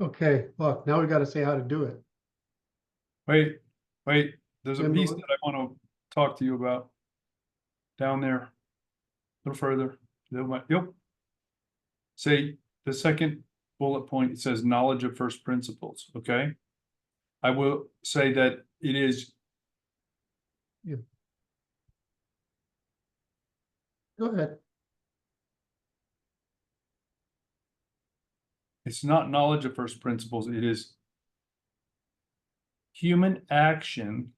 Okay, look, now we gotta say how to do it.
Wait, there's a
Jim,
piece that I want to talk to you about. Down there, a little further. Yep. Say the second bullet point, it says knowledge of first principles, okay? I will say that it is,
Go ahead.
it's not knowledge of first principles, it is human action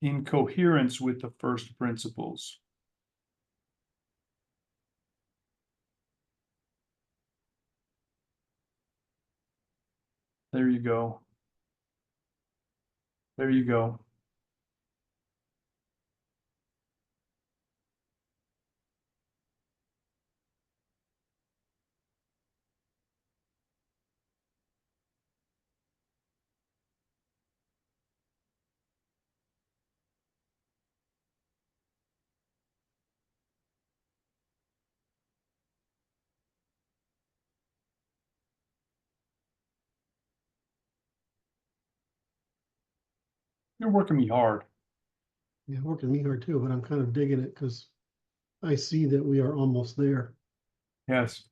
in coherence with the first principles. There you go. There you go. You're working me hard.
Yeah, working me hard too, but I'm kind of digging it because I see that we are almost there.
Yes.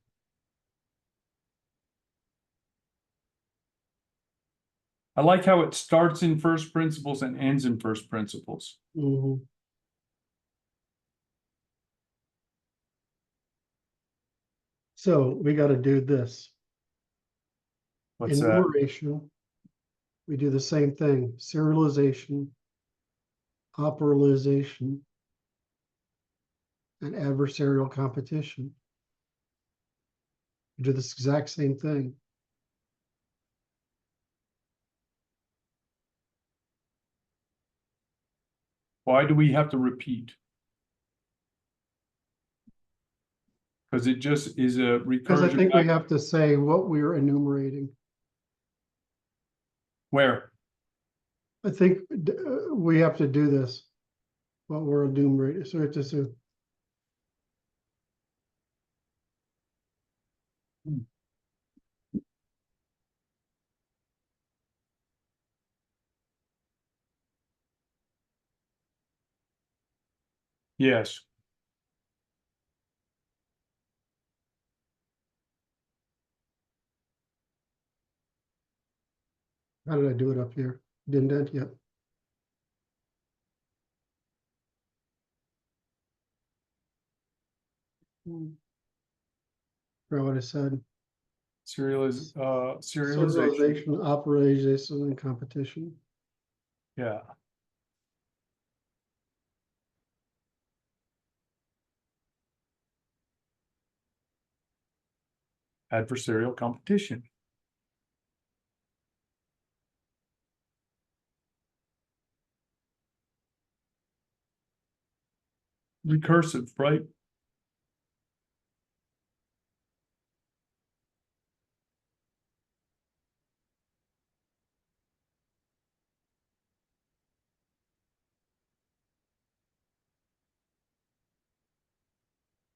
I like how it starts in first principles and ends in first principles.
Mhm. So we got to do this.
What's that?
Enumeration. We do the same thing. Serialization, operalization, and adversarial competition. We do this exact same thing.
Why do we have to repeat? Because it just is a
Because I
recursion
think we
back.
have to say what we are enumerating.
Where?
I think we have to do this. What we're enumerating. So it's just a.
Yes.
How did I do it up here? Didn't end yet. Forgot what I said.
Serialization.
Serialization, operation, and competition.
Yeah. Adversarial competition. recursive, right?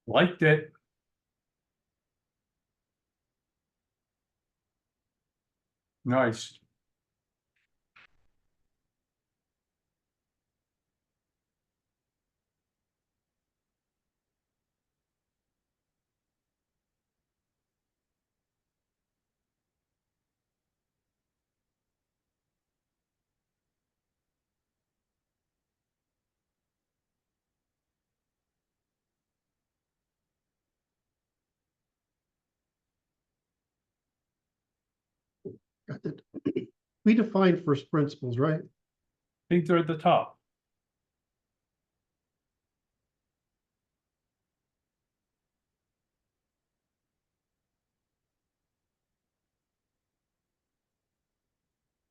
Liked it. Nice.
We defined first principles, right?
I think they're at the top.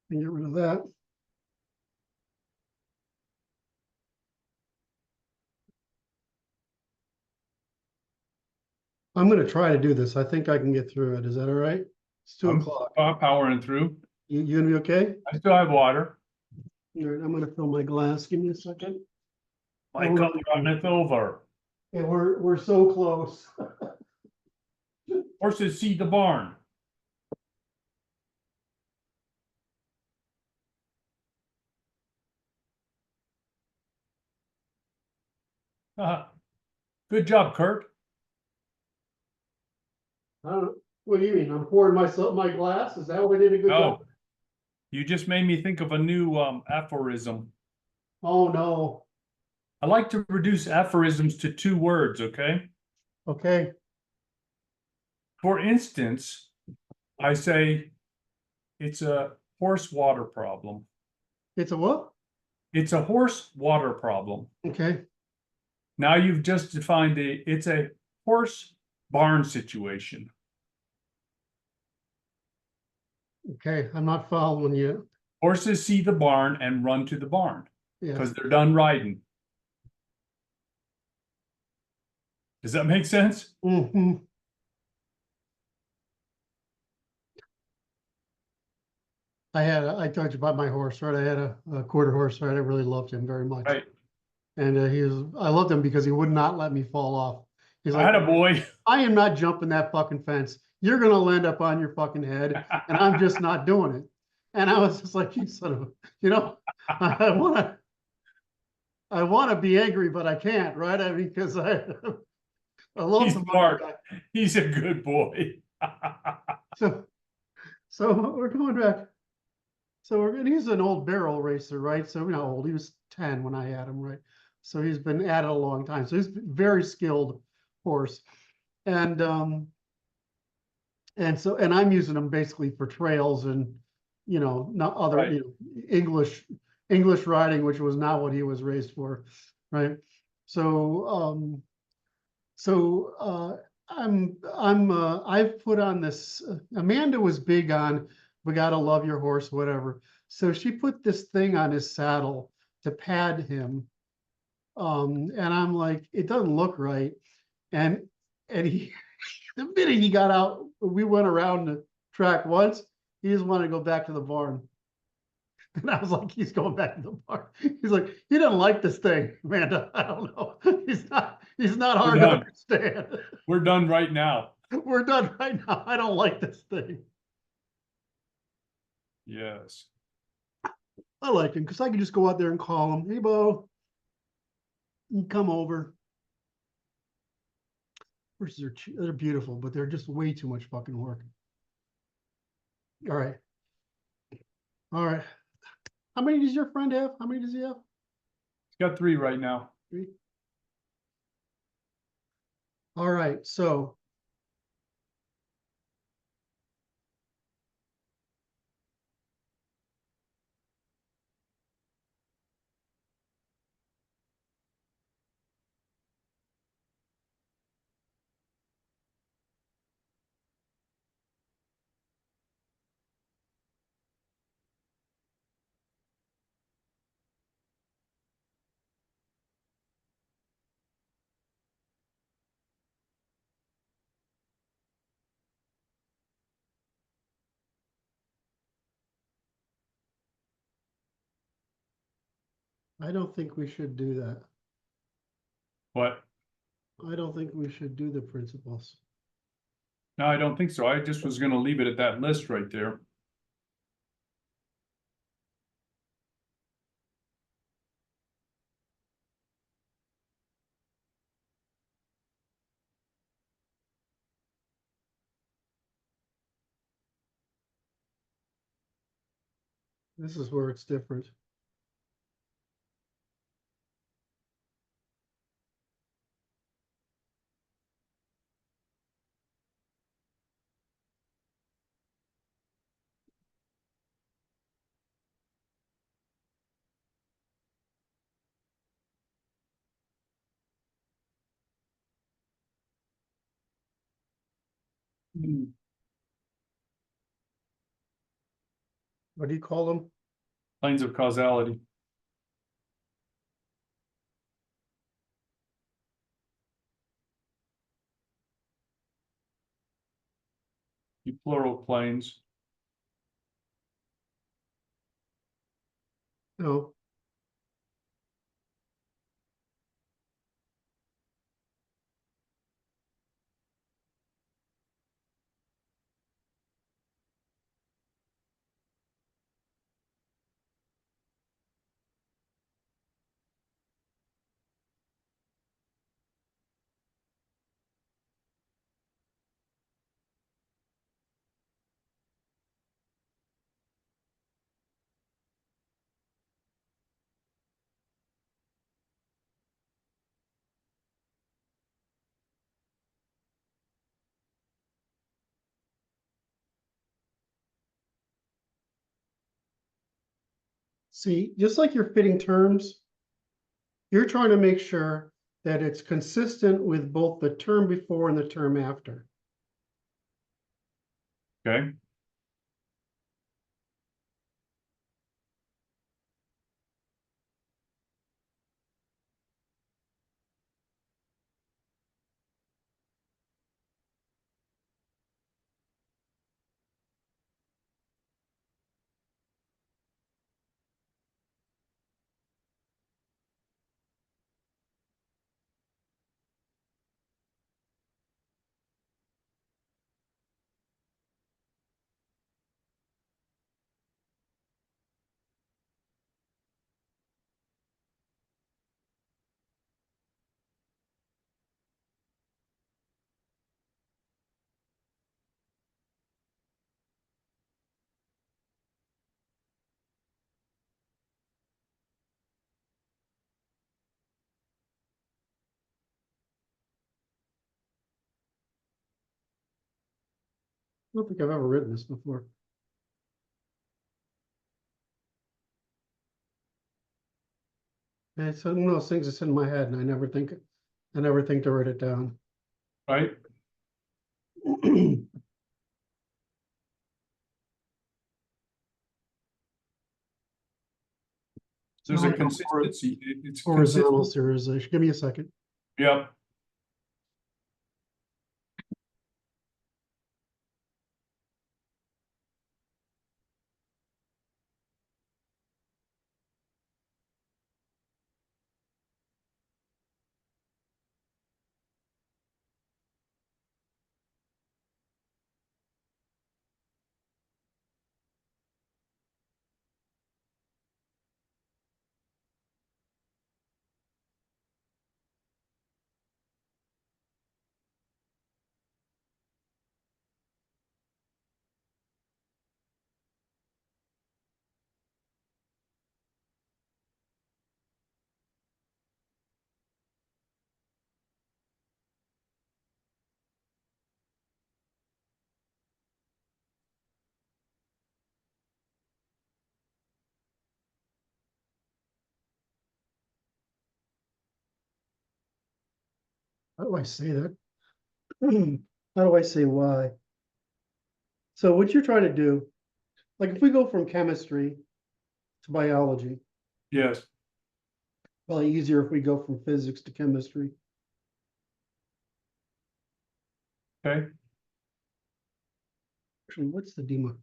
Get rid of that. I'm going to try to do this. I think I can get through it. Is that all right? It's 2 o'clock.
Powering through.
You gonna be okay?
I still have water.
All right, I'm gonna fill my glass. Give me a second.
My
Oh,
cup
really?
runneth over.
Yeah, we're so close.
Horses see the barn. Good job, Curt.
I don't know. What do you mean? I'm pouring myself my glass? Is that what I did a good job?
Oh, you just made me think of a new aphorism.
Oh no.
I like to reduce aphorisms to 2 words, okay?
Okay.
For instance, I say it's a horse water problem.
It's a what?
It's a horse water problem.
Okay.
Now you've just defined it's a horse barn situation.
Okay. I'm not following you.
Horses see the barn and run to the barn
Yeah.
because they're done riding. Does that make sense?
Mm-hmm. I told you about my horse, right? I had a quarter horse, right? I really loved him very much.
Right.
And I loved him because he would not let me fall off. He's like,
Attaboy.
I am not jumping that fucking fence. You're gonna land up on your fucking head, and I'm just not doing it. And I was just like, you son of a, I wanna be angry, but I can't, right? I mean, because I love
He's
the
smart. He's a good boy.
So we're going back. So he's an old barrel racer, right? So old. He was 10 when I had him, right? So he's been at it a long time. So he's a very skilled horse. And and I'm using them basically for trails and not other
Right.
English riding, which was not what he was raised for, right? So I've put on this. Amanda was big on we gotta love your horse, whatever. So she put this thing on his saddle to pad him, and I'm like, it doesn't look right, and he the minute he got out, we went around the track once. He just wanted to go back to the barn. And I was like, he's going back to the barn. He's like, he doesn't like this thing, Amanda. I don't know. He's not hard to understand.
We're done right now.
We're done right now. I don't like this thing.
Yes.
I like him because I can just go out there and call him, hey, Bo, you come over. Horses they're beautiful, but they're just way too much fucking work. All right. All right. How many does your friend have? How many does he have?
He's got 3 right now.
3. All right. So I don't think we should do that.
But
I don't think we should do the principles.
no, I don't think so. I just was gonna leave it at that list right there.
This is where it's different. What do you call them?
Planes of causality. The plural planes.
No. See, just like you're fitting terms, you're trying to make sure that it's consistent with both the term before and the term after.
Okay.
I don't think I've ever written this before. And it's one of those things that's in my head and I never think to write it down.
Right. There's a consistency. It's
Horizontal
consistent.
serialization. Give me a second.
Yep.
How do I say that? How do I say why? So what you're trying to do, like if we go from chemistry to biology,
Yes.
probably easier if we go from physics to chemistry.
Okay.
Actually, what's the demo?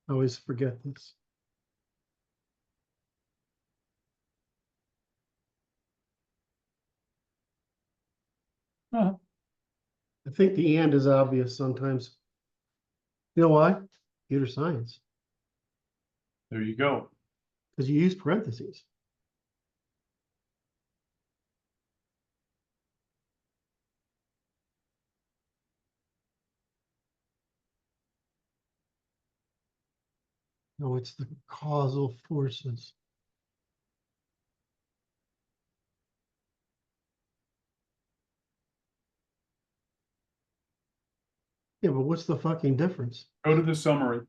I always forget this.
Uh-huh.
I think the and is obvious sometimes. You know why? Computer science,
There you go.
because you use parentheses. No, it's the causal forces. Yeah, but what's the fucking difference?
Go to the summary.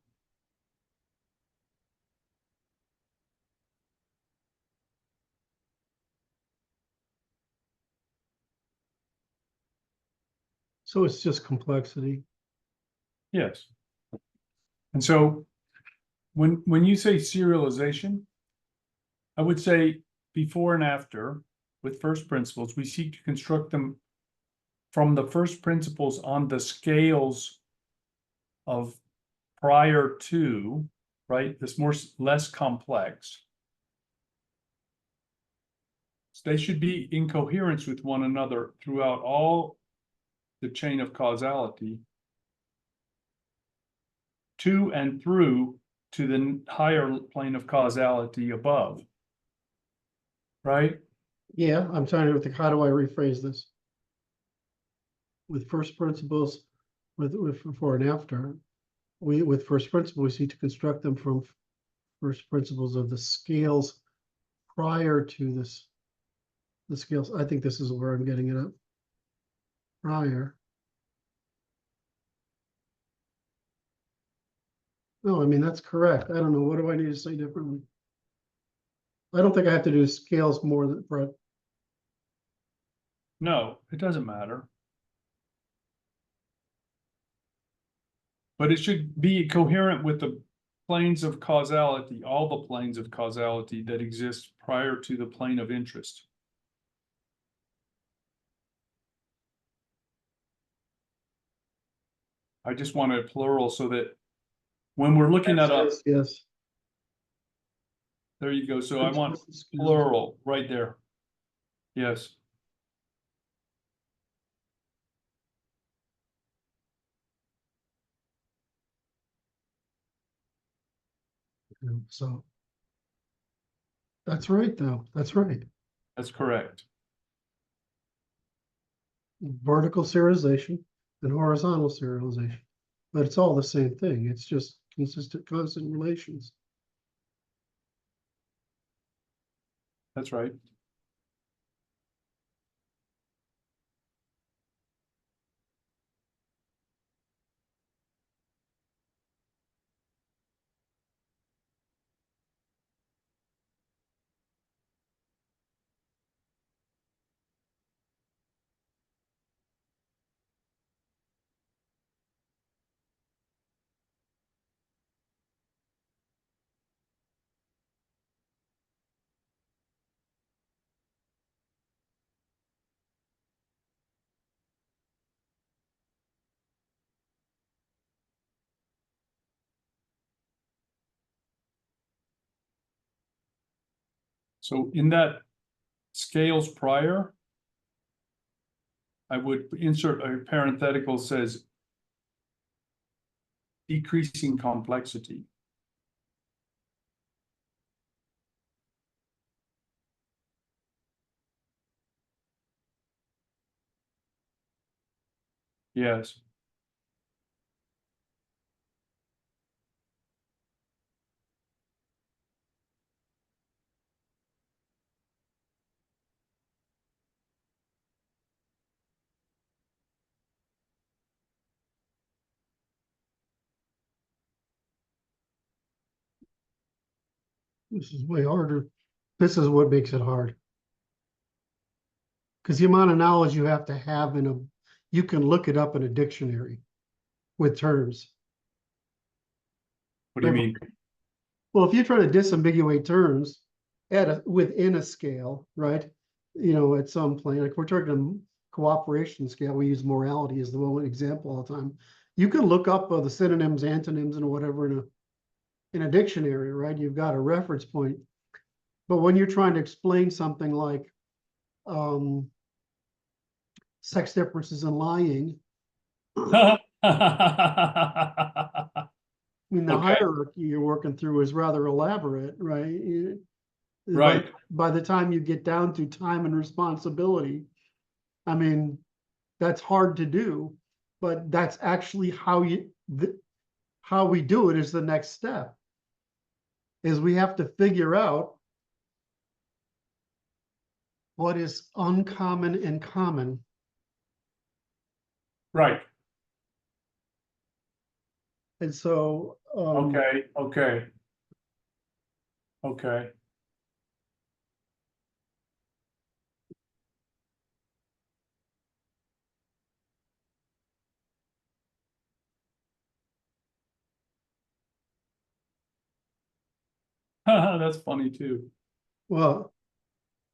So it's just complexity.
Yes. And so when you say serialization, I would say before and after with first principles, we seek to construct them from the first principles on the scales of prior to, right? This less complex. So they should be in coherence with one another throughout all the chain of causality to and through to the higher plane of causality above. Right?
Yeah, I'm trying to think, how do I rephrase this? With first principles, with before and after, with first principles, we seek to construct them from first principles of the scales prior to this. The scales, I think this is where I'm getting it up. Prior. No, I mean, that's correct. I don't know. What do I need to say differently? I don't think I have to do scales more than, Brett.
No, it doesn't matter. But it should be coherent with the planes of causality, all the planes of causality that exist prior to the plane of interest. I just want a plural so that when we're looking at a,
Yes.
there you go. So I want plural right there. Yes.
So that's right, though. That's right.
That's correct.
Vertical serialization and horizontal serialization. But it's all the same thing. It's just consistent, constant relations.
That's right. So in that scales prior, I would insert a parenthetical says decreasing complexity. Yes.
This is way harder. This is what makes it hard. Because the amount of knowledge you have to have in a, you can look it up in a dictionary with terms.
What do you mean?
Well, if you try to disambiguate terms within a scale, right? You know, at some plane, like we're talking cooperation scale, we use morality as the one example all the time. You can look up the synonyms, antonyms, and whatever in in a dictionary, right? You've got a reference point. But when you're trying to explain something like sex differences in lying, I mean, the
Okay,
hierarchy you're working through is rather elaborate, right?
right,
By the time you get down to time and responsibility, I mean, that's hard to do, but that's actually how we do it is the next step. Is we have to figure out what is uncommon and common.
right.
And so,
Okay, okay, okay. That's funny too.
well,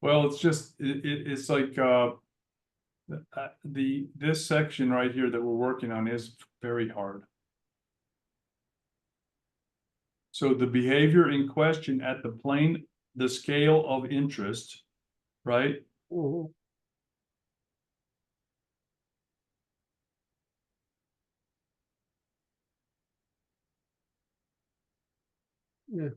Well, it's just it's like this section right here that we're working on is very hard. So the behavior in question at the scale of interest, right?
mhm, yeah,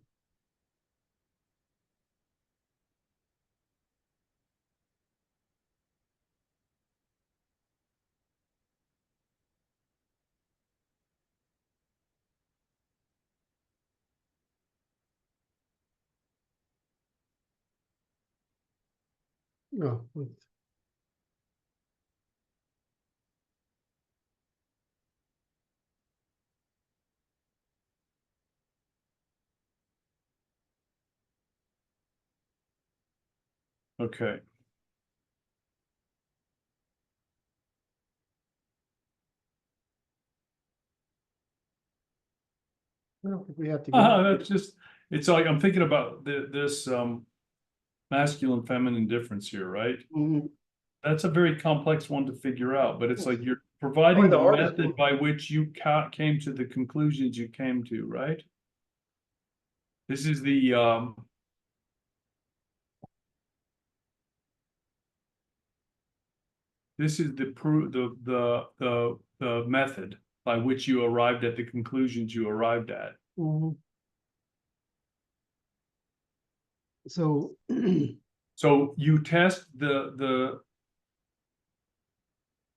no,
Okay.
I don't think we have to go.
That's just it's like I'm thinking about this masculine feminine difference here, right?
Mhm.
That's a very complex one to figure out, but it's
Yes.
like you're
Probably
providing
the
the
hardest
method
one.
by which you came to the conclusions you came to, right? This is the method by which you arrived at the conclusions you arrived at.
Mhm. So,
So you test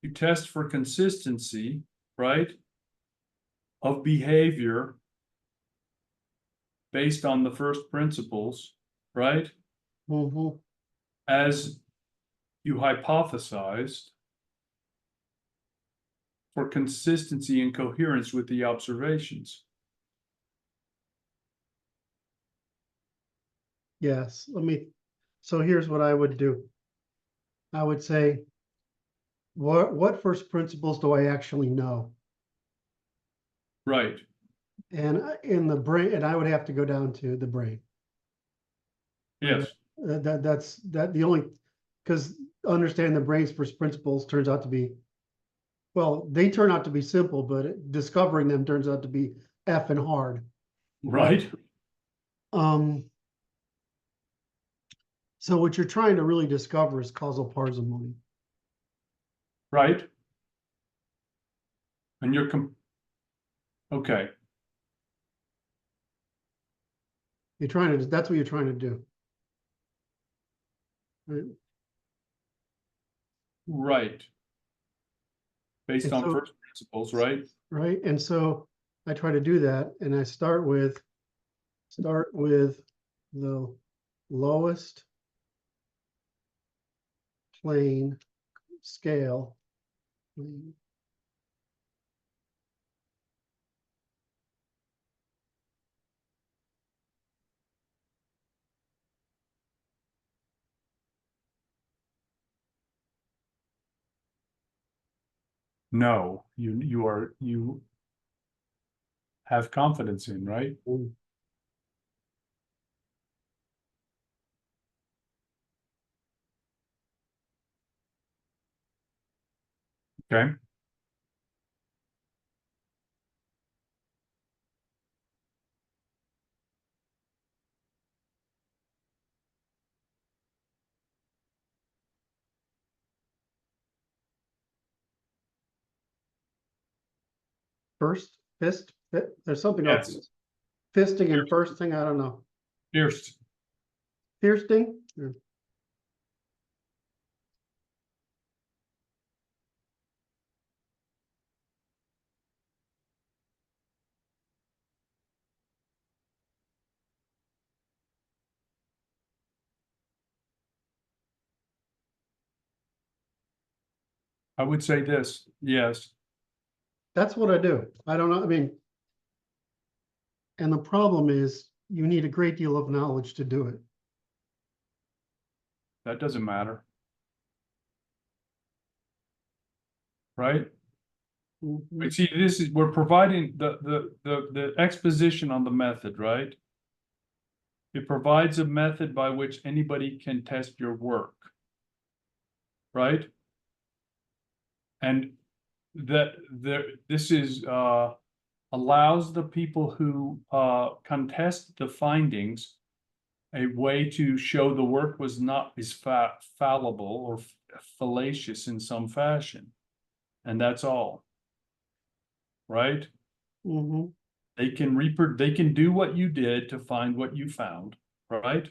you test for consistency, right? Of behavior based on the first principles, right?
mhm,
As you hypothesized for consistency and coherence with the observations.
yes, so here's what I would do. I would say, what first principles do I actually know?
Right.
And in the brain, and I would have to go down to the brain. Right?
Yes.
That's the only, because understanding the brain's first principles turns out to be, well, they turn out to be simple, but discovering them turns out to be effing hard.
Right.
Um, so what you're trying to really discover is causal parsimony.
Right. And you're okay.
That's what you're trying to do. Right?
Right. Based
And
on
so,
first principles, right?
right? And so I try to do that, and I start with the lowest plane scale.
No, you have confidence in, right? Okay.
There's something
Yes.
else. Fisting and firsting, I don't know.
Pierced.
Firsting? Yeah.
I would say this, yes.
That's what I do. I don't know, I mean. And the problem is, you need a great deal of knowledge to do it.
That doesn't matter. Right?
Mhm.
But see, this is, we're providing the exposition on the method, right? It provides a method by which anybody can test your work. Right? And this is allows the people who contest the findings a way to show the work was not fallible or fallacious in some fashion. And that's all. Right?
Mhm.
They can do what you did to find what you found, right?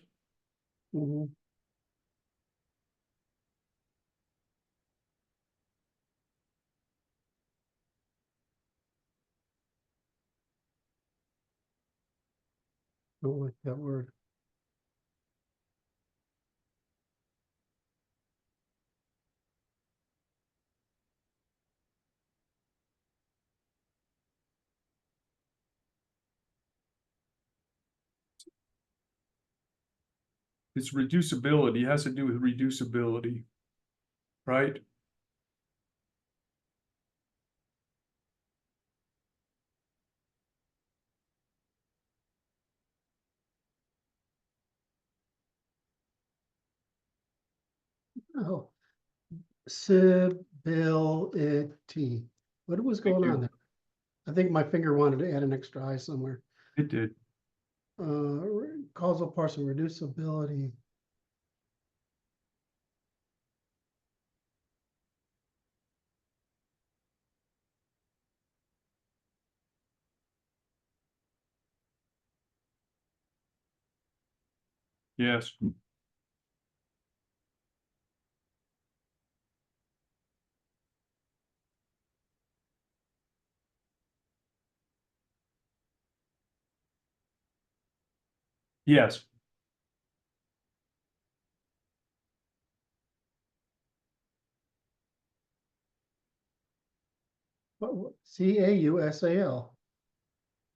Mhm. Don't like that word.
It's reducibility. It has to do with reducibility, right?
Oh, civility. What was going on there? I think my finger wanted to add an extra I somewhere.
It did.
Causal parts and reducibility.
Yes. Yes.
Causal.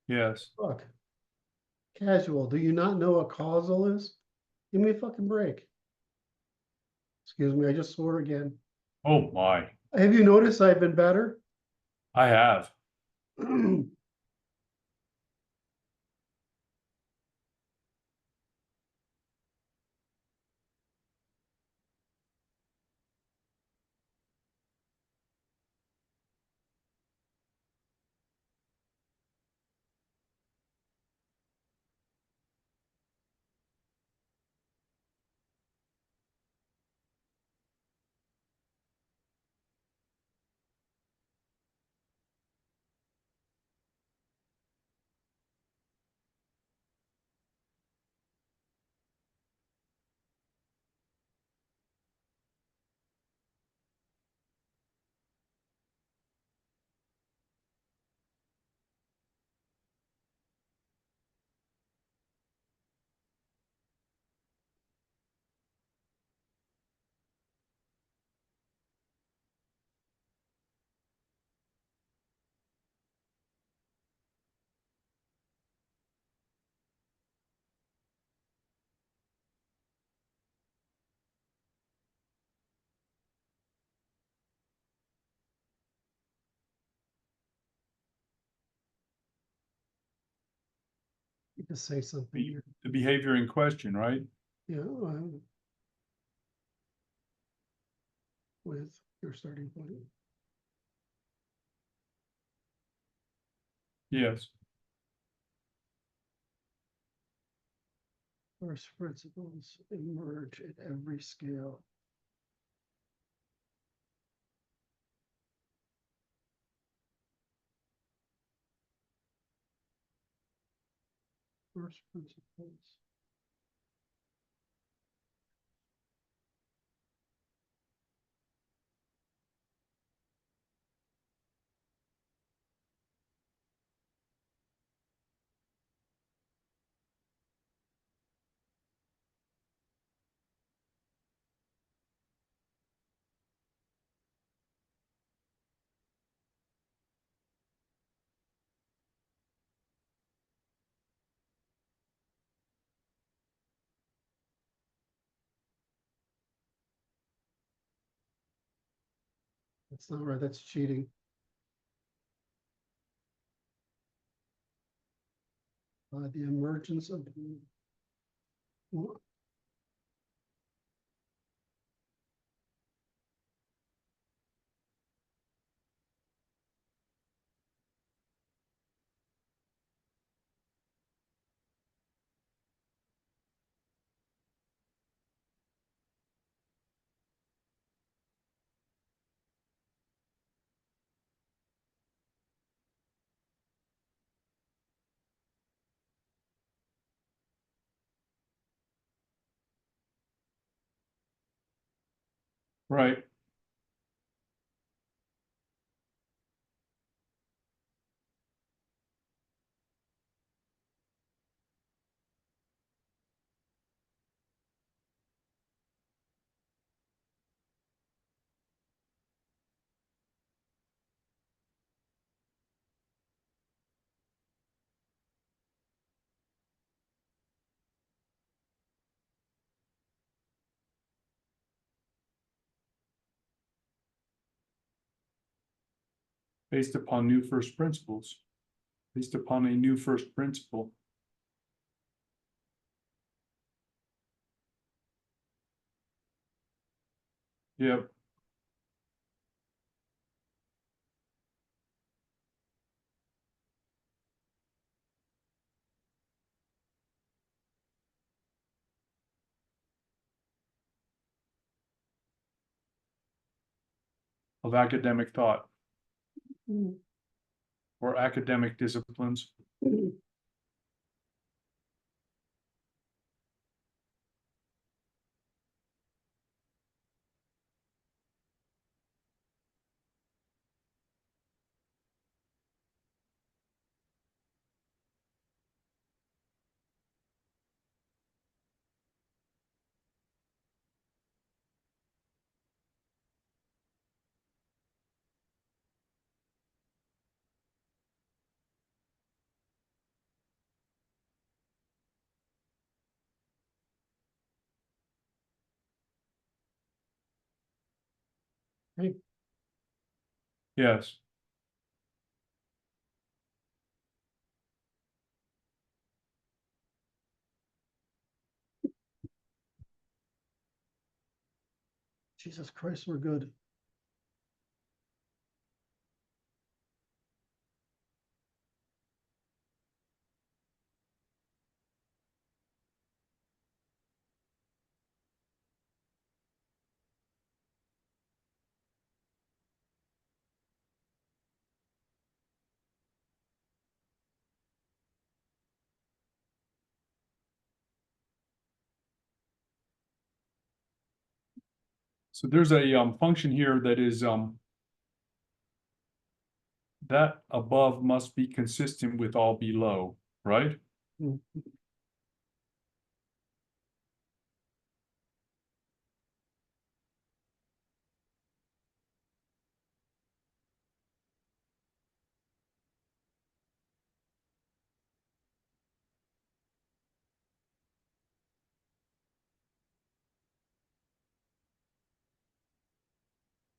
Yes.
Fuck. Casual. Do you not know what causal is? Give me a fucking break. Excuse me, I just swore again.
Oh my.
Have you noticed I've been better?
I have.
You can say something here.
The behavior in question, right?
Yeah, with your starting point.
Yes.
First principles emerge at every scale. first principles. That's not right, that's cheating. The emergence of
Right. Based upon new first principles. Based upon a new first principle. Yep. Of academic thought or academic disciplines. Yes.
Jesus Christ, we're good.
So there's a function here that is that above must be consistent with all below, right?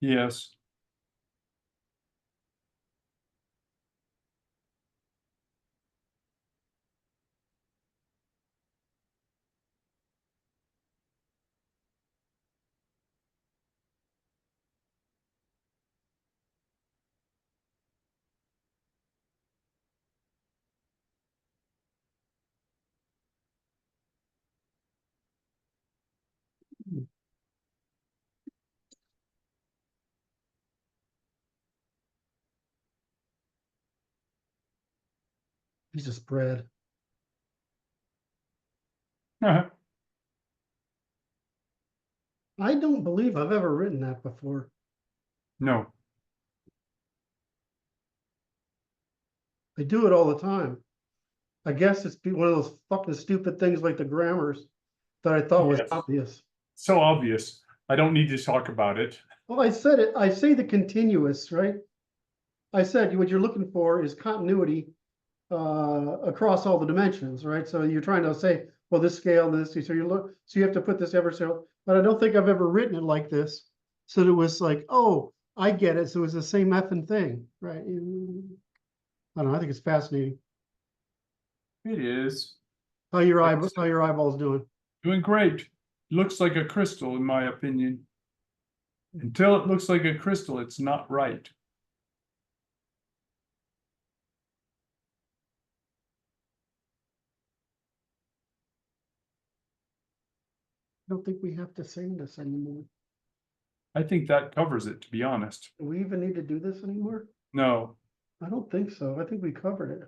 Yes.
Jesus, Brad. I don't believe I've ever written that before.
No,
I do it all the time. I guess it's one of those fucking stupid things like the grammars that I thought was
Yes.
obvious.
so obvious. I don't need to talk about it.
Well, I said it, I say the continuous, right? I said what you're looking for is continuity across all the dimensions, right? So you're trying to say, well, this scale, this, so you have to put this ever so, but I don't think I've ever written it like this. So it was like, oh, I get it. So it was the same effing thing, right? I don't know. I think it's fascinating.
It is.
How your eyeballs doing?
Doing great. Looks like a crystal, in my opinion. Until it looks like a crystal, it's not right.
I don't think we have to sing this anymore.
I think that covers it, to be honest.
Do we even need to do this anymore?
No,
I don't think so. I think we covered it.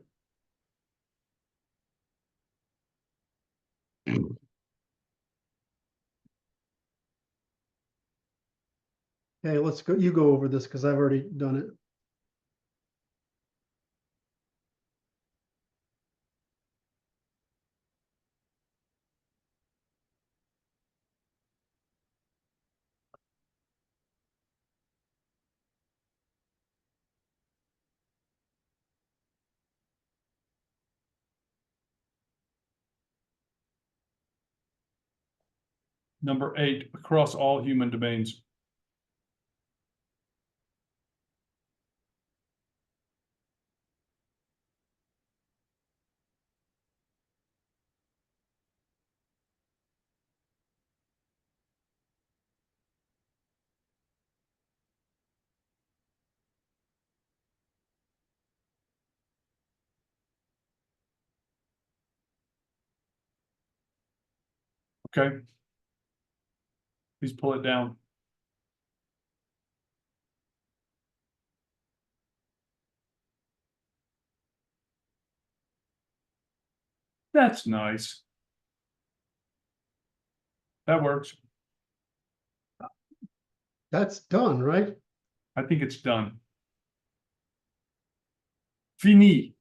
Okay, let's go. You go over this because I've already done it.
number 8, across all human domains. Okay. Please pull it down. That's nice. That works.
That's done, right?
I think it's done. Fini.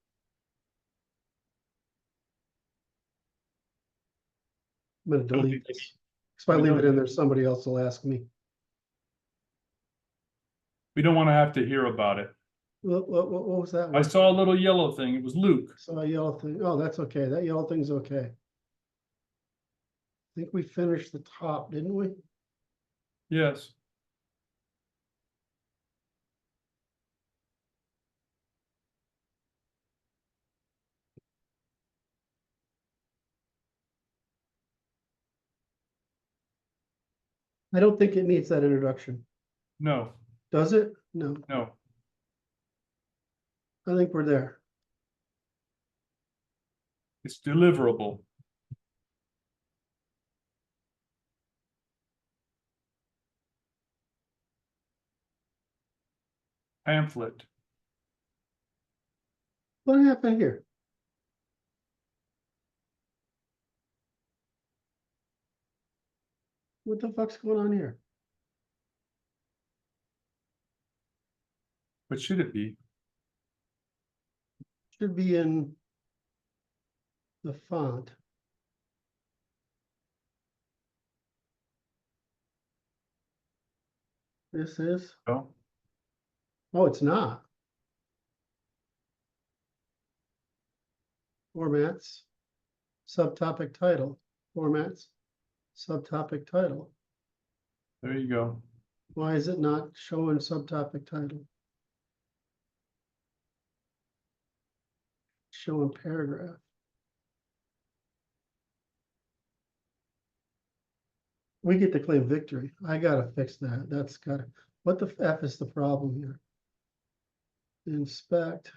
I'm gonna
Don't
delete
think
this. If I
we
leave
don't-
it in there, somebody else will ask me.
We don't want to have to hear about it.
What was that
I
one?
saw a little yellow thing. It was Luke.
Saw a yellow thing. Oh, that's okay. That yellow thing's okay. I think we finished the top, didn't we?
Yes.
I don't think it needs that introduction.
No,
Does it? No,
no.
I think we're there.
It's deliverable. Pamphlet.
What happened here? What the fuck's going on here?
What should it be?
Should be in the font. This is,
Oh,
oh, it's not. Formats, subtopic title, formats, subtopic title.
there you go.
Why is it not showing subtopic title? Showing paragraph. We get to claim victory. I gotta fix that. That's gotta, what the F is the problem here? Inspect.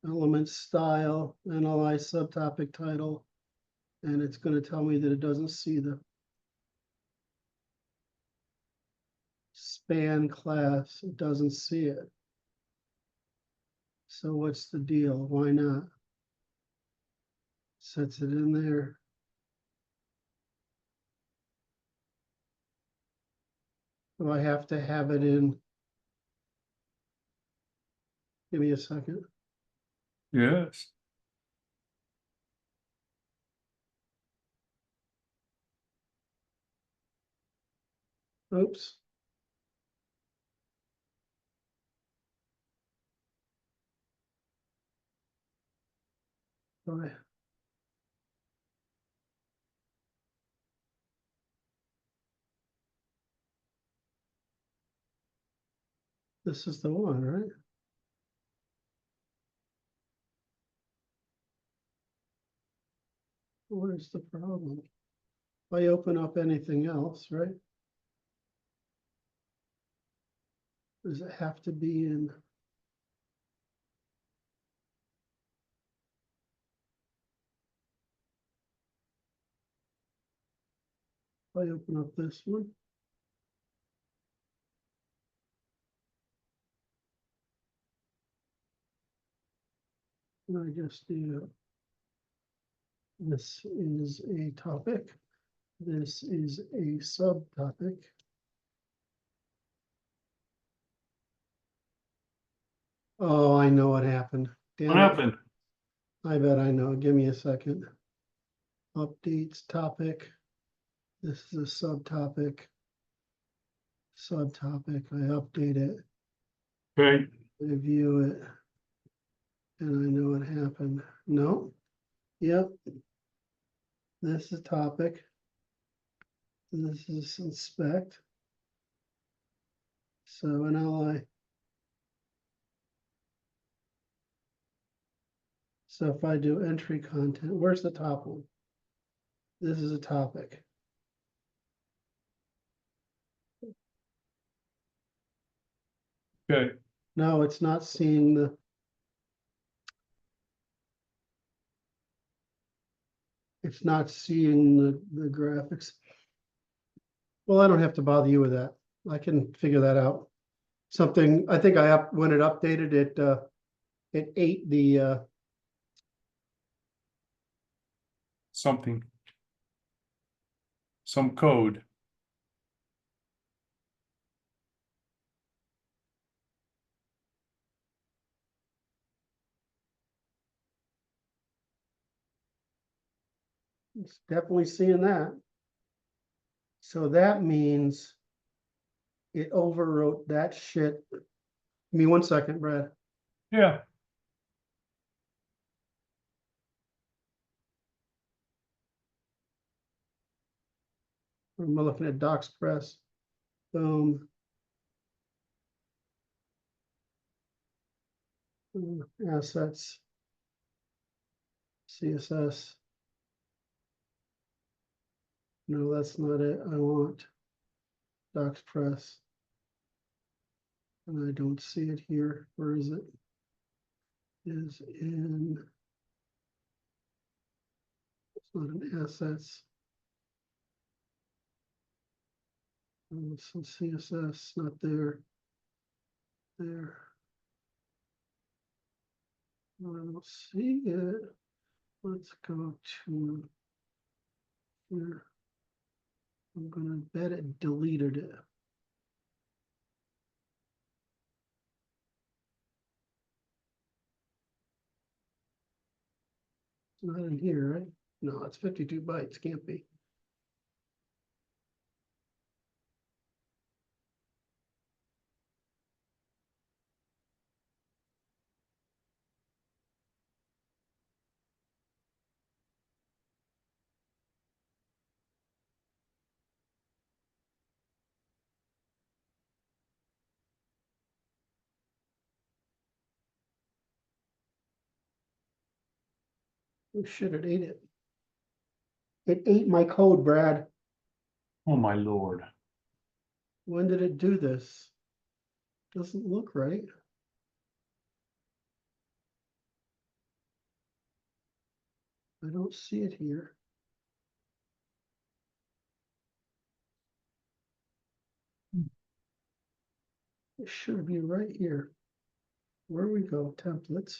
Element style, analyze subtopic title. And it's gonna tell me that it doesn't see the span class. It doesn't see it. So what's the deal? Why not? Sets it in there. Do I have to have it in? Give me a second.
Yes.
Oops. Sorry. This is the one, right? What is the problem? If I open up anything else, right? Does it have to be in? If I open up this one. And I just do. This is a topic. This is a subtopic. Oh, I know what happened. Damn
What
it.
happened?
I bet I know. Give me a second. Updates topic. This is a subtopic. Subtopic. I update it.
Okay.
I view it. And I know what happened. No. Yep. This is topic. This is inspect. So now so if I do entry content, where's the top one? This is a topic.
Okay.
No, it's not seeing the. It's not seeing the graphics. Well, I don't have to bother you with that. I can figure that out. Something, I think when it updated it ate the
Something. Some code.
it's definitely seeing that. So that means it overwrote that shit. Give me 1 second, Brad.
Yeah.
I'm looking at DocsPress. Boom. Assets. CSS. No, that's not it. I want DocsPress. And I don't see it here. Where is it? Is in. It's not an assets. Some CSS, not there. There. I don't see it. Let's go to here. I'm gonna bet it deleted it. It's not in here, right? No, it's 52 bytes, can't be. Oh shit, it ate it. It ate my code, Brad.
Oh my Lord.
When did it do this? Doesn't look right. I don't see it here. It should be right here. Where we go, templates.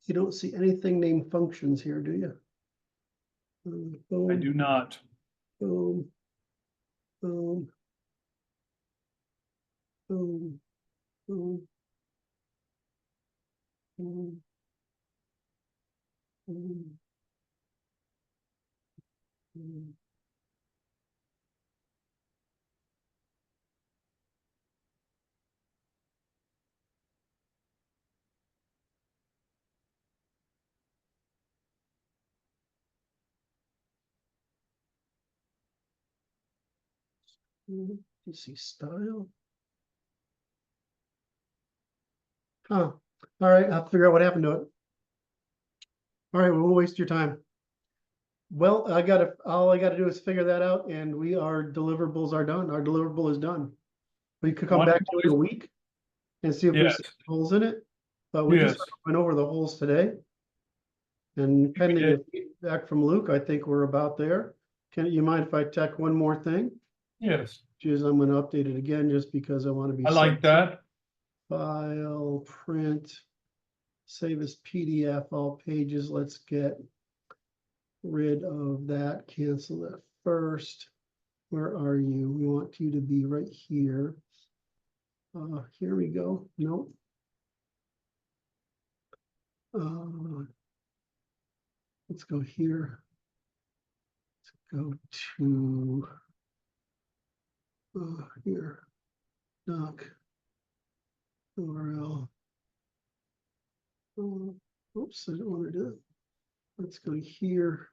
You don't see anything named functions here, do you?
I
Boom,
do not.
boom, boom, boom, boom, boom, boom, boom. You see style? Huh. All right, I'll figure out what happened to it. All right, we won't waste your time. Well, all I gotta do is figure that out, and our deliverables are done. Our deliverable is done. We could come
What
back to it in a
was-
week and see if
Yes,
there's holes in it. But we just
yes.
went over the holes today. And pending
did.
the feedback from Luke, I think we're about there. You mind if I check one more thing?
Yes,
Which is I'm gonna update it again just because I want to be.
I like that.
File, print, save as PDF, all pages. Let's get rid of that, cancel it first. Where are you? We want you to be right here. Here we go. Nope. Let's go here. Let's go to here. Doc. Werrell. Oops, I don't want to do it. Let's go here.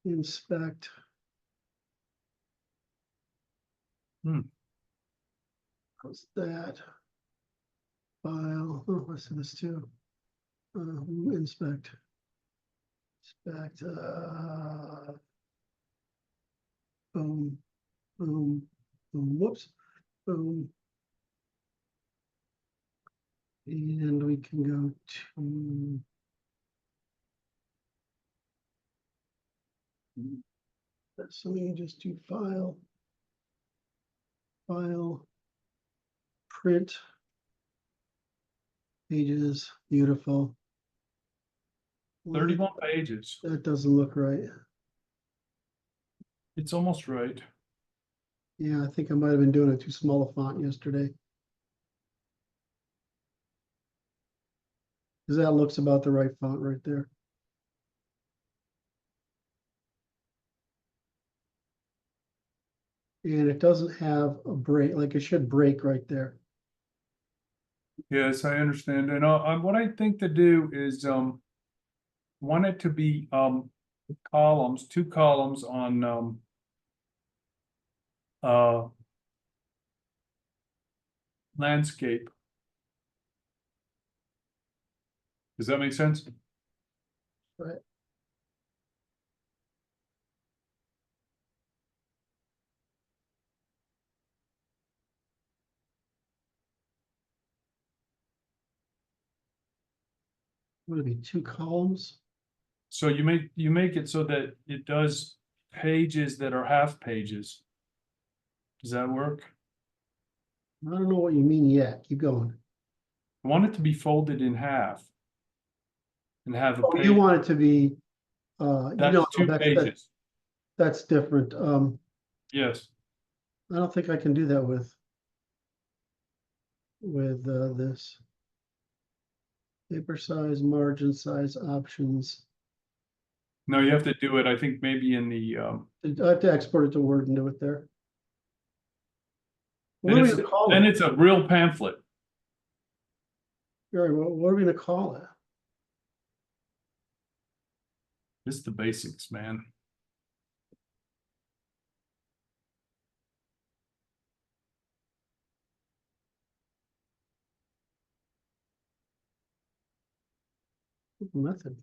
Inspect. How's that? File. Oh, I see this too. Inspect. Inspect. Boom. Boom. Boom. Whoops. Boom. And we can go to so we can just do file, print, pages, beautiful.
31 pages.
That doesn't look right.
It's almost right.
Yeah, I think I might have been doing a too small a font yesterday. Because that looks about the right font right there. And it doesn't have a break, like it should break right there.
Yes, I understand. And what I think to do is want it to be columns, 2 columns on landscape. Does that make sense?
Right. Would it be 2 columns?
So you make it so that it does pages that are half pages. Does that work?
I don't know what you mean yet. Keep going.
I want it to be folded in half. And have a
Oh,
page.
you want it to be
That's 2 pages.
That's different.
Yes.
I don't think I can do that with this. Paper size, margin size, options.
No, you have to do it, I think maybe in the
I have to export it to Word and do it there. What
then
are we
it's
gonna call
then
it?
it's a real pamphlet.
Gary, what are we gonna call it?
This is the basics, man.
Method.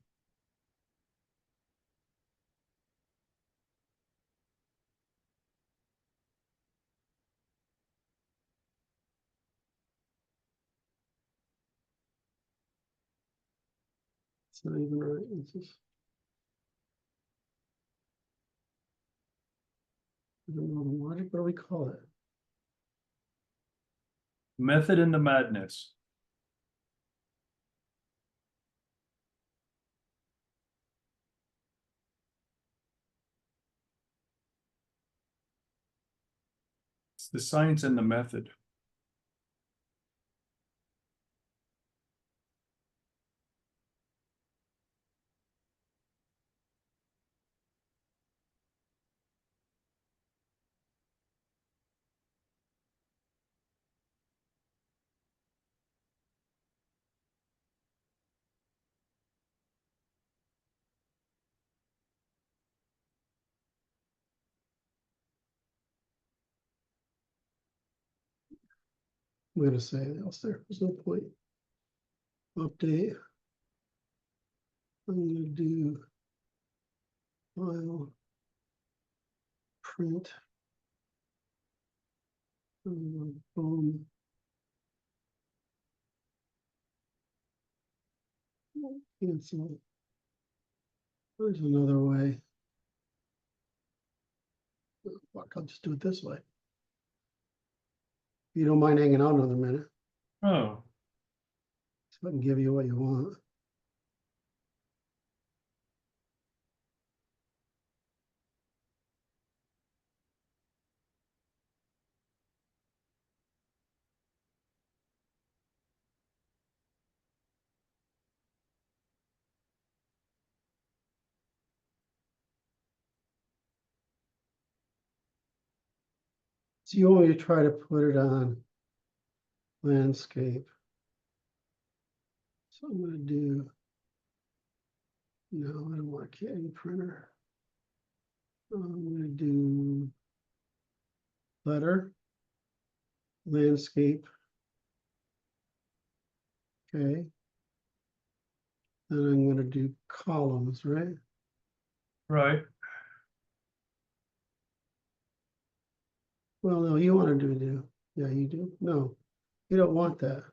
It's not even right. It's just, I don't know the logic. What do we call it?
Method in the madness. the science and the method.
I'm gonna say else there's no point. Update. I'm gonna do file, print, boom. Cancel. There's another way. Fuck, I'll just do it this way. You don't mind hanging out another minute,
Oh,
so I can give you what you want. So you want me to try to put it on landscape. So I'm gonna do, no, I don't want a candy printer. I'm gonna do letter, landscape. Okay. And I'm gonna do columns, right?
right.
Well, no, you want to do, yeah, you do. No, you don't want that.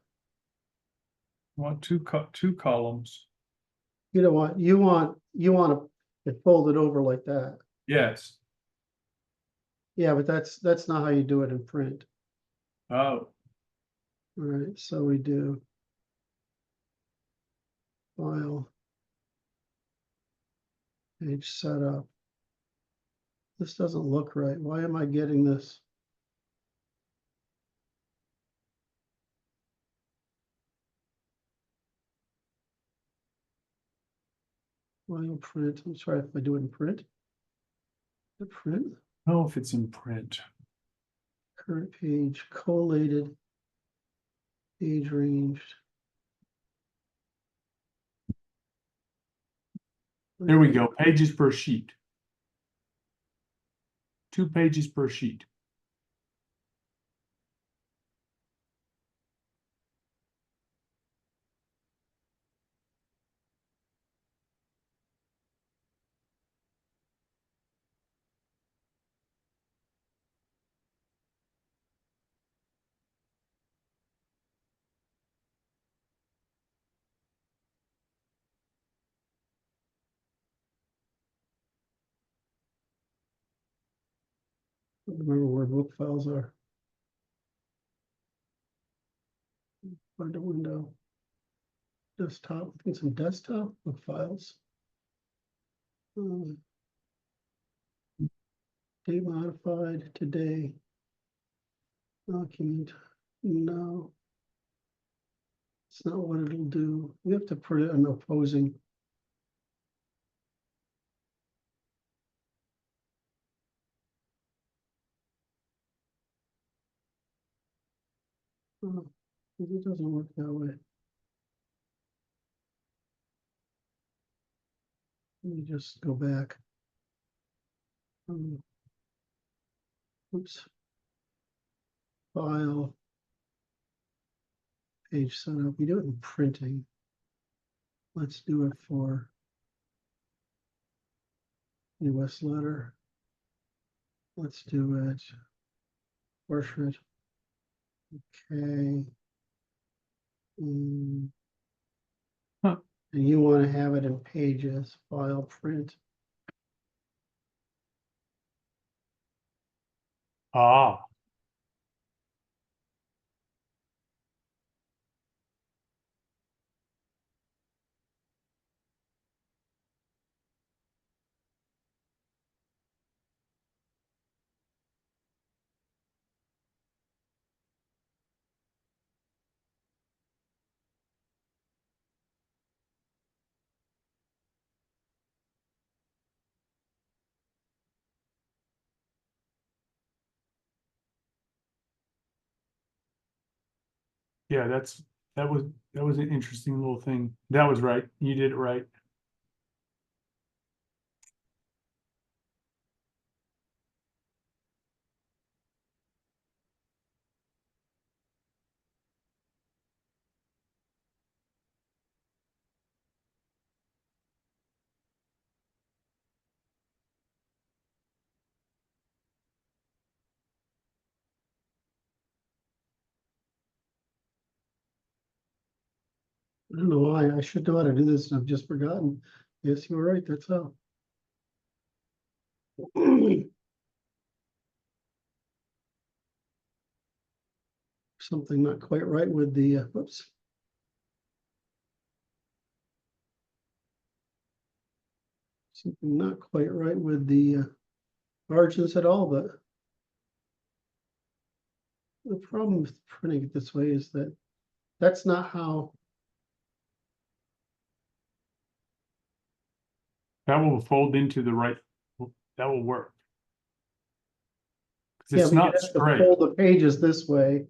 Want two columns.
You don't want, you want it folded over like that.
Yes.
Yeah, but that's not how you do it in print.
Oh,
All right, so we do file, page setup. This doesn't look right. Why am I getting this? File print. I'm sorry if I do it in print. The print,
know if it's in print.
current page, collated, page range.
There we go. Pages per sheet. 2 pages per sheet.
I don't remember where book files are. Find a window. Desktop, I think some desktop book files. Date modified today. Document, no. It's not what it'll do. We have to put it in opposing. Oh, it doesn't work that way. Let me just go back. Oops. File. Page setup. We do it in printing. Let's do it for US letter. Let's do it. Portrait. Okay.
Huh.
And you want to have it in pages, file, print.
Ah, Yeah, that was an interesting little thing. That was right. You did it right.
I don't know why. I should know how to do this, and I've just forgotten. Yes, you were right. That's how. Something not quite right with the, whoops. Something not quite right with the margins at all, but the problem with printing it this way is that that's not how.
That will fold into the right, that will work. 'Cause
Yeah,
it's
but you
not
have to
straight.
fold the pages this way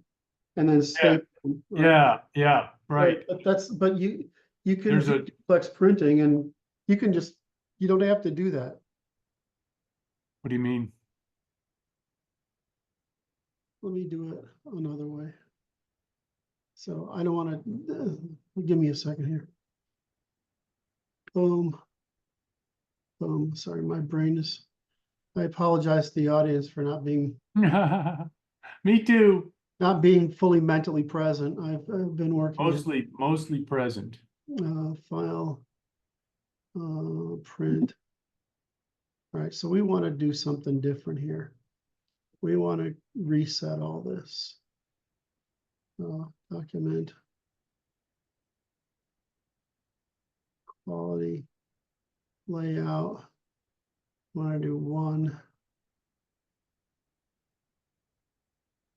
and then staple them, right?
Yeah, right.
But but you can
There's
do
a-
duplex printing and you can just, you don't have to do that.
What do you mean?
Let me do it another way. So I don't want to, give me a second here. Boom. Boom. Sorry, my brain is, I apologize to the audience for not being
Me too.
fully mentally present. I've been working
Mostly present.
file, print. All right, so we want to do something different here. We want to reset all this. Document. Quality. Layout. Want to do one.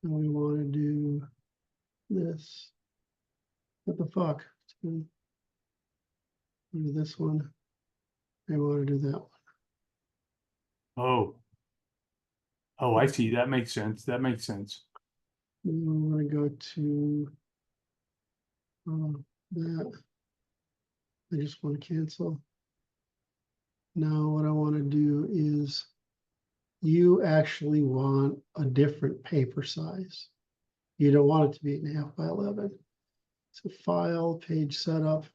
And we want to do this. What the fuck? Do this one. I want to do that one.
Oh, I see. That makes sense. That makes sense.
I'm going to go to that. I just want to cancel. Now what I want to do is you actually want a different paper size. You don't want it to be 8.5 by 11. So file, page setup.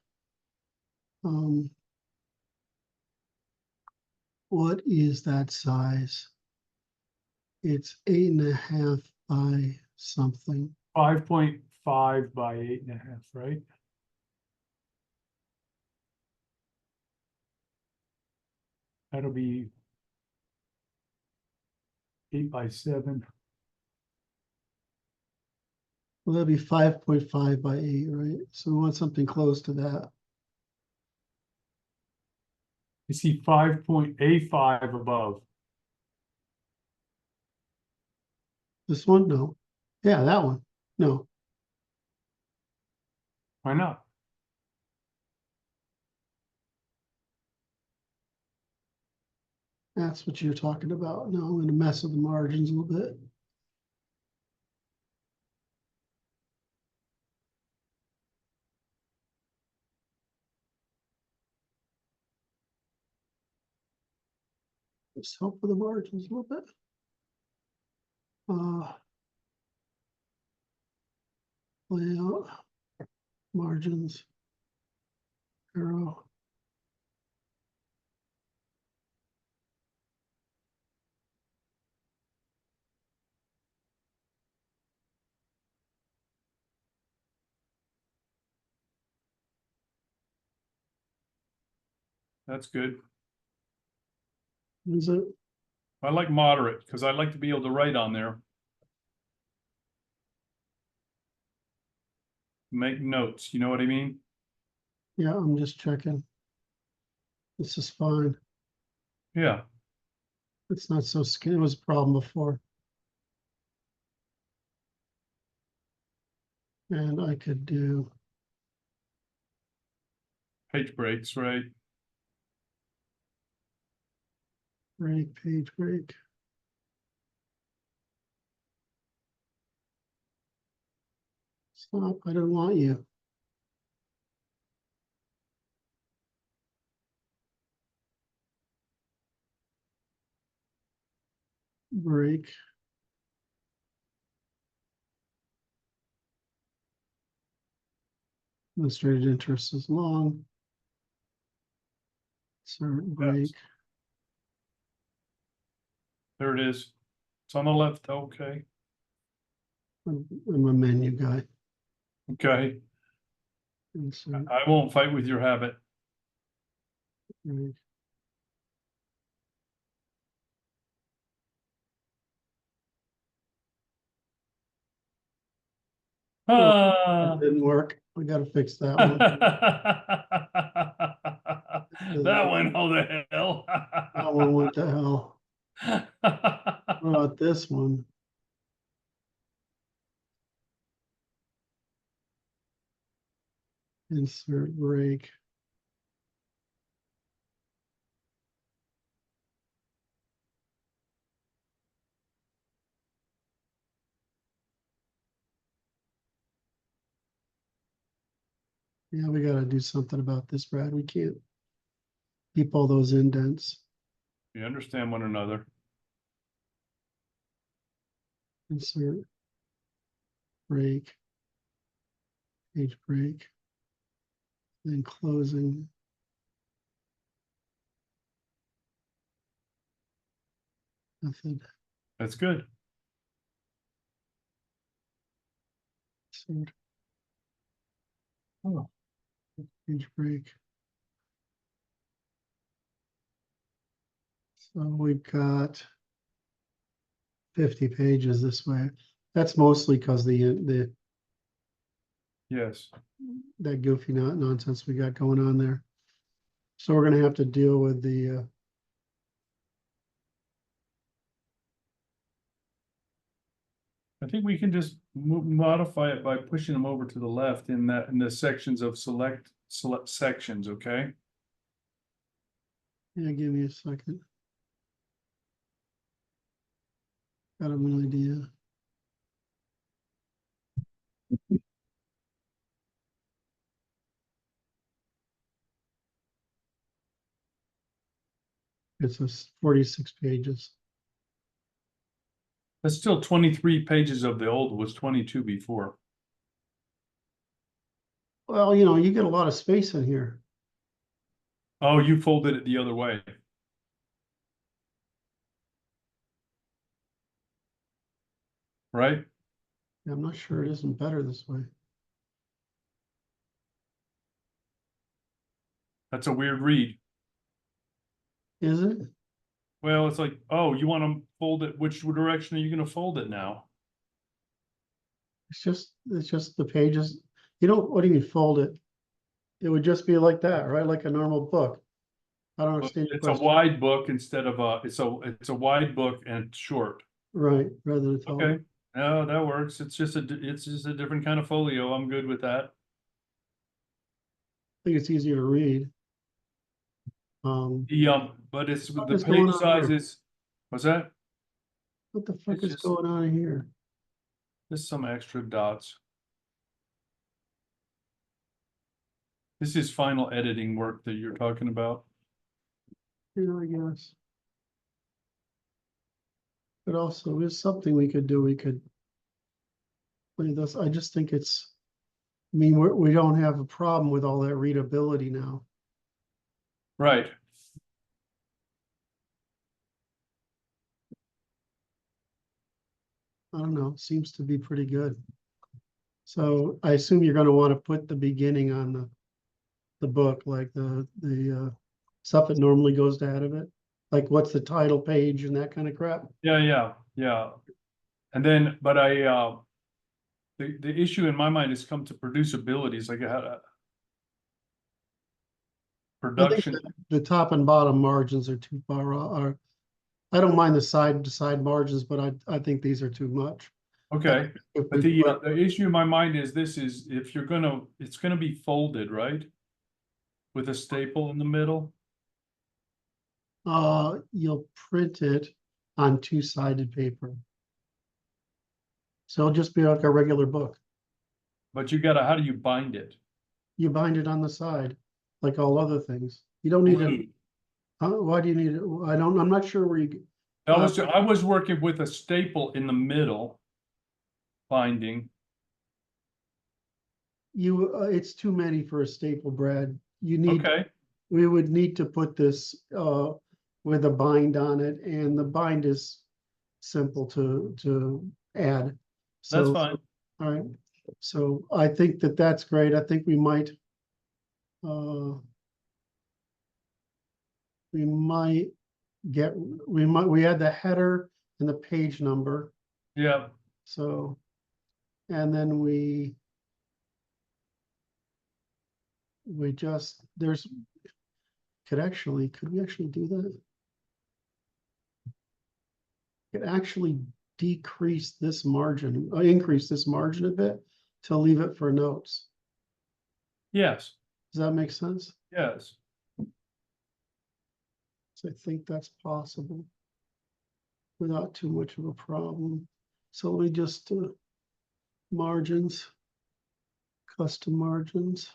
What is that size? It's 8.5 by something.
5.5 by 8.5, right? That'll be 8 by 7.
Well, that'd be 5.5 by 8, right? So we want something close to that.
You see 5.85 above.
This one? No. Yeah, that one. No.
Why not?
That's what you're talking about. No, I'm going to mess with the margins a little bit. Just help with the margins a little bit. Layout, margins, arrow.
That's good.
Is it?
I like moderate because I like to be able to write on there. Make notes, you know what I mean?
Yeah, I'm just checking. This is fine.
Yeah.
It's not so skinny. It was a problem before. And I could do
Page breaks, right?
break, page break. Stop, I don't want you. Break. Illustrated interest is long. Insert break.
There it is. It's on the left. Okay.
I'm a menu guy.
Okay.
Insert
I won't fight with your habit.
break.
Ah.
That didn't work. We got to fix that one.
That one, oh the hell.
That one went to hell. What about this one? Insert break. Yeah, we got to do something about this, Brad. We can't keep all those indents.
We understand one another.
Insert break. Page break. Then closing. Method.
That's good.
Insert.
Oh.
Page break. So we've got 50 pages this way. That's mostly because the
Yes.
that goofy nonsense we got going on there. So we're gonna have to deal with the
I think we can just modify it by pushing them over to the left in the sections of select sections, okay?
yeah, give me a second. Got an idea. It's a 46 pages.
That's still 23 pages of the old, was 22 before.
Well, you know, you get a lot of space in here.
Oh, you folded it the other way. Right?
I'm not sure it isn't better this way.
That's a weird read.
Is it?
Well, it's like, oh, you want to fold it, which direction are you going to fold it now?
It's just the pages. You don't, what do you mean fold it? It would just be like that, right? Like a normal book. I don't understand your
It's a
question.
wide book instead of it's a wide book and short.
Right, rather than tall.
Okay. No, that works. It's just a different kind of folio. I'm good with that.
I think it's easier to read.
But it's
What
the
is going
page
on
size
here?
is, what's that?
What the fuck
It's
is
just-
going on here?
Just some extra dots. This is final editing work that you're talking about.
Yeah, I guess. But also, there's something we could do. We could play this. I just think it's, I mean, we don't have a problem with all that readability now.
Right.
I don't know, seems to be pretty good. So I assume you're gonna want to put the beginning on the book, like the stuff that normally goes to ahead of it. Like what's the title page and that kind of crap.
Yeah. And then, but the issue in my mind has come to producibility. It's like
I think
production.
the top and bottom margins are too far off. I don't mind the side to side margins, but I think these are too much.
Okay.
If
But
we
the issue in my mind is if you're it's gonna be folded, right? With a staple in the middle.
you'll print it on two-sided paper. So it'll just be like a regular book.
But you gotta, how do you bind it?
You bind it on the side, like all other things. You don't need it. Why do you need it? I'm not sure where you.
I was working with a staple in the middle. Binding.
It's too many for a staple, Brad. You need,
Okay,
we would need to put this, with a bind on it, and the bind is simple to add.
that's
So,
fine.
all right, so I think that's great. I think we might we had the header and the page number,
Yeah,
so, and then we just, could we actually do that? Could actually decrease this margin, increase this margin a bit to leave it for notes.
yes,
Does that make sense?
yes.
So I think that's possible without too much of a problem. So let me just margins, custom margins.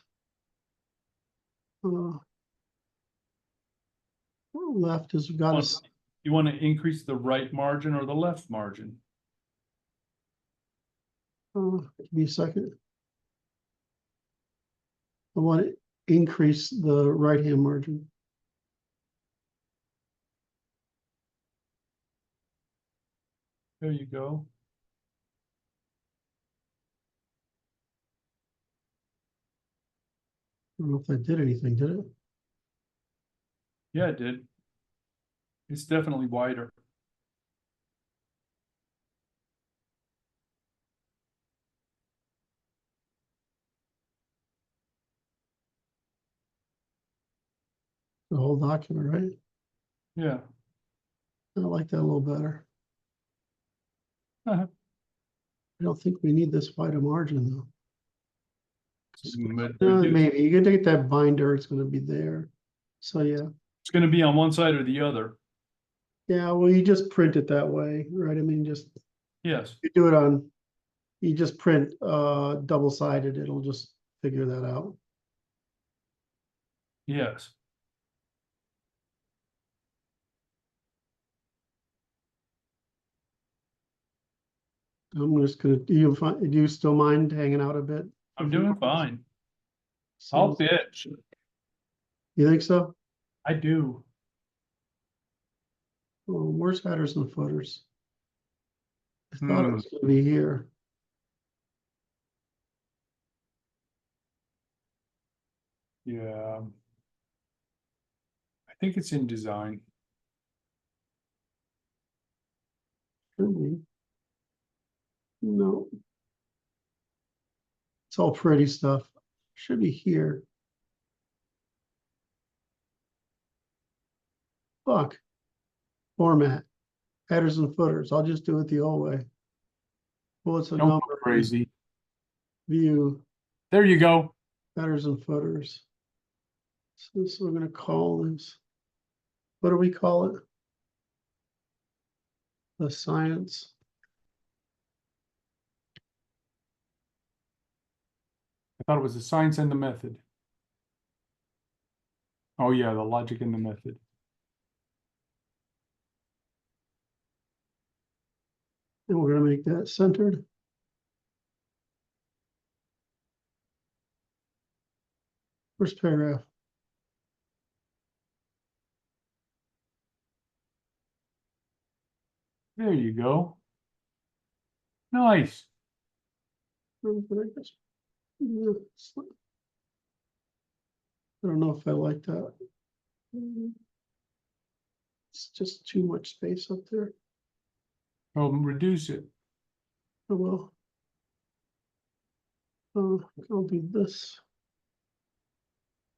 Left has got a.
You want to increase the right margin or the left margin?
Give me a second. I want to increase the right-hand margin.
There you go.
I don't know if that did anything, did it?
Yeah, it did. It's definitely wider.
The whole document, right?
Yeah.
I like that a little better.
Uh-huh.
I don't think we need this wide a margin though.
But
Maybe you can take that binder, it's gonna be there. So yeah.
it's gonna be on one side or the other.
Yeah, well, you just print it that way, right? I mean, just
Yes.
you do it on, you just print double-sided, it'll just figure that out.
Yes.
I'm just gonna, do you still mind hanging out a bit?
I'm doing fine.
So,
I'll bitch.
you think so?
I do.
Where's headers and footers? I thought it was gonna be here.
Yeah. I think it's in design.
Should be. No. It's all pretty stuff. Should be here. Fuck. Format. Headers and footers. I'll just do it the old way. Bullets and
Don't go
numbers.
crazy.
View.
There you go.
Headers and footers. So we're gonna call this. What do we call it? The science.
I thought it was the science and the method. Oh yeah, the logic and the method.
And we're gonna make that centered. First paragraph.
There you go. Nice.
I don't know if I like that. It's just too much space up there.
Oh, reduce it.
Oh well. I'll do this.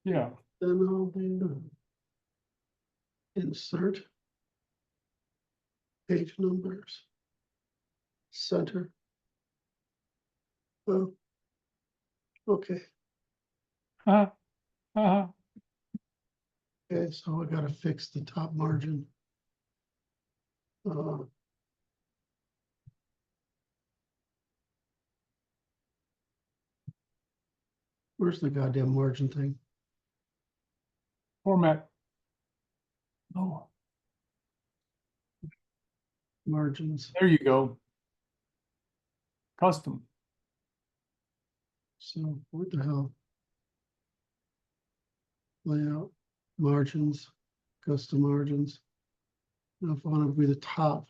Yeah.
Then I'll do insert page numbers, center. Oh, okay.
Uh-huh. Uh-huh.
Okay, so I gotta fix the top margin. Where's the goddamn margin thing?
Format. Oh,
Margins.
there you go. Custom.
So what the hell? Layout, margins, custom margins. Now if I want to be the top.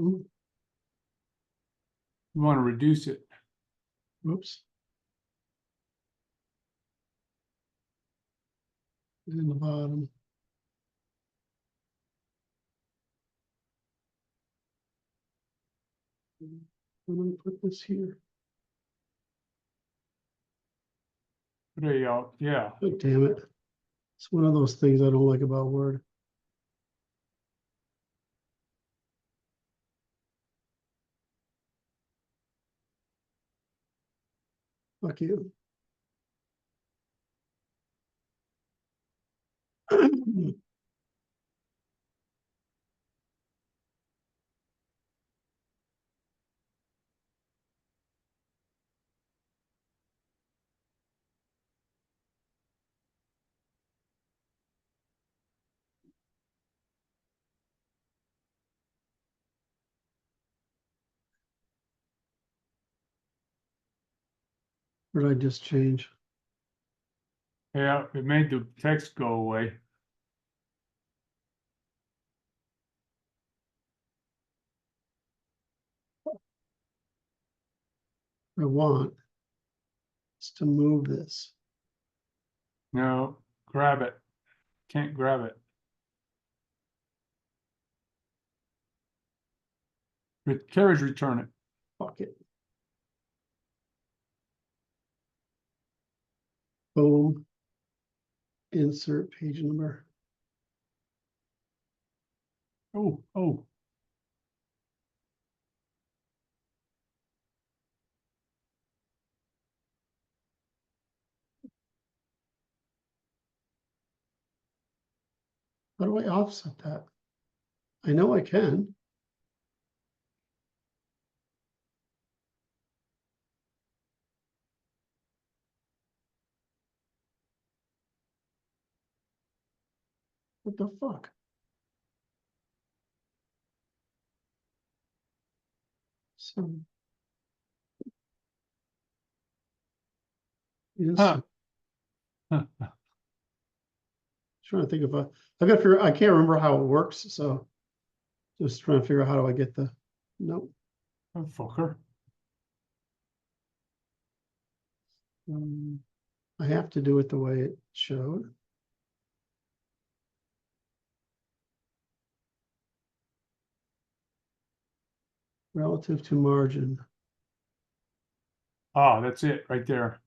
Ooh,
You want to reduce it.
whoops. In the bottom. I'm gonna put this here.
There you go. Yeah.
Oh, damn it. It's one of those things I don't like about Word. Fuck you. What did I just change?
Yeah, it made the text go away.
I want is to move this.
No, grab it. Can't grab it. With carriage return it.
Fuck it. Boom. Insert page number.
Oh, oh.
How do I offset that? I know I can. What the fuck? So.
Huh.
Trying to think of I gotta figure, I can't remember how it works, so. Just trying to figure out how do I get the, nope.
Oh, fucker.
I have to do it the way it showed. Relative to margin.
Ah, that's it right there.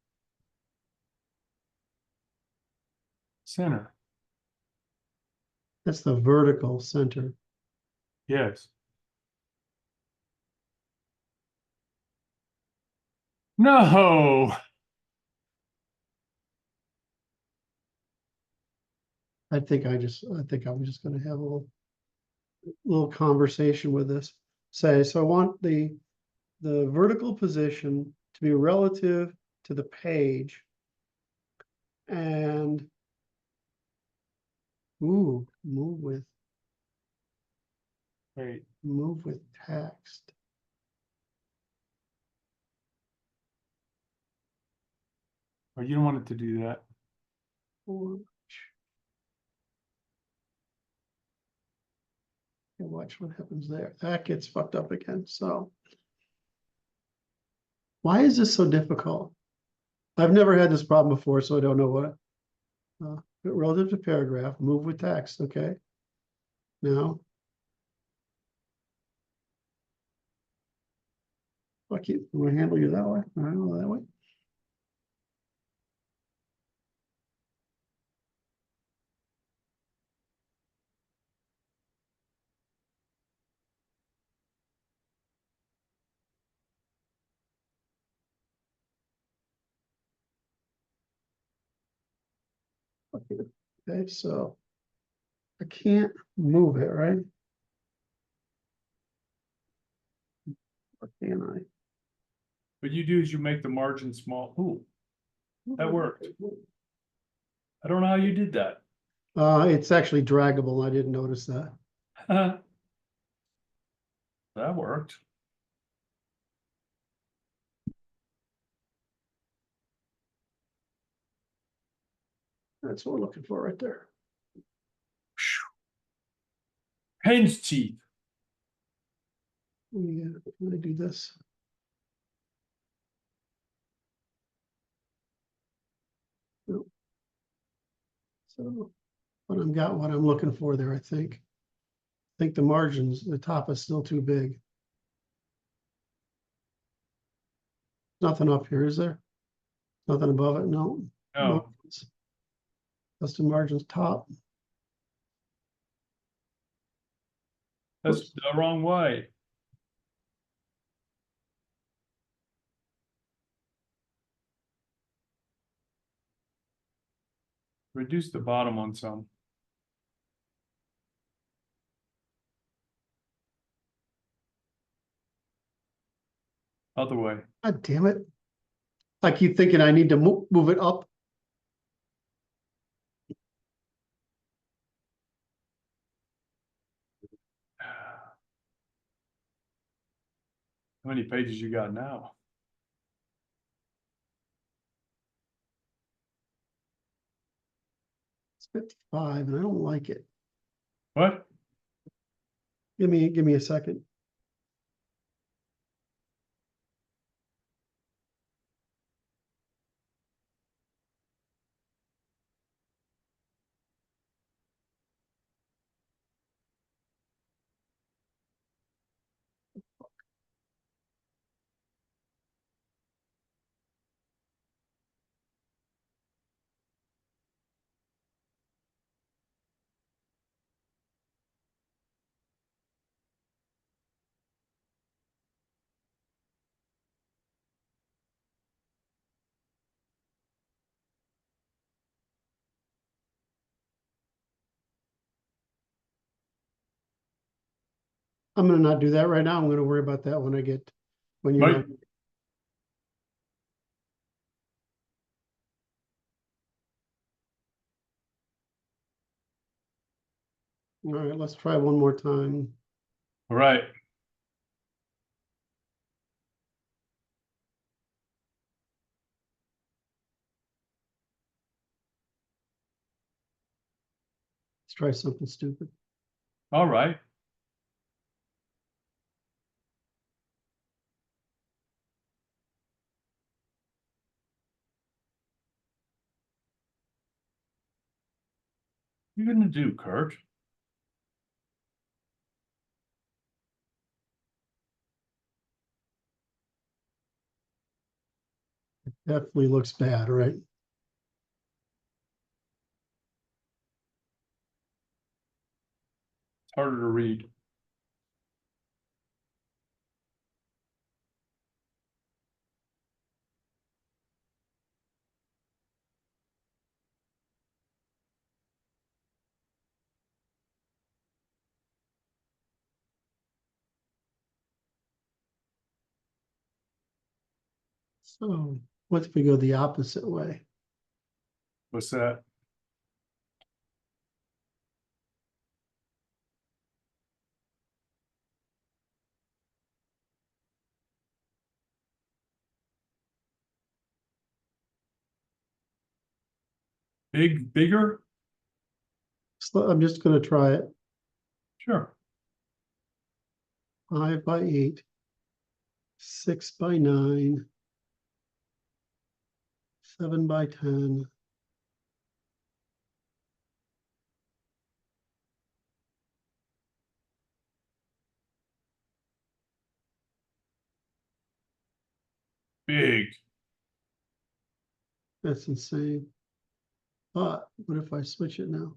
Center.
That's the vertical center.
Yes. No.
I think I'm just gonna have a little conversation with this. Say, so I want the vertical position to be relative to the page. And move with
Wait.
text.
Oh, you don't want it to do that.
And watch what happens there. That gets fucked up again. So why is this so difficult? I've never had this problem before, so I don't know what. Relative to paragraph, move with text. Okay. Now, fuck you. I'm gonna handle you that way. I don't know that way. Okay, so I can't move it, right? Or can I?
What you do is you make the margin small. Ooh. That worked. I don't know how you did that.
It's actually draggable. I didn't notice that.
That worked.
That's what we're looking for right there.
Hen's teeth.
Yeah, I'm gonna do this. Nope. So, but I've got what I'm looking for there, I think. I think the margins, the top is still too big. Nothing up here, is there? Nothing above it, no.
No,
Margins. Custom margins top.
that's the wrong way. Reduce the bottom on some. Other way.
God damn it. I keep thinking I need to move it up.
How many pages you got now?
It's 55 and I don't like it.
What?
Give me a second. I'm gonna not do that right now. I'm gonna worry about that when you're
Right.
not. All right, let's try one more time.
All right.
Let's try something stupid.
All right. What are you gonna do, Curt?
Definitely looks bad, right?
It's harder to read.
So what if we go the opposite way?
What's that? Bigger?
So I'm just gonna try it.
Sure.
5 by 8, 6 by 9, 7 by 10.
Big.
That's insane. But what if I switch it now?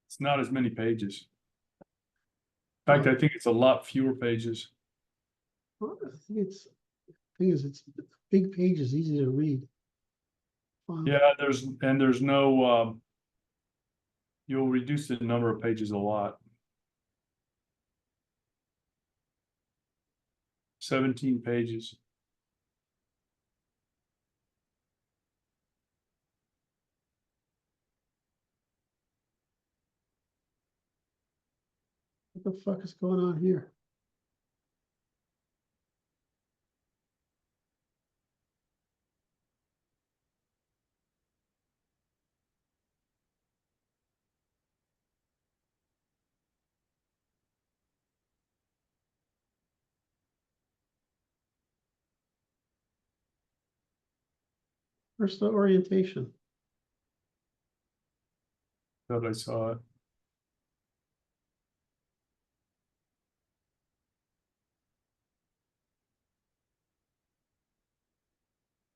It's not as many pages. In fact, I think it's a lot fewer pages.
Well, I think thing is, it's big pages, easy to read. Wow.
Yeah, there's no you'll reduce the number of pages a lot. 17 pages.
What the fuck is going on here? Where's the orientation?
Thought I saw it.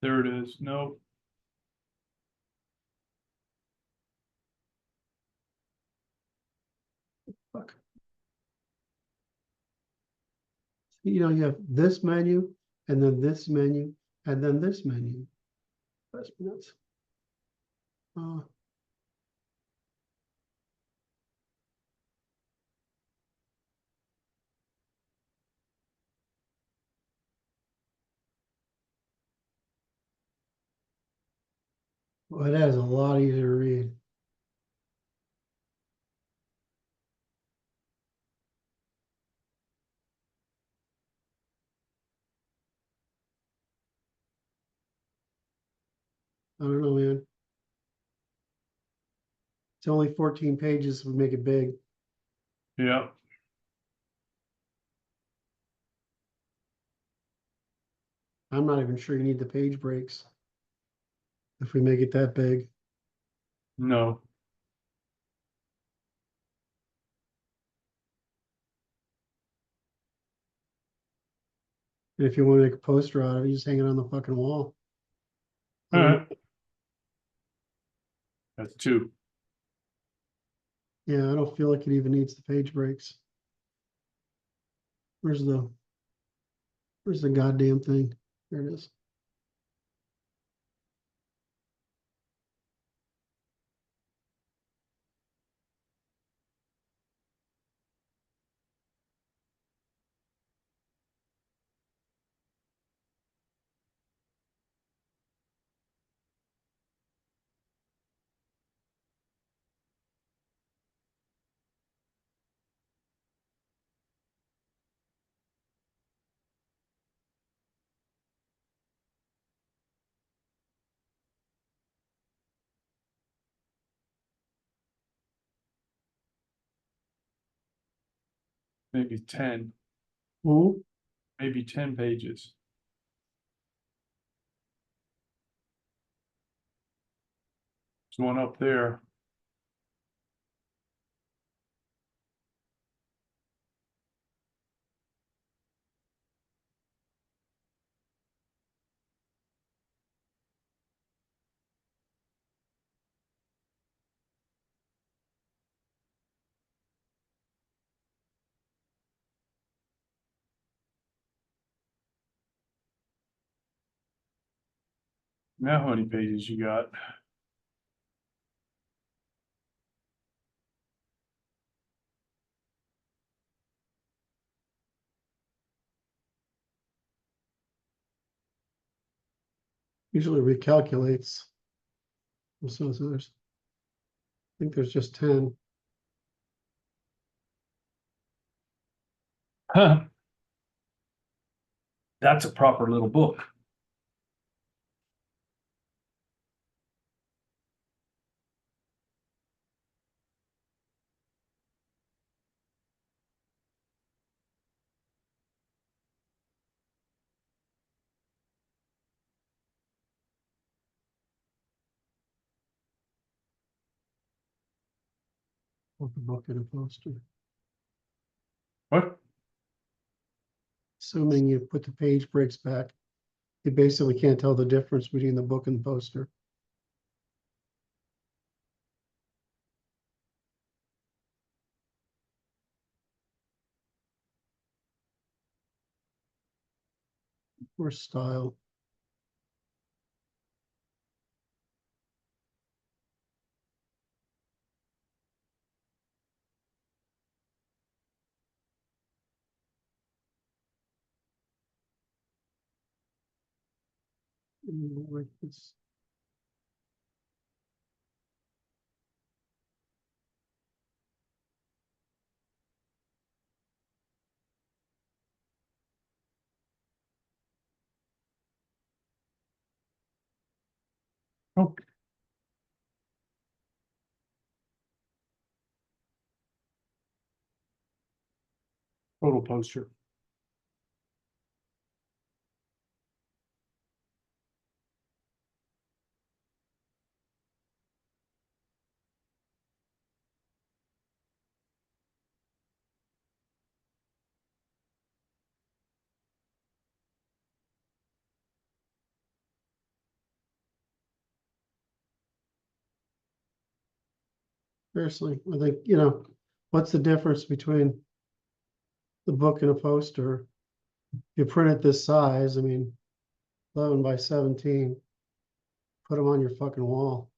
There it is. No.
Fuck. You know, you have this menu, and then this menu, and then this menu. That's nuts. Well, that is a lot easier to read. I don't know, man. It's only 14 pages, would make it big.
Yeah.
I'm not even sure you need the page breaks if we make it that big.
No.
And if you want to make a poster out of it, you just hang it on the fucking wall.
All right. That's 2.
Yeah, I don't feel like it even needs the page breaks. Where's the goddamn thing? There it is.
Maybe 10.
Hmm?
Maybe 10 pages. There's one up there. Now how many pages you got?
Usually recalculates. So there's, I think there's just 10.
Huh. That's a proper little book.
Both the book and a poster.
What?
Assuming you put the page breaks back, you basically can't tell the difference between the book and the poster. Or style. Like this.
Okay. Total poster.
Seriously, I think, what's the difference between the book and a poster? You print it this size, I mean, 11 by 17, put them on your fucking wall.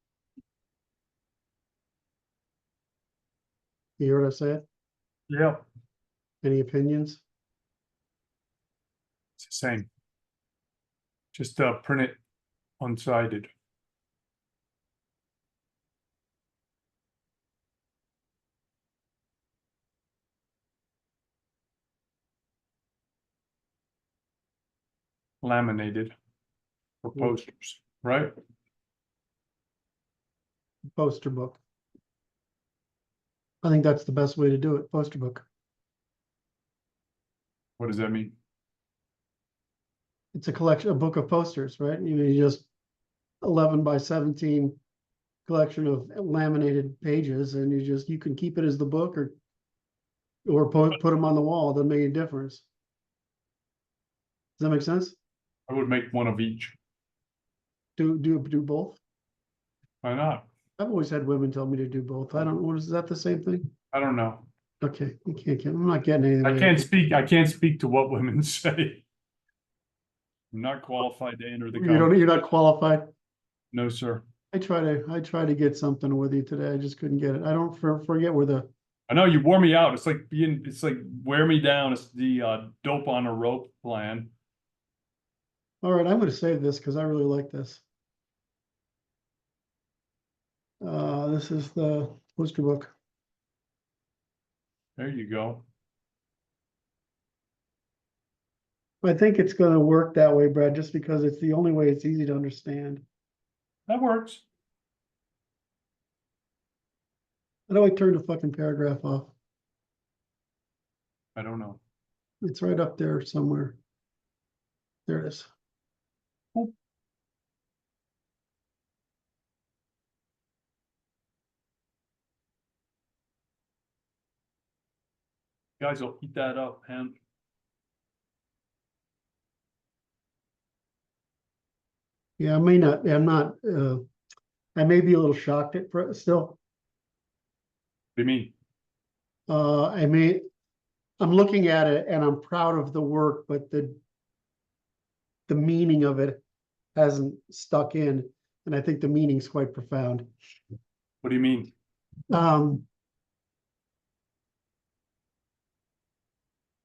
You hear what I said?
Yeah.
Any opinions?
It's the same. Just print it unsided. Laminated for posters, right?
Poster book. I think that's the best way to do it, poster book.
What does that mean?
It's a collection, a book of posters, right? You just 11 by 17 collection of laminated pages, and you can keep it as the book or put them on the wall. Doesn't make any difference. Does that make sense?
I would make one of each.
Do both?
Why not?
I've always had women tell me to do both. I don't know. Is that the same thing?
I don't know.
Okay, you can't get. I'm not getting anything.
I can't speak to what women say. I'm not qualified to enter the
You're not qualified.
No, sir.
I try to get something with you today. I just couldn't get it. I don't forget where the.
I know you wore me out. It's like wear me down. It's the dope on a rope plan.
All right, I'm going to save this because I really like this. This is the poster book.
There you go.
I think it's going to work that way, Brad, just because it's the only way it's easy to understand.
That works.
How do I turn the fucking paragraph off?
I don't know.
It's right up there somewhere. There it is.
Oop. Guys will eat that up, man.
Yeah, I may not. I'm not. I may be a little shocked at still.
What do you mean?
I'm looking at it and I'm proud of the work, but the meaning of it hasn't stuck in, and I think the meaning's quite profound.
What do you mean?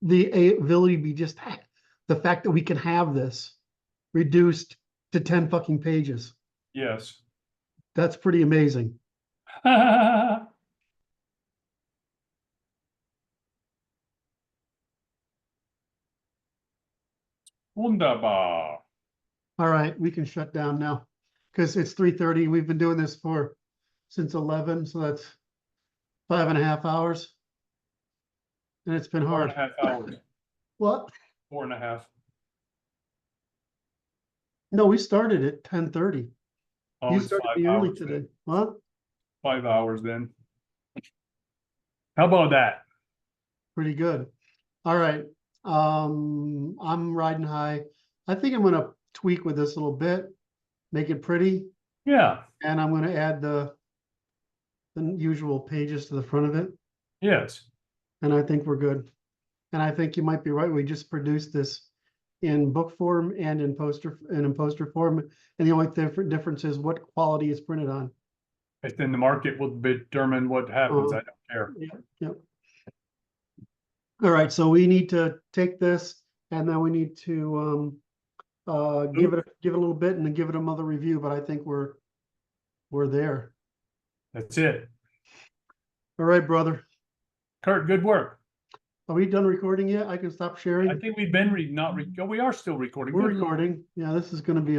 The ability to be just the fact that we can have this reduced to 10 fucking pages.
Yes.
That's pretty amazing.
Wunderbar.
All right, we can shut down now because it's 3:30. We've been doing this since 11, so that's 5.5 hours. And it's been hard.
4.5 hours.
What?
4.5.
No, we started at 10:30.
Oh,
You
it's
started
5
me early
hours
today.
then.
What?
5 hours then. How about that?
Pretty good. All right. I'm riding high. I think I'm gonna tweak with this a little bit, make it pretty,
Yeah.
and I'm gonna add the usual pages to the front of it.
Yes.
And I think we're good. And I think you might be right. We just produced this in book form and in poster form. And the only difference is what quality it's printed on.
And then the market will determine what happens. I don't care.
Yeah. All right. So we need to take this and then we need to give it a little bit and then give it another review. But I think we're there.
That's it.
All right, brother.
Curt, good work.
Are we done recording yet? I can stop sharing.
I think we've been we are still recording.
We're
Good
recording. Yeah, this is going to be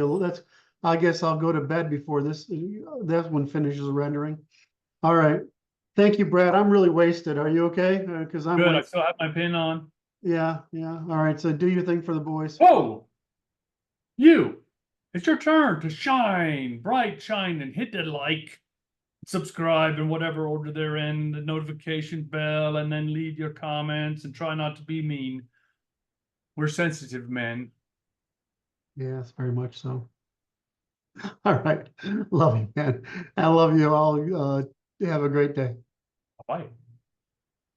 I guess I'll go to bed before that one finishes rendering. All right. Thank you, Brad. I'm really wasted. Are you okay? Because I'm
Good, I
wasted.
still have my pin on.
Yeah, yeah. All right. So do your thing for the boys.
Whoa! You! It's your turn to shine, bright shine, and hit the like, subscribe in whatever order they're in, the notification bell, and then leave your comments and try not to be mean. We're sensitive men.
Yes, very much so. All right. Love you, man. I love you all. Have a great day.
Bye.